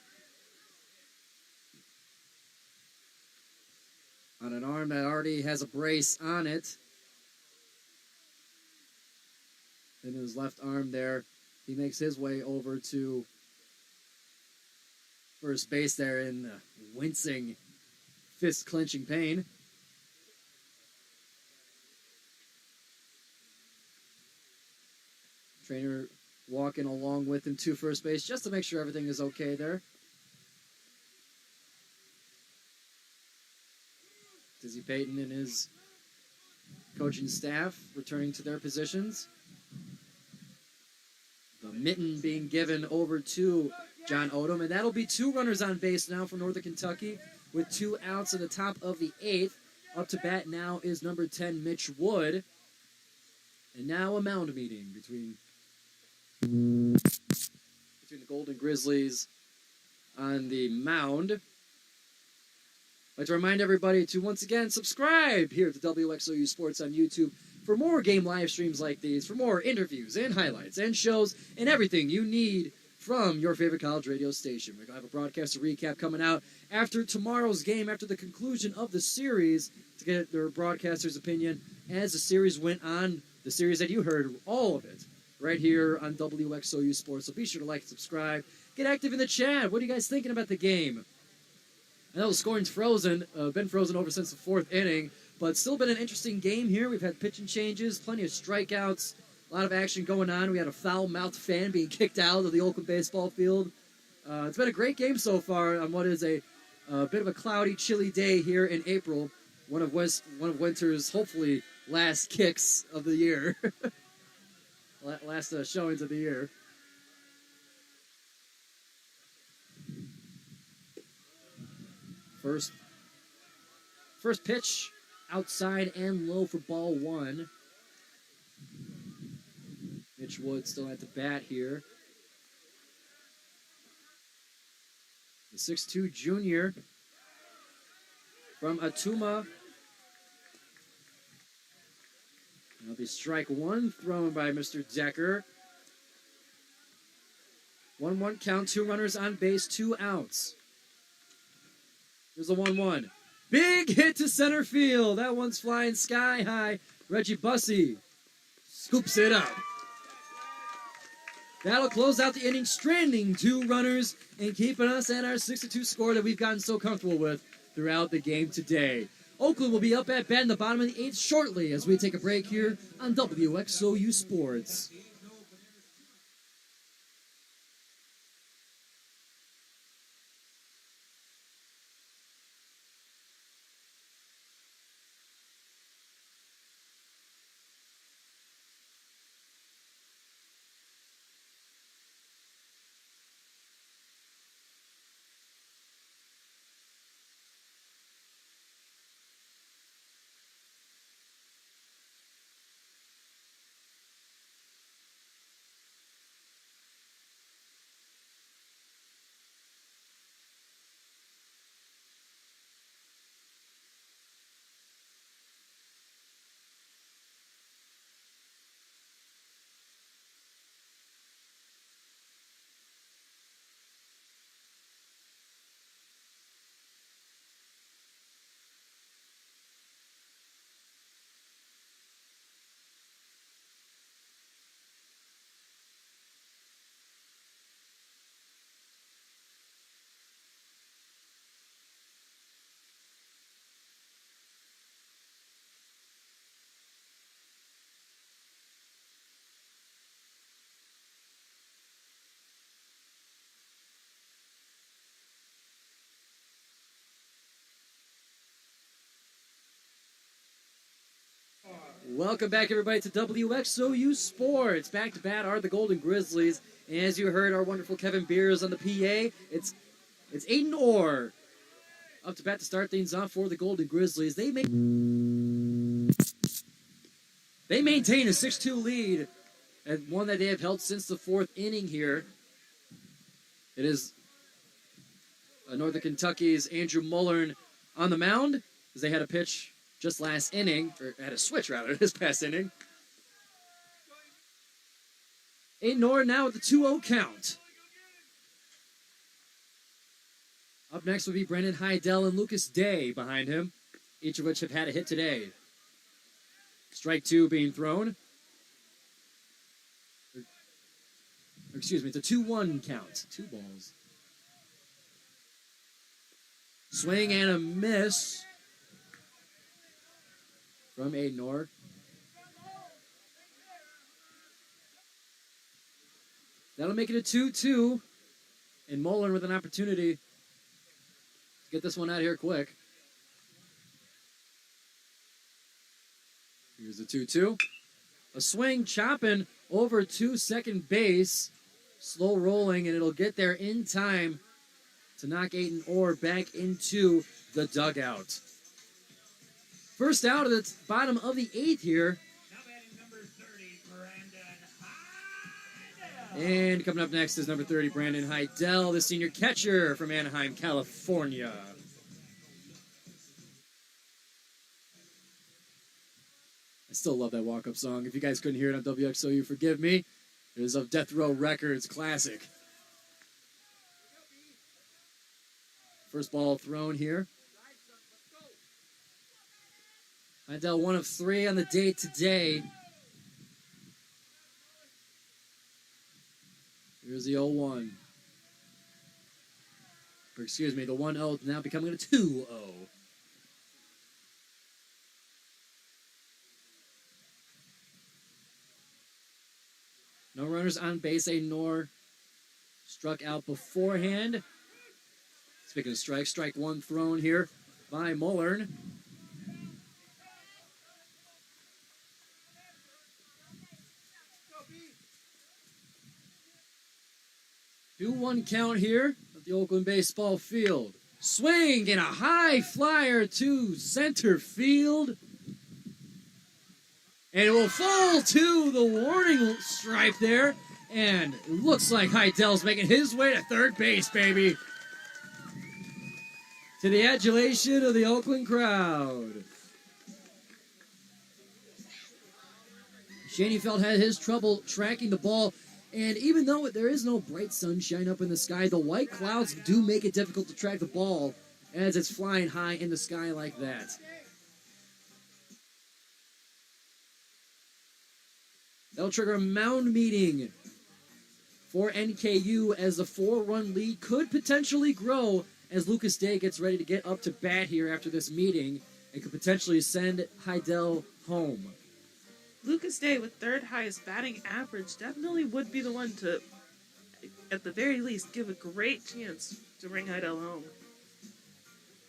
On an arm that already has a brace on it. In his left arm there, he makes his way over to first base there in wincing, fist-clenching pain. Trainer walking along with him to first base just to make sure everything is okay there. Dizzy Payton and his coaching staff returning to their positions. The mitten being given over to John Odom, and that'll be 2 runners on base now for Northern Kentucky with 2 outs in the top of the 8th. Up to bat now is number 10, Mitch Wood. And now a mound meeting between the Golden Grizzlies on the mound. I'd like to remind everybody to once again subscribe here to WXOU Sports on YouTube for more game live streams like these, for more interviews and highlights and shows and everything you need from your favorite college radio station. We're going to have a broadcaster recap coming out after tomorrow's game, after the conclusion of the series, to get their broadcaster's opinion as the series went on, the series that you heard, all of it, right here on WXOU Sports. So be sure to like and subscribe. Get active in the chat. What are you guys thinking about the game? I know the scoring's frozen, been frozen over since the 4th inning, but still been an interesting game here. We've had pitching changes, plenty of strikeouts, a lot of action going on. We had a foul-mouthed fan being kicked out of the Oakland baseball field. It's been a great game so far on what is a bit of a cloudy, chilly day here in April. One of winter's, hopefully, last kicks of the year. last showings of the year. First pitch, outside and low for ball 1. Mitch Wood still at the bat here. The 6'2 junior from Atuma. That'll be strike 1 thrown by Mr. Decker. 1-1 count, 2 runners on base, 2 outs. Here's the 1-1. Big hit to center field. That one's flying sky high. Reggie Bussey scoops it up. That'll close out the inning, stranding 2 runners and keeping us at our 6-2 score that we've gotten so comfortable with throughout the game today. Oakland will be up at bat in the bottom of the 8th shortly as we take a break here on WXOU Sports. Welcome back, everybody, to WXOU Sports. Back to bat are the Golden Grizzlies. And as you heard our wonderful Kevin Beers on the PA, it's Aiden Orr up to bat to start things off for the Golden Grizzlies. They maintain a 6-2 lead, and one that they have held since the 4th inning here. It is Northern Kentucky's Andrew Mullern on the mound as they had a pitch just last inning, or had a switch rather, this past inning. Aiden Orr now with the 2-0 count. Up next will be Brandon Heidel and Lucas Day behind him, each of which have had a hit today. Strike two being thrown. Excuse me, it's a 2-1 count. 2 balls. Swing and a miss from Adenor. That'll make it a 2-2. And Mullen with an opportunity to get this one out of here quick. Here's the 2-2. A swing chopping over to second base. Slow rolling, and it'll get there in time to knock Adenor back into the dugout. First out of the bottom of the 8th here. Now batting number 30, Brandon Heidel. And coming up next is number 30, Brandon Heidel, the senior catcher from Anaheim, California. I still love that walk-up song. If you guys couldn't hear it on WXOU, forgive me. It is of Death Row Records classic. First ball thrown here. Heidel 1 of 3 on the day today. Here's the 0-1. Or excuse me, the 1-0 now becoming a 2-0. No runners on base. Adenor struck out beforehand. Speaking of strikes, strike one thrown here by Mullern. Do 1 count here at the Oakland baseball field. Swing and a high flyer to center field. And it will fall to the warning stripe there. And it looks like Heidel's making his way to third base, baby. To the adulation of the Oakland crowd. Schoenfeld had his trouble tracking the ball. And even though there is no bright sunshine up in the sky, the white clouds do make it difficult to track the ball as it's flying high in the sky like that. That'll trigger a mound meeting for NKU as the 4-run lead could potentially grow as Lucas Day gets ready to get up to bat here after this meeting and could potentially send Heidel home. Lucas Day with third highest batting average definitely would be the one to, at the very least, give a great chance to bring Heidel home.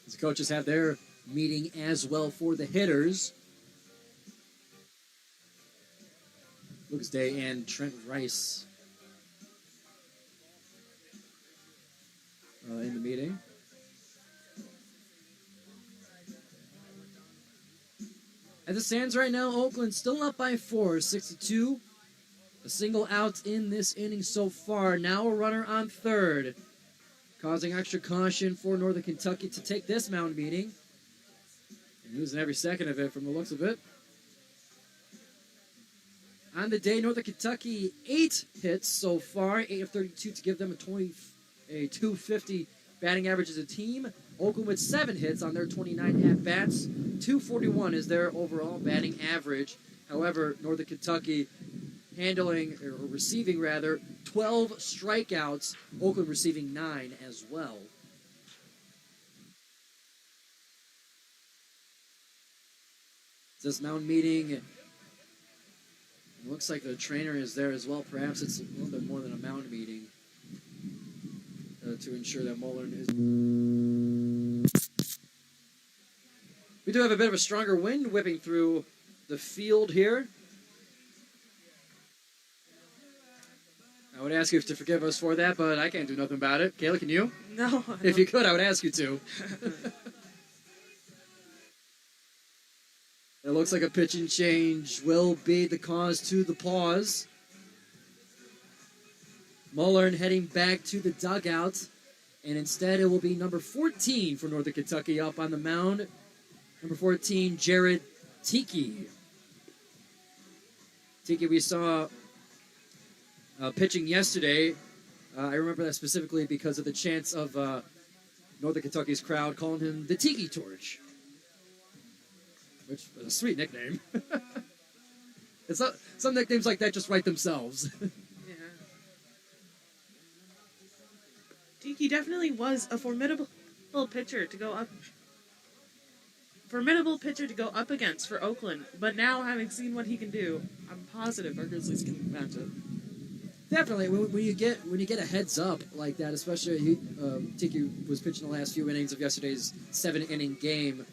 The coaches have their meeting as well for the hitters. Lucas Day and Trent Rice in the meeting. As it stands right now, Oakland still up by 4, 6-2. A single out in this inning so far. Now a runner on third, causing extra caution for Northern Kentucky to take this mound meeting. And losing every second of it from the looks of it. On the day, Northern Kentucky, 8 hits so far, 8 of 32 to give them a 250 batting average as a team. Oakland with 7 hits on their 29 at-bats. 241 is their overall batting average. However, Northern Kentucky receiving 12 strikeouts. Oakland receiving 9 as well. This mound meeting, looks like the trainer is there as well. Perhaps it's a little bit more than a mound meeting to ensure that Mullern is. We do have a bit of a stronger wind whipping through the field here. I would ask you to forgive us for that, but I can't do nothing about it. Kayla, can you? No. If you could, I would ask you to. It looks like a pitching change will be the cause to the pause. Mullern heading back to the dugout, and instead it will be number 14 for Northern Kentucky up on the mound. Number 14, Jared Tiki. Tiki, we saw pitching yesterday. I remember that specifically because of the chance of Northern Kentucky's crowd calling him the Tiki Torch, which is a sweet nickname. It's not, some nicknames like that just write themselves. Yeah. Tiki definitely was a formidable pitcher to go up. Formidable pitcher to go up against for Oakland, but now having seen what he can do, I'm positive our Grizzlies can match it. Definitely, when you get a heads up like that, especially Tiki was pitching the last few innings of yesterday's 7-inning game.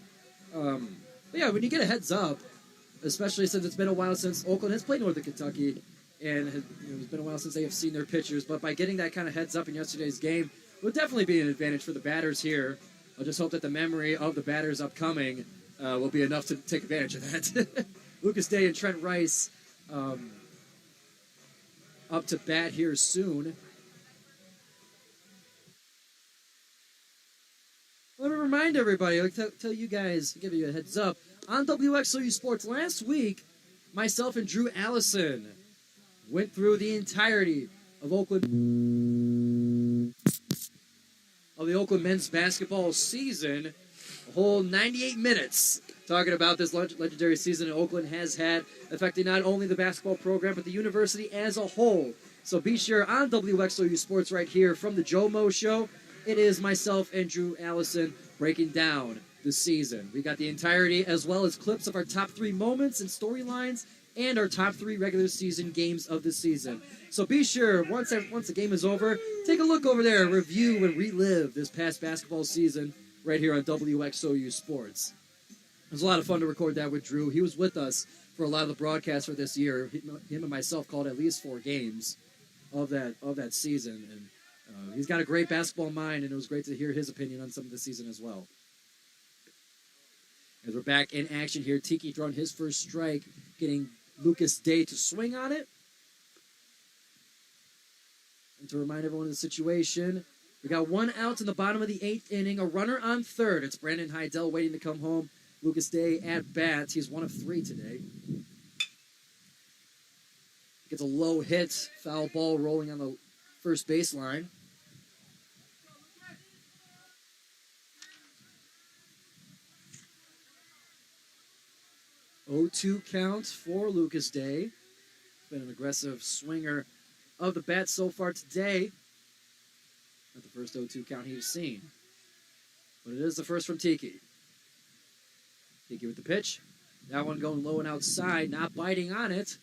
But yeah, when you get a heads up, especially since it's been a while since Oakland has played Northern Kentucky, and it's been a while since they have seen their pitchers. But by getting that kind of heads up in yesterday's game, it would definitely be an advantage for the batters here. I'll just hope that the memory of the batters upcoming will be enough to take advantage of that. Lucas Day and Trent Rice up to bat here soon. Let me remind everybody, tell you guys, give you a heads up. On WXOU Sports last week, myself and Drew Allison went through the entirety of the Oakland men's basketball season, a whole 98 minutes talking about this legendary season Oakland has had, affecting not only the basketball program, but the university as a whole. So be sure on WXOU Sports right here from the Joe Mo Show, it is myself and Drew Allison breaking down the season. We got the entirety as well as clips of our top 3 moments and storylines and our top 3 regular season games of the season. So be sure, once the game is over, take a look over there, review and relive this past basketball season right here on WXOU Sports. It was a lot of fun to record that with Drew. He was with us for a lot of the broadcasts for this year. Him and myself called at least 4 games of that season. And he's got a great basketball mind, and it was great to hear his opinion on some of the season as well. As we're back in action here, Tiki throwing his first strike, getting Lucas Day to swing on it. And to remind everyone of the situation, we got 1 out in the bottom of the 8th inning, a runner on third. It's Brandon Heidel waiting to come home. Lucas Day at bat. He's 1 of 3 today. Gets a low hit, foul ball rolling on the first baseline. Oh-2 count for Lucas Day. Been an aggressive swinger of the bat so far today. Not the first 0-2 count he's seen. But it is the first from Tiki. Tiki with the pitch. That one going low and outside, not biting on it.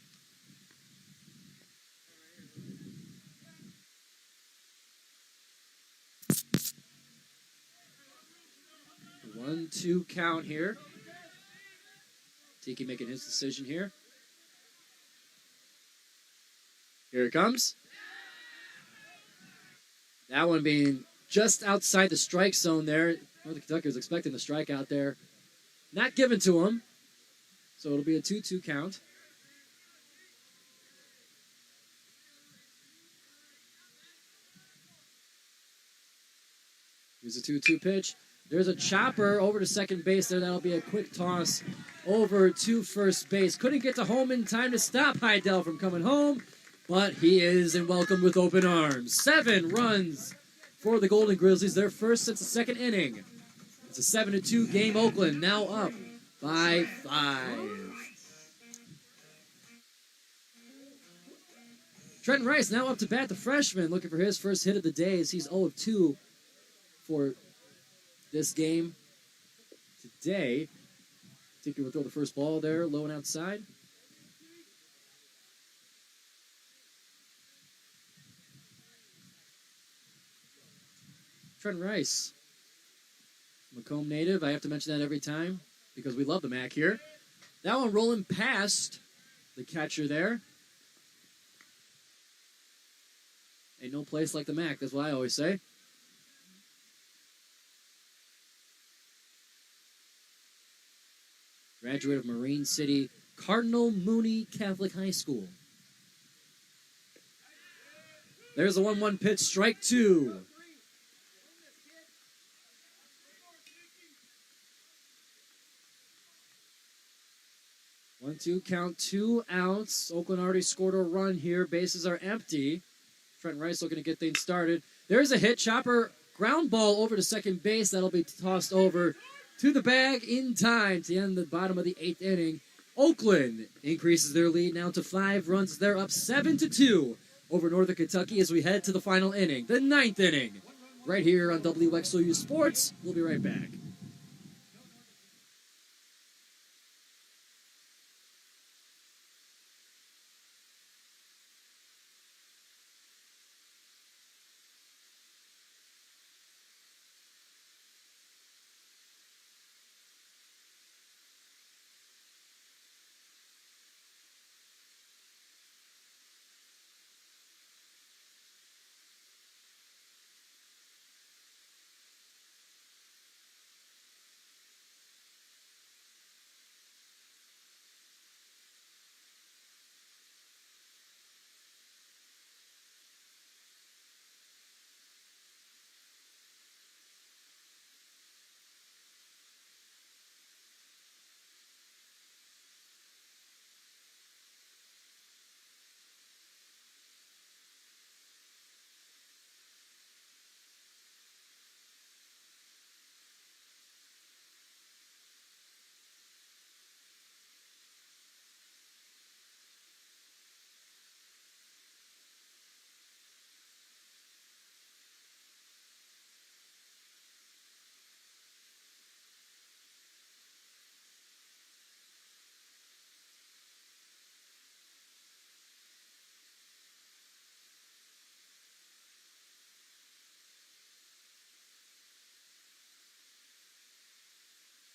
The 1-2 count here. Tiki making his decision here. Here it comes. That one being just outside the strike zone there. Northern Kentucky was expecting the strike out there. Not given to him. So it'll be a 2-2 count. Here's a 2-2 pitch. There's a chopper over to second base there. That'll be a quick toss over to first base. Couldn't get to home in time to stop Heidel from coming home, but he is and welcomed with open arms. 7 runs for the Golden Grizzlies, their first since the second inning. It's a 7-2 game. Oakland now up by 5. Trenton Rice now up to bat, the freshman, looking for his first hit of the day as he's 0-2 for this game today. Tiki will throw the first ball there, low and outside. Trent Rice, Macomb native. I have to mention that every time because we love the Mac here. That one rolling past the catcher there. Ain't no place like the Mac, that's what I always say. Graduate of Marine City Cardinal Mooney Catholic High School. There's the 1-1 pitch, strike 2. One, 2 count, 2 outs. Oakland already scored a run here. Bases are empty. Trent Rice looking to get things started. There's a hit. Chopper Ground ball over to second base. That'll be tossed over to the bag in time to end the bottom of the 8th inning. Oakland increases their lead now to 5 runs. They're up 7-2 over Northern Kentucky as we head to the final inning, the 9th inning. Right here on WXOU Sports. We'll be right back.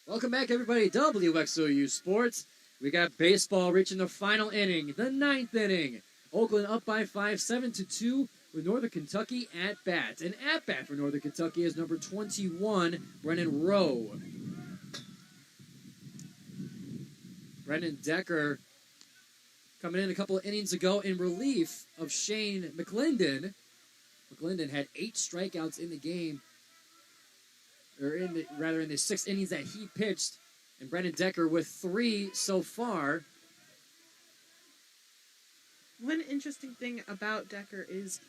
Welcome back, everybody. WXOU Sports. We got baseball reaching the final inning, the 9th inning. Oakland up by 5, 7-2 with Northern Kentucky at bat. An at bat for Northern Kentucky is number 21, Brennan Rowe. Brendan Decker coming in a couple of innings ago in relief of Shane McClendon. McClendon had 8 strikeouts in the game, or in the 6 innings that he pitched, and Brendan Decker with 3 so far. One interesting thing about Decker is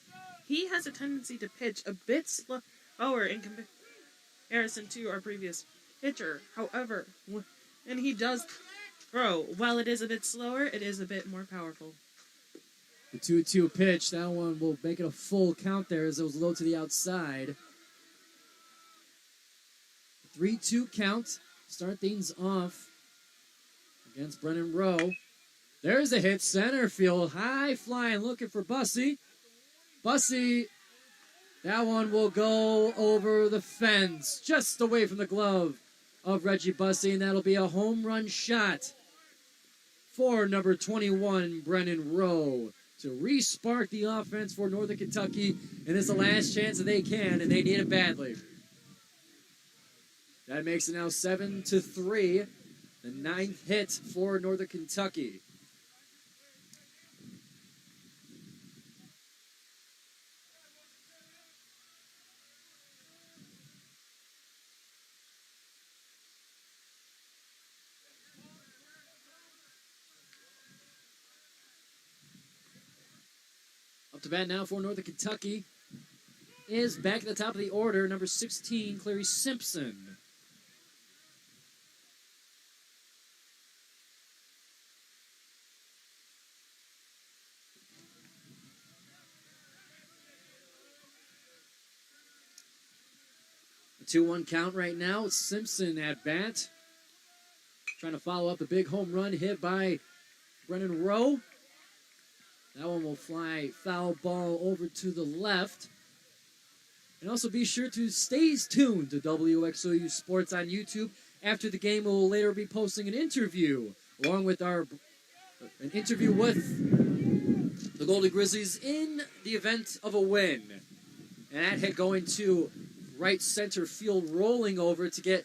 he has a tendency to pitch a bit slower in comparison to our previous pitcher. However, and he does throw. While it is a bit slower, it is a bit more powerful. The 2-2 pitch, that one will make it a full count there as it was low to the outside. 3-2 count. Start things off against Brennan Rowe. There's a hit, center field, high flying, looking for Bussey. Bussey, that one will go over the fence, just away from the glove of Reggie Bussey, and that'll be a home run shot for number 21, Brennan Rowe, to re-spark the offense for Northern Kentucky, and it's the last chance that they can, and they need it badly. That makes it now 7-3, the 9th hit for Northern Kentucky. Up to bat now for Northern Kentucky is back at the top of the order, number 16, Clary Simpson. A 2-1 count right now. Simpson at bat, trying to follow up a big home run hit by Brennan Rowe. That one will fly foul ball over to the left. And also be sure to stay tuned to WXOU Sports on YouTube. After the game, we'll later be posting an interview, along with an interview with the Golden Grizzlies in the event of a win. And that hit going to right center field, rolling over to get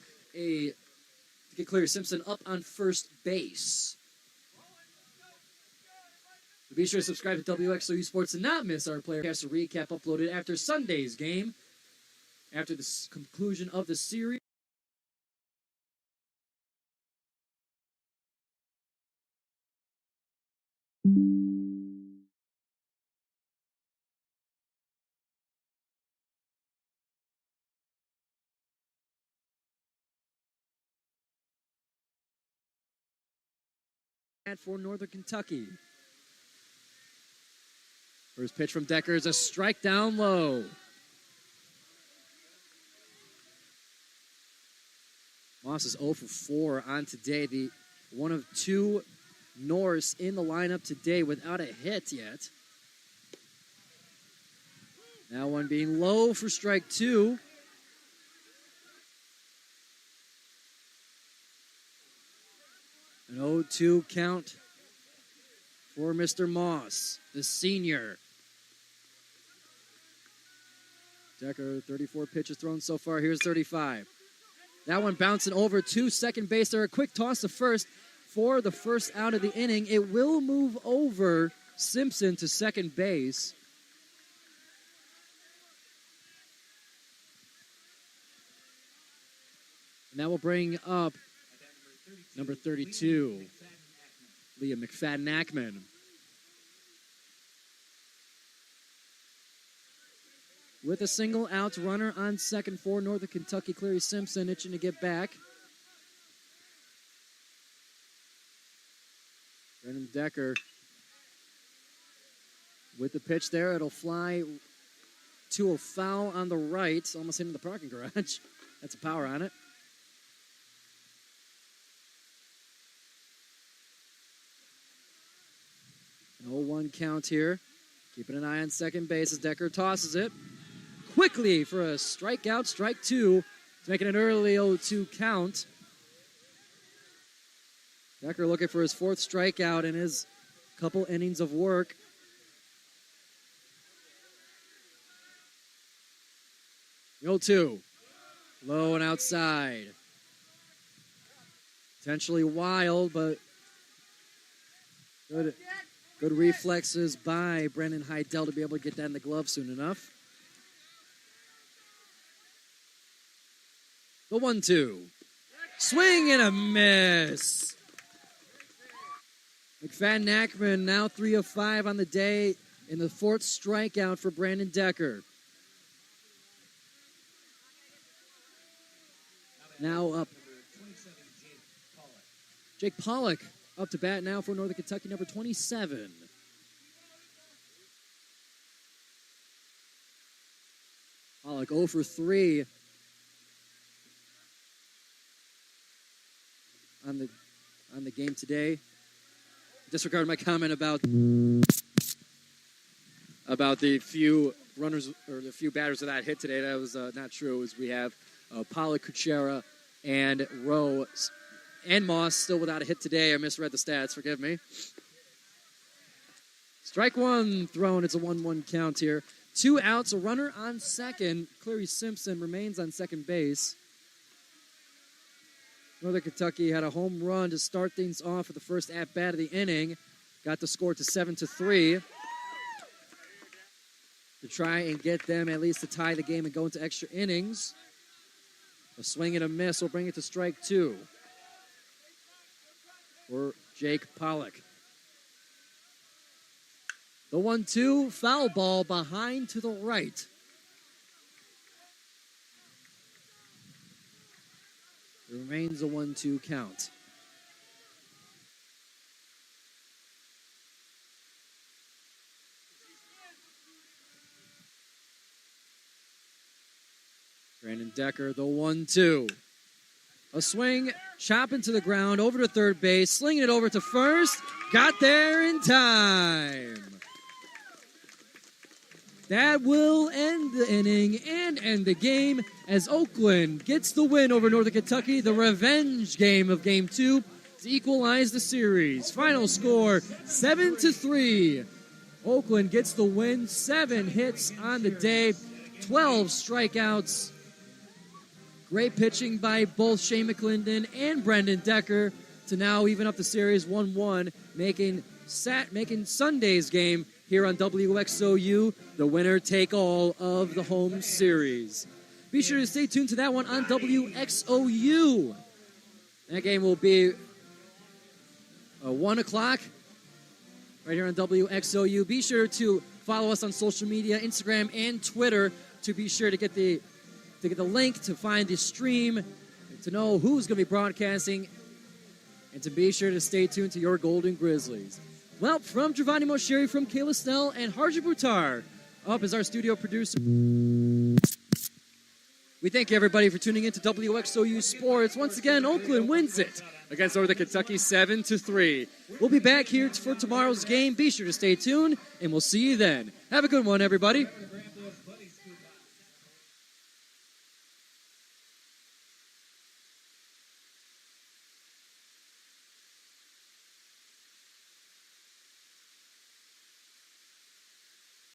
Clary Simpson up on first base. Be sure to subscribe to WXOU Sports and not miss our PlayerCast recap uploaded after Sunday's game, after the conclusion of the series. For Northern Kentucky. First pitch from Decker is a strike down low. Moss is 0 for 4 on today. The one of two Norse in the lineup today without a hit yet. Now one being low for strike 2. An 0-2 count for Mr. Moss, the senior. Decker, 34 pitches thrown so far. Here's 35. That one bouncing over to second base. There, a quick toss to first for the first out of the inning. It will move over Simpson to second base. And that will bring up number 32, Liam McFadden-Ackman. With a single out, runner on second for Northern Kentucky, Clary Simpson itching to get back. Brennan Decker with the pitch there. It'll fly to a foul on the right, almost hitting the parking garage. That's a power on it. An 0-1 count here. Keeping an eye on second base as Decker tosses it quickly for a strikeout, strike 2, to make it an early 0-2 count. Decker looking for his 4th strikeout in his couple innings of work. The 0-2, low and outside. Potentially wild, but good reflexes by Brendan Heidel to be able to get that in the glove soon enough. The 1-2. Swing and a miss. McFadden-Ackman now 3 of 5 on the day in the 4th strikeout for Brandon Decker. Now up. Jake Pollock up to bat now for Northern Kentucky, number 27. Pollock 0 for 3 on the game today. Disregard my comment about the few runners or the few batters of that hit today. That was not true. As we have Pollock, Kuchera, and Rowe and Moss still without a hit today. I misread the stats. Forgive me. Strike 1 thrown. It's a 1-1 count here. 2 outs. A runner on second. Clary Simpson remains on second base. Northern Kentucky had a home run to start things off at the first at-bat of the inning. Got the score to 7-3. To try and get them at least to tie the game and go into extra innings. A swing and a miss will bring it to strike 2 for Jake Pollock. The 1-2, foul ball behind to the right. It remains a 1-2 count. Brandon Decker, the 1-2. A swing, chopping to the ground, over to third base, slinging it over to first. Got there in time. That will end the inning and end the game as Oakland gets the win over Northern Kentucky, the revenge game of Game 2 to equalize the series. Final score, 7-3. Oakland gets the win, 7 hits on the day, 12 strikeouts. Great pitching by both Shane McClendon and Brendan Decker to now even up the series 1-1, making Sunday's game here on WXOU the winner take all of the home series. Be sure to stay tuned to that one on WXOU. That game will be 1 o'clock right here on WXOU. Be sure to follow us on social media, Instagram and Twitter, to be sure to get the link to find the stream, to know who's going to be broadcasting and to be sure to stay tuned to your Golden Grizzlies. Well, from Giovanni Moceri, from Kaylah, Snell, and Harjun Buttar, up is our studio producer. We thank everybody for tuning in to WXOU Sports. Once again, Oakland wins it against Northern Kentucky 7-3. We'll be back here for tomorrow's game. Be sure to stay tuned, and we'll see you then. Have a good one, everybody.